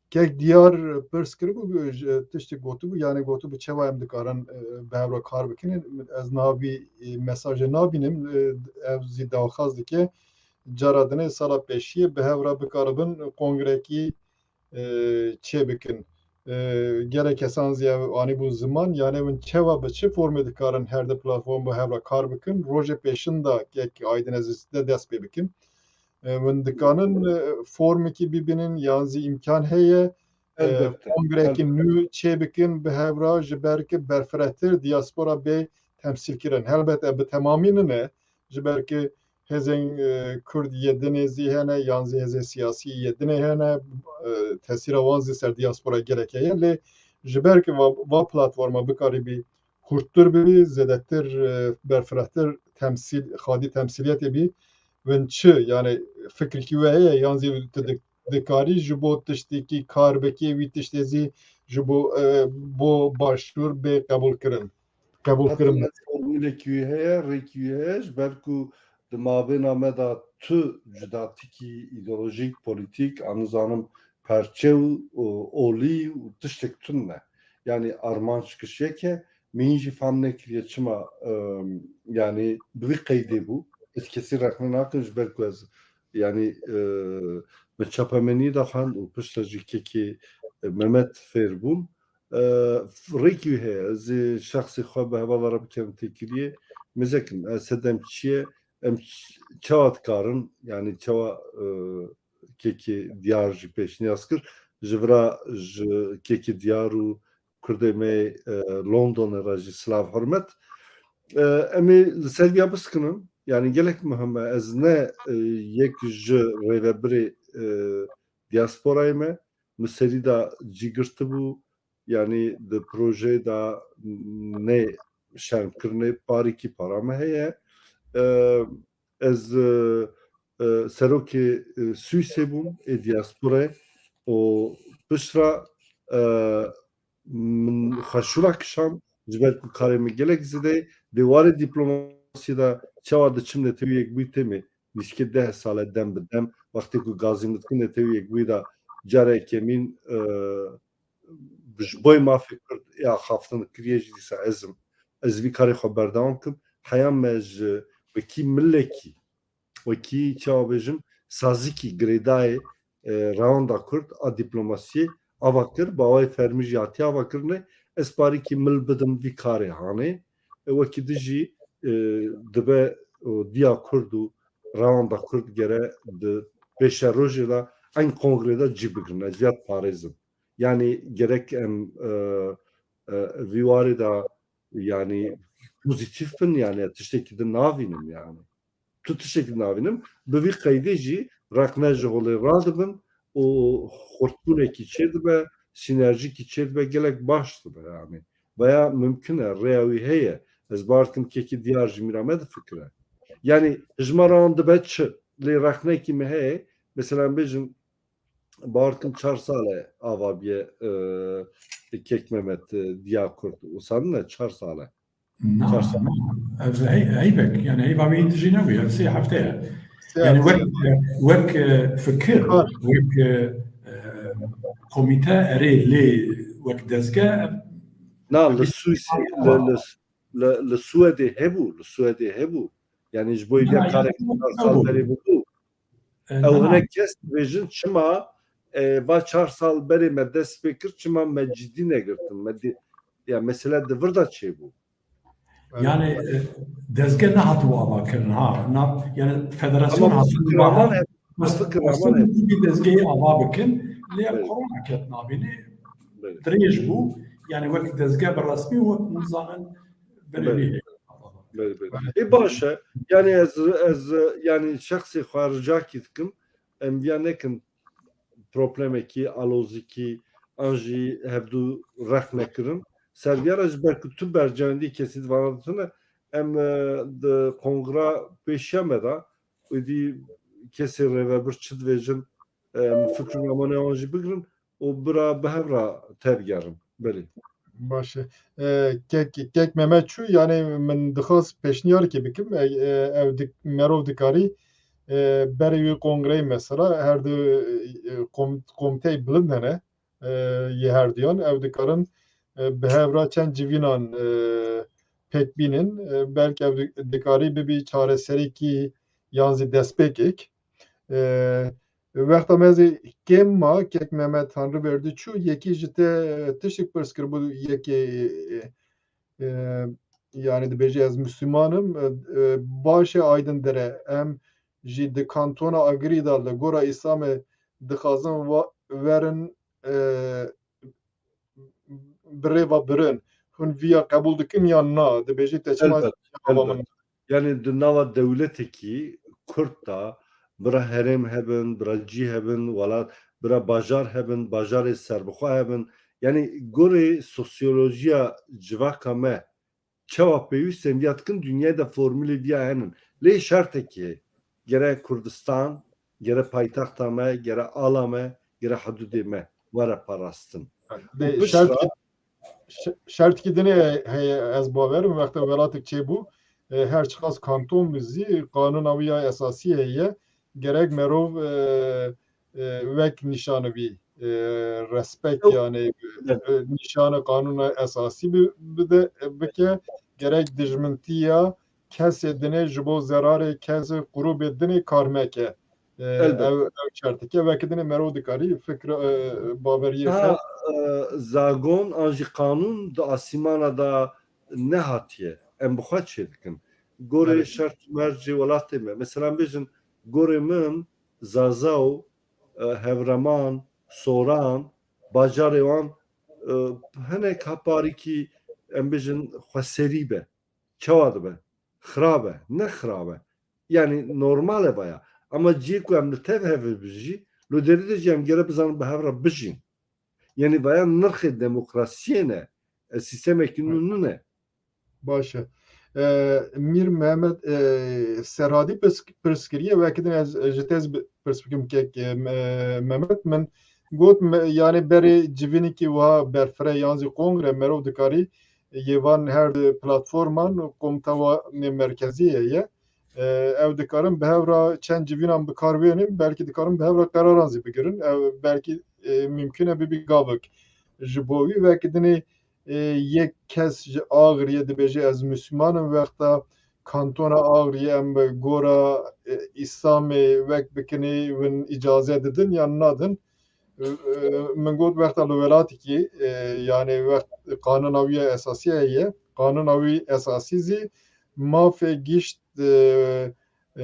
kek diyar pirs kiribû tiştî gotûbû yani gotûbû çawa em dikarin bi hevra kar bikinin ez navî mesajê nabînim ev zî daxwaz dike cara dinê sala pêşiyê bi hevra bikaribin kongrekî çê bikin gelek kesan zî ev anîbû ziman yani min çawa bi çi formê dikarin her di platform bi hevra kar bikin rojê pêşin da kek aydin ez de dest pê bikin min dikanin formekî bibînin yan zî imkan heye Elbette. kongrekî nû çê bikin bi hevra ji ber ki berfirehtir diaspora bê temsîl kirin helbet ev bi temamî nine ji ber ki hêzên Kurd yê dinê zî hene yan zî hêzê siyasî yê dinê hene tesîra wan zî ser diaspora gelek heye lê ji ber ki va platforma bikarîbî hurttir bibî zêdetir berfirehtir temsîl xadî temsîliyetê bî win çi yani fikrekî we heye yan zî tu dikarî ji bo tiştekî kar bikî wî tiştê zî ji bo başûr bê qebûlkirin Hatta formülekî heye rekî heye ji ber ku di mabêna me da tu cudatikî îdeolojîk polîtîk anızanim perçe û olî û tiştek tune ne yani armanc kişiyeke min jî fam nekiriye çima yani bi vî qeydê bû ez kesî rexne nakim ji ber ku ez yani bi çapemenî de xwend û pişta jî kekê Mehmet fêr bûm rekî heye ez ê şexsê xwe bi hevalara bikim têkiliyê mizekim ez sedem çiye em çawa dikarin yani çawa kekê diyar jî pêşniyaz kir ji vira ji kekê diyar û Kurdê me Londonê re jî silav hurmet em ê li ser vîya biskinin yani gelek muhim e ez ne yek ji rêvebirê diasporayê me min serî da cîgirtibû yani di projeyê da nê şermkirinê parîkî para me heye ez serokê Swîsê bûm ê diasporayê û piştre min xweşûra kişand ji ber ku karê min gelek zêde dê warê dîplomasiyê de çawa diçim netewiyek bûî têmê nîşkê 10 sale dem bi dem wextê ku gazî min dikin netewiyek bûî de carek kemîn ji boî mafê Kurd ya xaftin kiriye jî dîsa ez vî karê xwe berdewam kim heya me ji wekî millekî wekî çawa bêjim sazîkî girêdayê rawanda Kurd a dîplomasiyê ava kir bawayê fermî jî hatiye ava kirinê ez parîkî mil bidim vî karê hanê wekî di jî dibe diya Kurd û rawanda Kurd gere di pêşa rojê de eng kongrêda cî bigirin ez ya parêzim yani gerek em vî warê da yani pozitif bin yani tiştekî di navînim yani tu tiştekî navînim bi vî qeydê jî reqne ji holê radibin û xurtbûnekî çê dibe sînerjîkî çê dibe gelek baş dibe yani veya mümkün e rêya wî heye ez bar dikim kekî diyar ji mîra me difikire yani ji me re wan dibe çi lê rexnekî me heye mesela em bêjin bar dikim 4 sale ava bîye kek Mehmet diya Kurd û san ne 4 sale ev heybek yani heyva wî dijî nebûye ev 3 hefteye yani wek fikir wek komîte erê lê wek dezge na li Swîsê li Swêdê hebû yani ji bo vê karek 4 sal berê bû ew hinek kes dibêjin çima va 4 sal berê me dest pê kir çima me cidî negirtin me ya mesele di vir da çêbû yani dezge nehatibû avakirin ha yani federasyon hatibû dezgehê ava bikin lê korona ket navînê dirêj bû yani wek dezge bi resmî wek nizanin berevî baş e yani ez yani şexsê xwe ricakî dikim em viya nekin problemekî alozikî an jî hevdû rex nekirin serviyara ji ber ku tu bercewendî kesî divana ditune em di kongra pêşiya me de êdî kesê rêvebir çi dibêjin fikr û amaneyan jî bigirin û bira bi hev re tevgerin berê. باشه کک ممت چو یعنی من دخواست پیشنیار که بکم او مرو دکاری برای کنگره مثلا هر دو کمیته بلند هنه یه هر دیان او دکارن به هفرا چند جوینان پک بینن بلکه او دکاری ببی چاره سری کی یانزی دست پکک وقتا مزی کم ما کک ممت هنرو برده چو یکی جته تشک پرسکر bu yeki yani de beji az Müslümanım başı aydın dere em ji de kantona Agrida le gora İslam'e dixazin verin birêva birin hûn vîya qebûl dikin yan na de beji teçma Elbet, elbet. Yani di nava devletekî Kurd da bira herêm hebin, bira cî hebin, welat bira bajar hebin, bajarê serbixwe hebin. Yani gorê sosyolojiya civaka me çawa pêwîst ên diya dikin dünyayê de formûlê diya henin. Lê şertekê gerek Kurdistan, gerek paytexta me, gerek ala me, gerek hududê me were parastin. şert ki dine ez baverim vekte velatek çêbû her çiqas kanton bizî kanun aviya esasî heye gerek merov vek nişanevî respekt yani nişanı kanuna esasî bide bike gerek dijmintiya kesê dinê ji bo zerarê kesê grûbê dinê karmeke ev şerteke vekî dinê merov dikarî fikr baveriyê zagon an jî kanûn di asîmana da nehatiye em bixwe çê dikin gorê şert mercê welatê me mesela bêjin gorê min Zazaw Hevreman Soran bajarê wan hinek heparîkî em bêjin xweserî be çawa dibe xirab e ne xirab e yani normal e baya ama cî ku em li tev hevê bijî li derî de jî em gere bizanin bi hev re bijîn yani baya nirxê demokrasiyê ne sîstemekî nû ne باشه میر محمد سرحدی پرسکریه و کدن از جتز پرسپکم که محمد من گوت yani beri civini ki va berfre yanzi kongre merov dikari yevan her platforman komtava merkeziye ye ev dikarım behevra çen civinan bikar benim belki dikarım behevra kararanzi bigirin belki mümküne bir gavık jibovi ve kidini یک کس آغریه دبیجه از مسلمانم وقتا کانتونا آغریه ام گورا اسلام وقت بکنی ون اجازه دادن یا ندن من گفت وقتا لولاتی کی yani وقت قانوناوی اساسیه قانوناوی اساسی زی ما فگیشت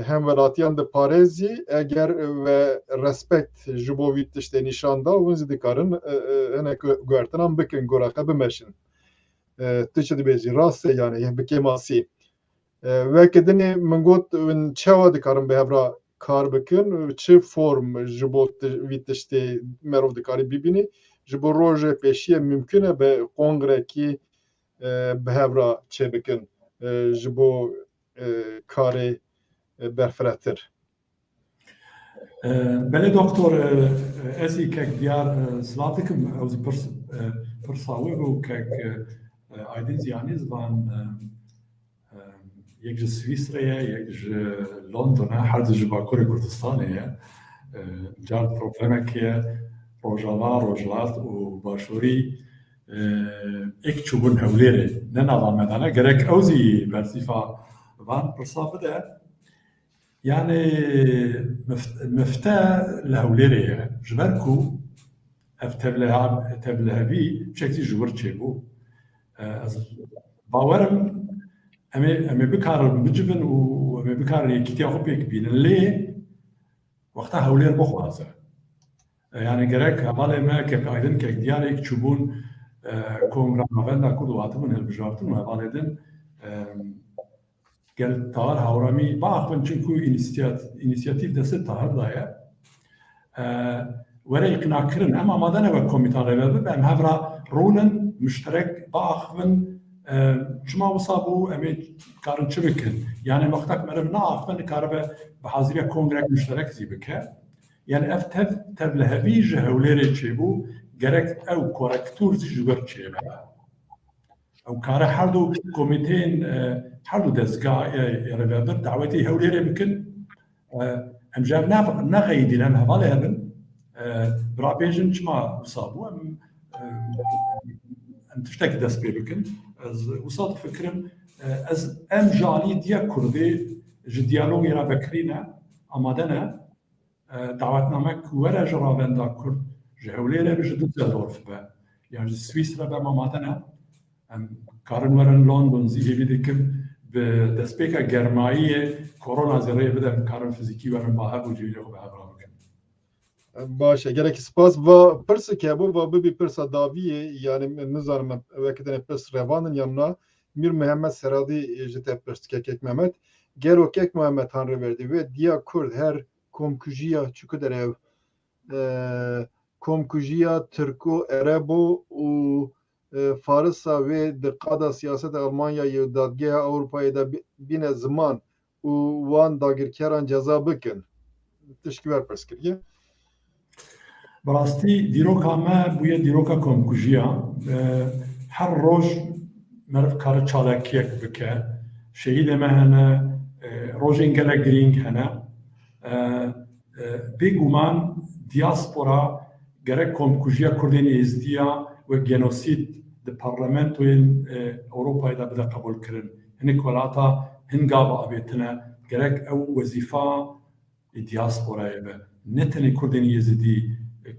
hem velatiyan de parezi eğer ve respekt jubovit işte nişanda unzi dikarın ene guertanam bikin goraka bimeşin tişi dibezi rasse yani bikemasi ve kedini min got un çava dikarın behevra kar bikin çi form jubot vit işte merov dikari bibini jibo roje peşiye mümküne be kongre ki behevra çebikin jibo kare berfirehtir. Belê doktor ez ê kek diyar silav dikim ew zî pirsawî û kek aydin ziyanî zivan yek ji Swîsreyê yek ji Londona her du ji Bakurê Kurdistanê ye car problemek ye rojava rojhilat û başûrî ek çûbûn hewlêrê ne nava medane gerek ew zî bersîfa van pirsa bide yani mifte li hewlêrê ye ji ber ku ev tevlihevî çekî ji wir çêbû ez bawerim em ê bikarin bicivin û em ê bikarin yekîtiya xwe pêk bînin lê wexta hewlêr bixwaze yani gerek hevalê me kek aydin kek diyarek çûbûn kongra navenda Kurd û hatibûn hilbijartin û hevalê din gel tahir hawramî baxbin çinku înîsiyatîv destê tahir daye ولا يقنع كرن أما ما دنا بكوميتان رباب أم هفرا رولن مشترك باخفن شما وصابو أمي كارن شبكن يعني وقتك مرم ناخفن كاربه بحاضرية كونغرس مشترك زي بكه يعني افتف تبلهبي جهوليري تشيبو جرك او كوركتور زي جبر تشيبه او كاره حردو كوميتين حردو دزقا ربابر دعوتي هوليري بكن ام جاب نغيدي لم هبالهبن برابيجن شما وصابو ام تشتك دس بيبكن وصاد فكرم از ام جالي ديا كردي جديالوغي را بكرينا امادنا دعوتنامك ورا جرابندا كرد جهوليرا بجد دورف با يعني سويسرا بما مادنا ام كارن ورن لندن زي بيدكم بدسبيكا جرمائيه كورونا زري بدا كارن فيزيكي ورن باها وجيلو بها باشه gerek spas va pırsı ki bu bir pırsa daviye yani nizarım vakitine pırs revanın yanına Mir Mehmet Seradi jete pırs kekek Mehmet gero kek Mehmet Tanrı verdi ve diya Kurd her komkujiya çukuderev komkujiya Türko Erebo u Farisa ve dikada siyaset Almanya'yı dadgeha Avrupa'yı da bine zaman u van dagirkeran ceza bikin teşkiver pırs kiriye براستی دیروکا ما بوی دیروکا کمکوژیا هر روز مرف کار چالاکیک بکه شهید ما هنه روزین گله گرینگ هنه بگومان دیاسپورا gerek کمکوژیا کردین ازدیا و گنوسید د پارلمانتوین اروپای دا بده قبول کرن هنی کولاتا هنگاب آبیتنا gerek او وظیفه دیاسپورای به نتنی کردین یزدی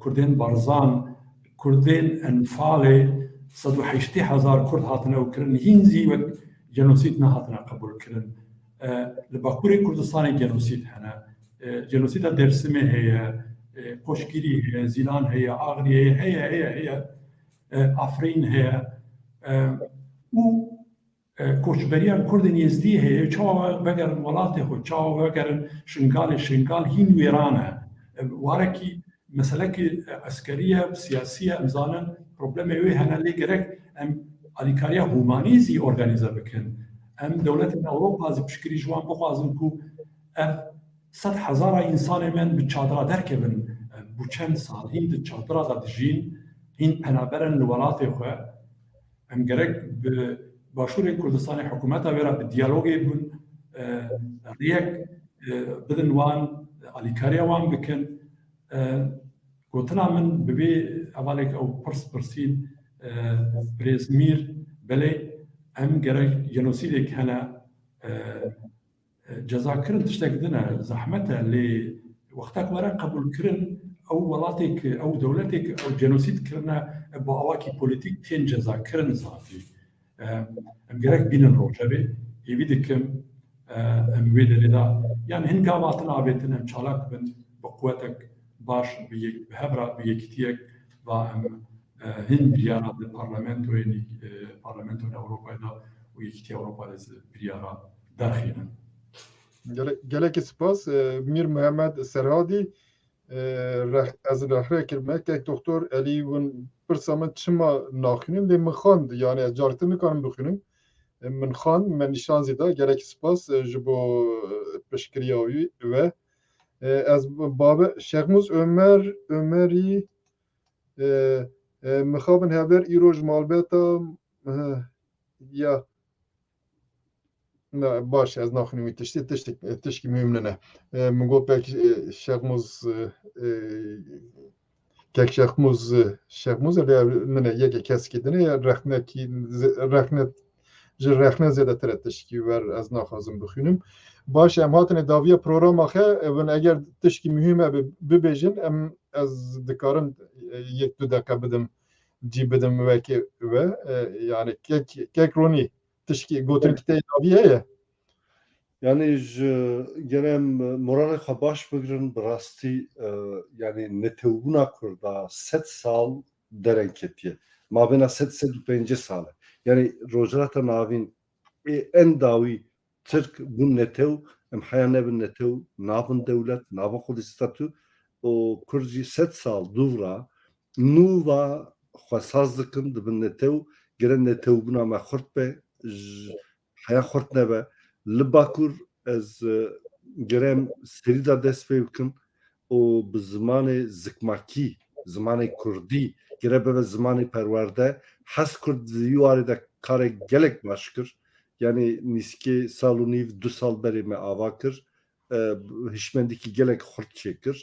كردين برزان كردين انفالي صدو حيشتي هزار كرد هاتنا وكرن هينزي وك جنوسيدنا هاتنا قبول كرن لباكوري كردستاني جنوسيد هنا جنوسيد درسمه هي قوشگيري هي زيلان هي آغري هي افرين هي و كوشبريان كردن يزدي هي چاو وگرن ولاته خو چاو وگرن شنگال هين ويرانه واركي مسألة عسكرية سياسية امزانا بروبلم اوي هنا لي gerek ام اليكاريا هومانيزي اورغانيزا بكن ام دولة اوروبا زي بشكري جوان بخوازن كو ام 100,000 انسان من بچادرا دركبن بو چند سال هين د چادرا دا دجين هين پنابرن الولات خو ام gerek باشور كردستان حكومتا ورا بالديالوجي بن ريك بدن وان اليكاريا وان بكن قلتنا من ببي أولك أو برسين بريزمير بلي أم جرك جنوسيدك هنا جزا كرن تشتاق دنا زحمتها اللي وقتك ورا قبول كرن أو ولاتك أو دولتك أو جنوسيد كرنا بأواكي بوليتيك تين جزا كرن ذاتي أم جرك بين الروجبي يبيدكم أم ويد لدا يعني هنقاماتنا عبيتنا مشالك بن بقوتك باش بهبرا بيكتيك و هن بريارا بالبرلمانتوين أوروبا ويكتي أوروبا بريارا داخلا. Gelek spas Mir Mehmet Seradi az rahre kirmek doktor Ali ون برسامت چما ناخنیم لی مخاند yani jartı mı kanım bükünüm من خان من نشان زیده gerek spas جبو peşkiriyavi ve از باب شخموز Ömeri مخابن هبر ایروج مالبتا یا نه باش از ناخنی تشکی مهمه نه مگو پک شخموز کک شخموز نه یکی کسی دنه یا رخنه زیاده تر تشکی ور از ناخازم بخونم باش ام هاتن داویه پروگرام آخه و اگر تشکی مهمه ببیجن ام از دکارم یک دو دقیقه بدم جی بدم و yani kek roni tişki gotun kitay daviye yani gerem morale xabaş bigrin brasti yani netevuna kurda 7 sal derenketiye mabena 7 sal yani rojrata navin en davi Türk bu netev em hayane bin netev navın devlet navın kod statü o Kurcî 100 sal dûvra nû va xwesaz dikin dibin netew gere netewbûna me xurt be ji heya xurt nebe li Bakur ez gerem serî da dest pê bikim û bi zimanê zikmakî zimanê Kurdî gere bibe zimanê perwerde hez Kurd ji warê de karek gelek baş kir yani nîskê sal û nîv 2 sal berê me ava kir hişmendîkî gelek xurt çêkir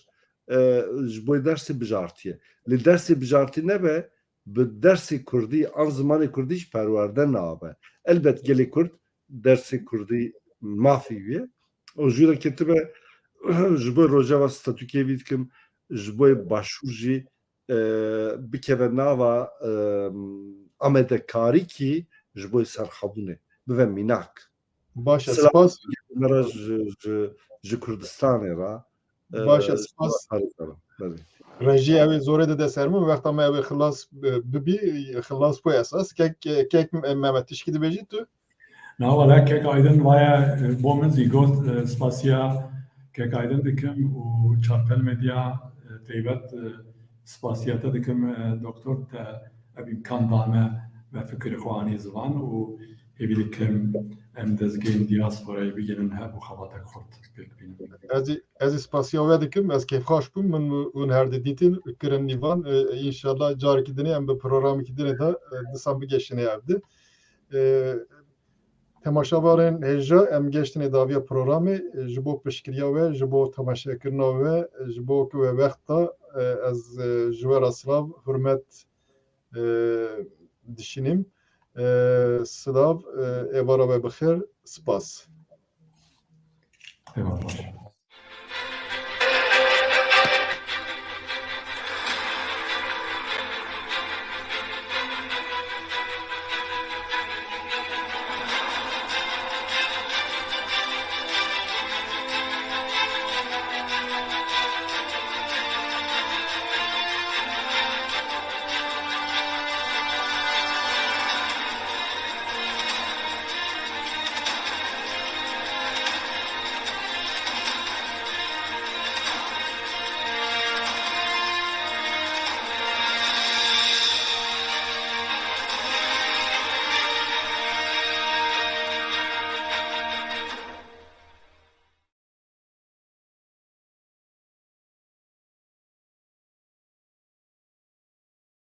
ji bo dersê bijartiye li dersê bijartî nebe bi dersê Kurdî an zimanê Kurdî ji perwerde nabe elbet gelê Kurd dersê Kurdî mafî wî û jû re ketibe ji bo rojeva statûkê vî dikim ji bo başûr jî bikeve nava amedekarîkî ji bo serxebûnê bive mînak Başa Silah spas. ra ji Kurdistanê ra Başa spas. Reji ev zore de sermin vekta me ev xilas bibi xilas bu esas kek Mehmet tişkî dibêjî tu Navale kek aydın vaya bo min zîgot spasiya kek aydın dikim û çarpel medya teybet spasiyata dikim doktor te ev imkan dane ve fikri xwanî zivan û hêvî dikim em dezgehên diasporayê biginin hev û xebatek xurt pêk bînin. Ez spasiya ve dikim ez kêfxweş bûm min hûn her didîtin kirin nîvan înşallah carekî dinê em bi programekî dinê de disan bigeşine evde temaşabarên hêja em geştinê daviya programê ji bo piştgiriya we ji bo temaşakirina we ji bo ku we wexta ez ji we re silav hurmet dişînim silav êvara we bixêr spas Eyvallah.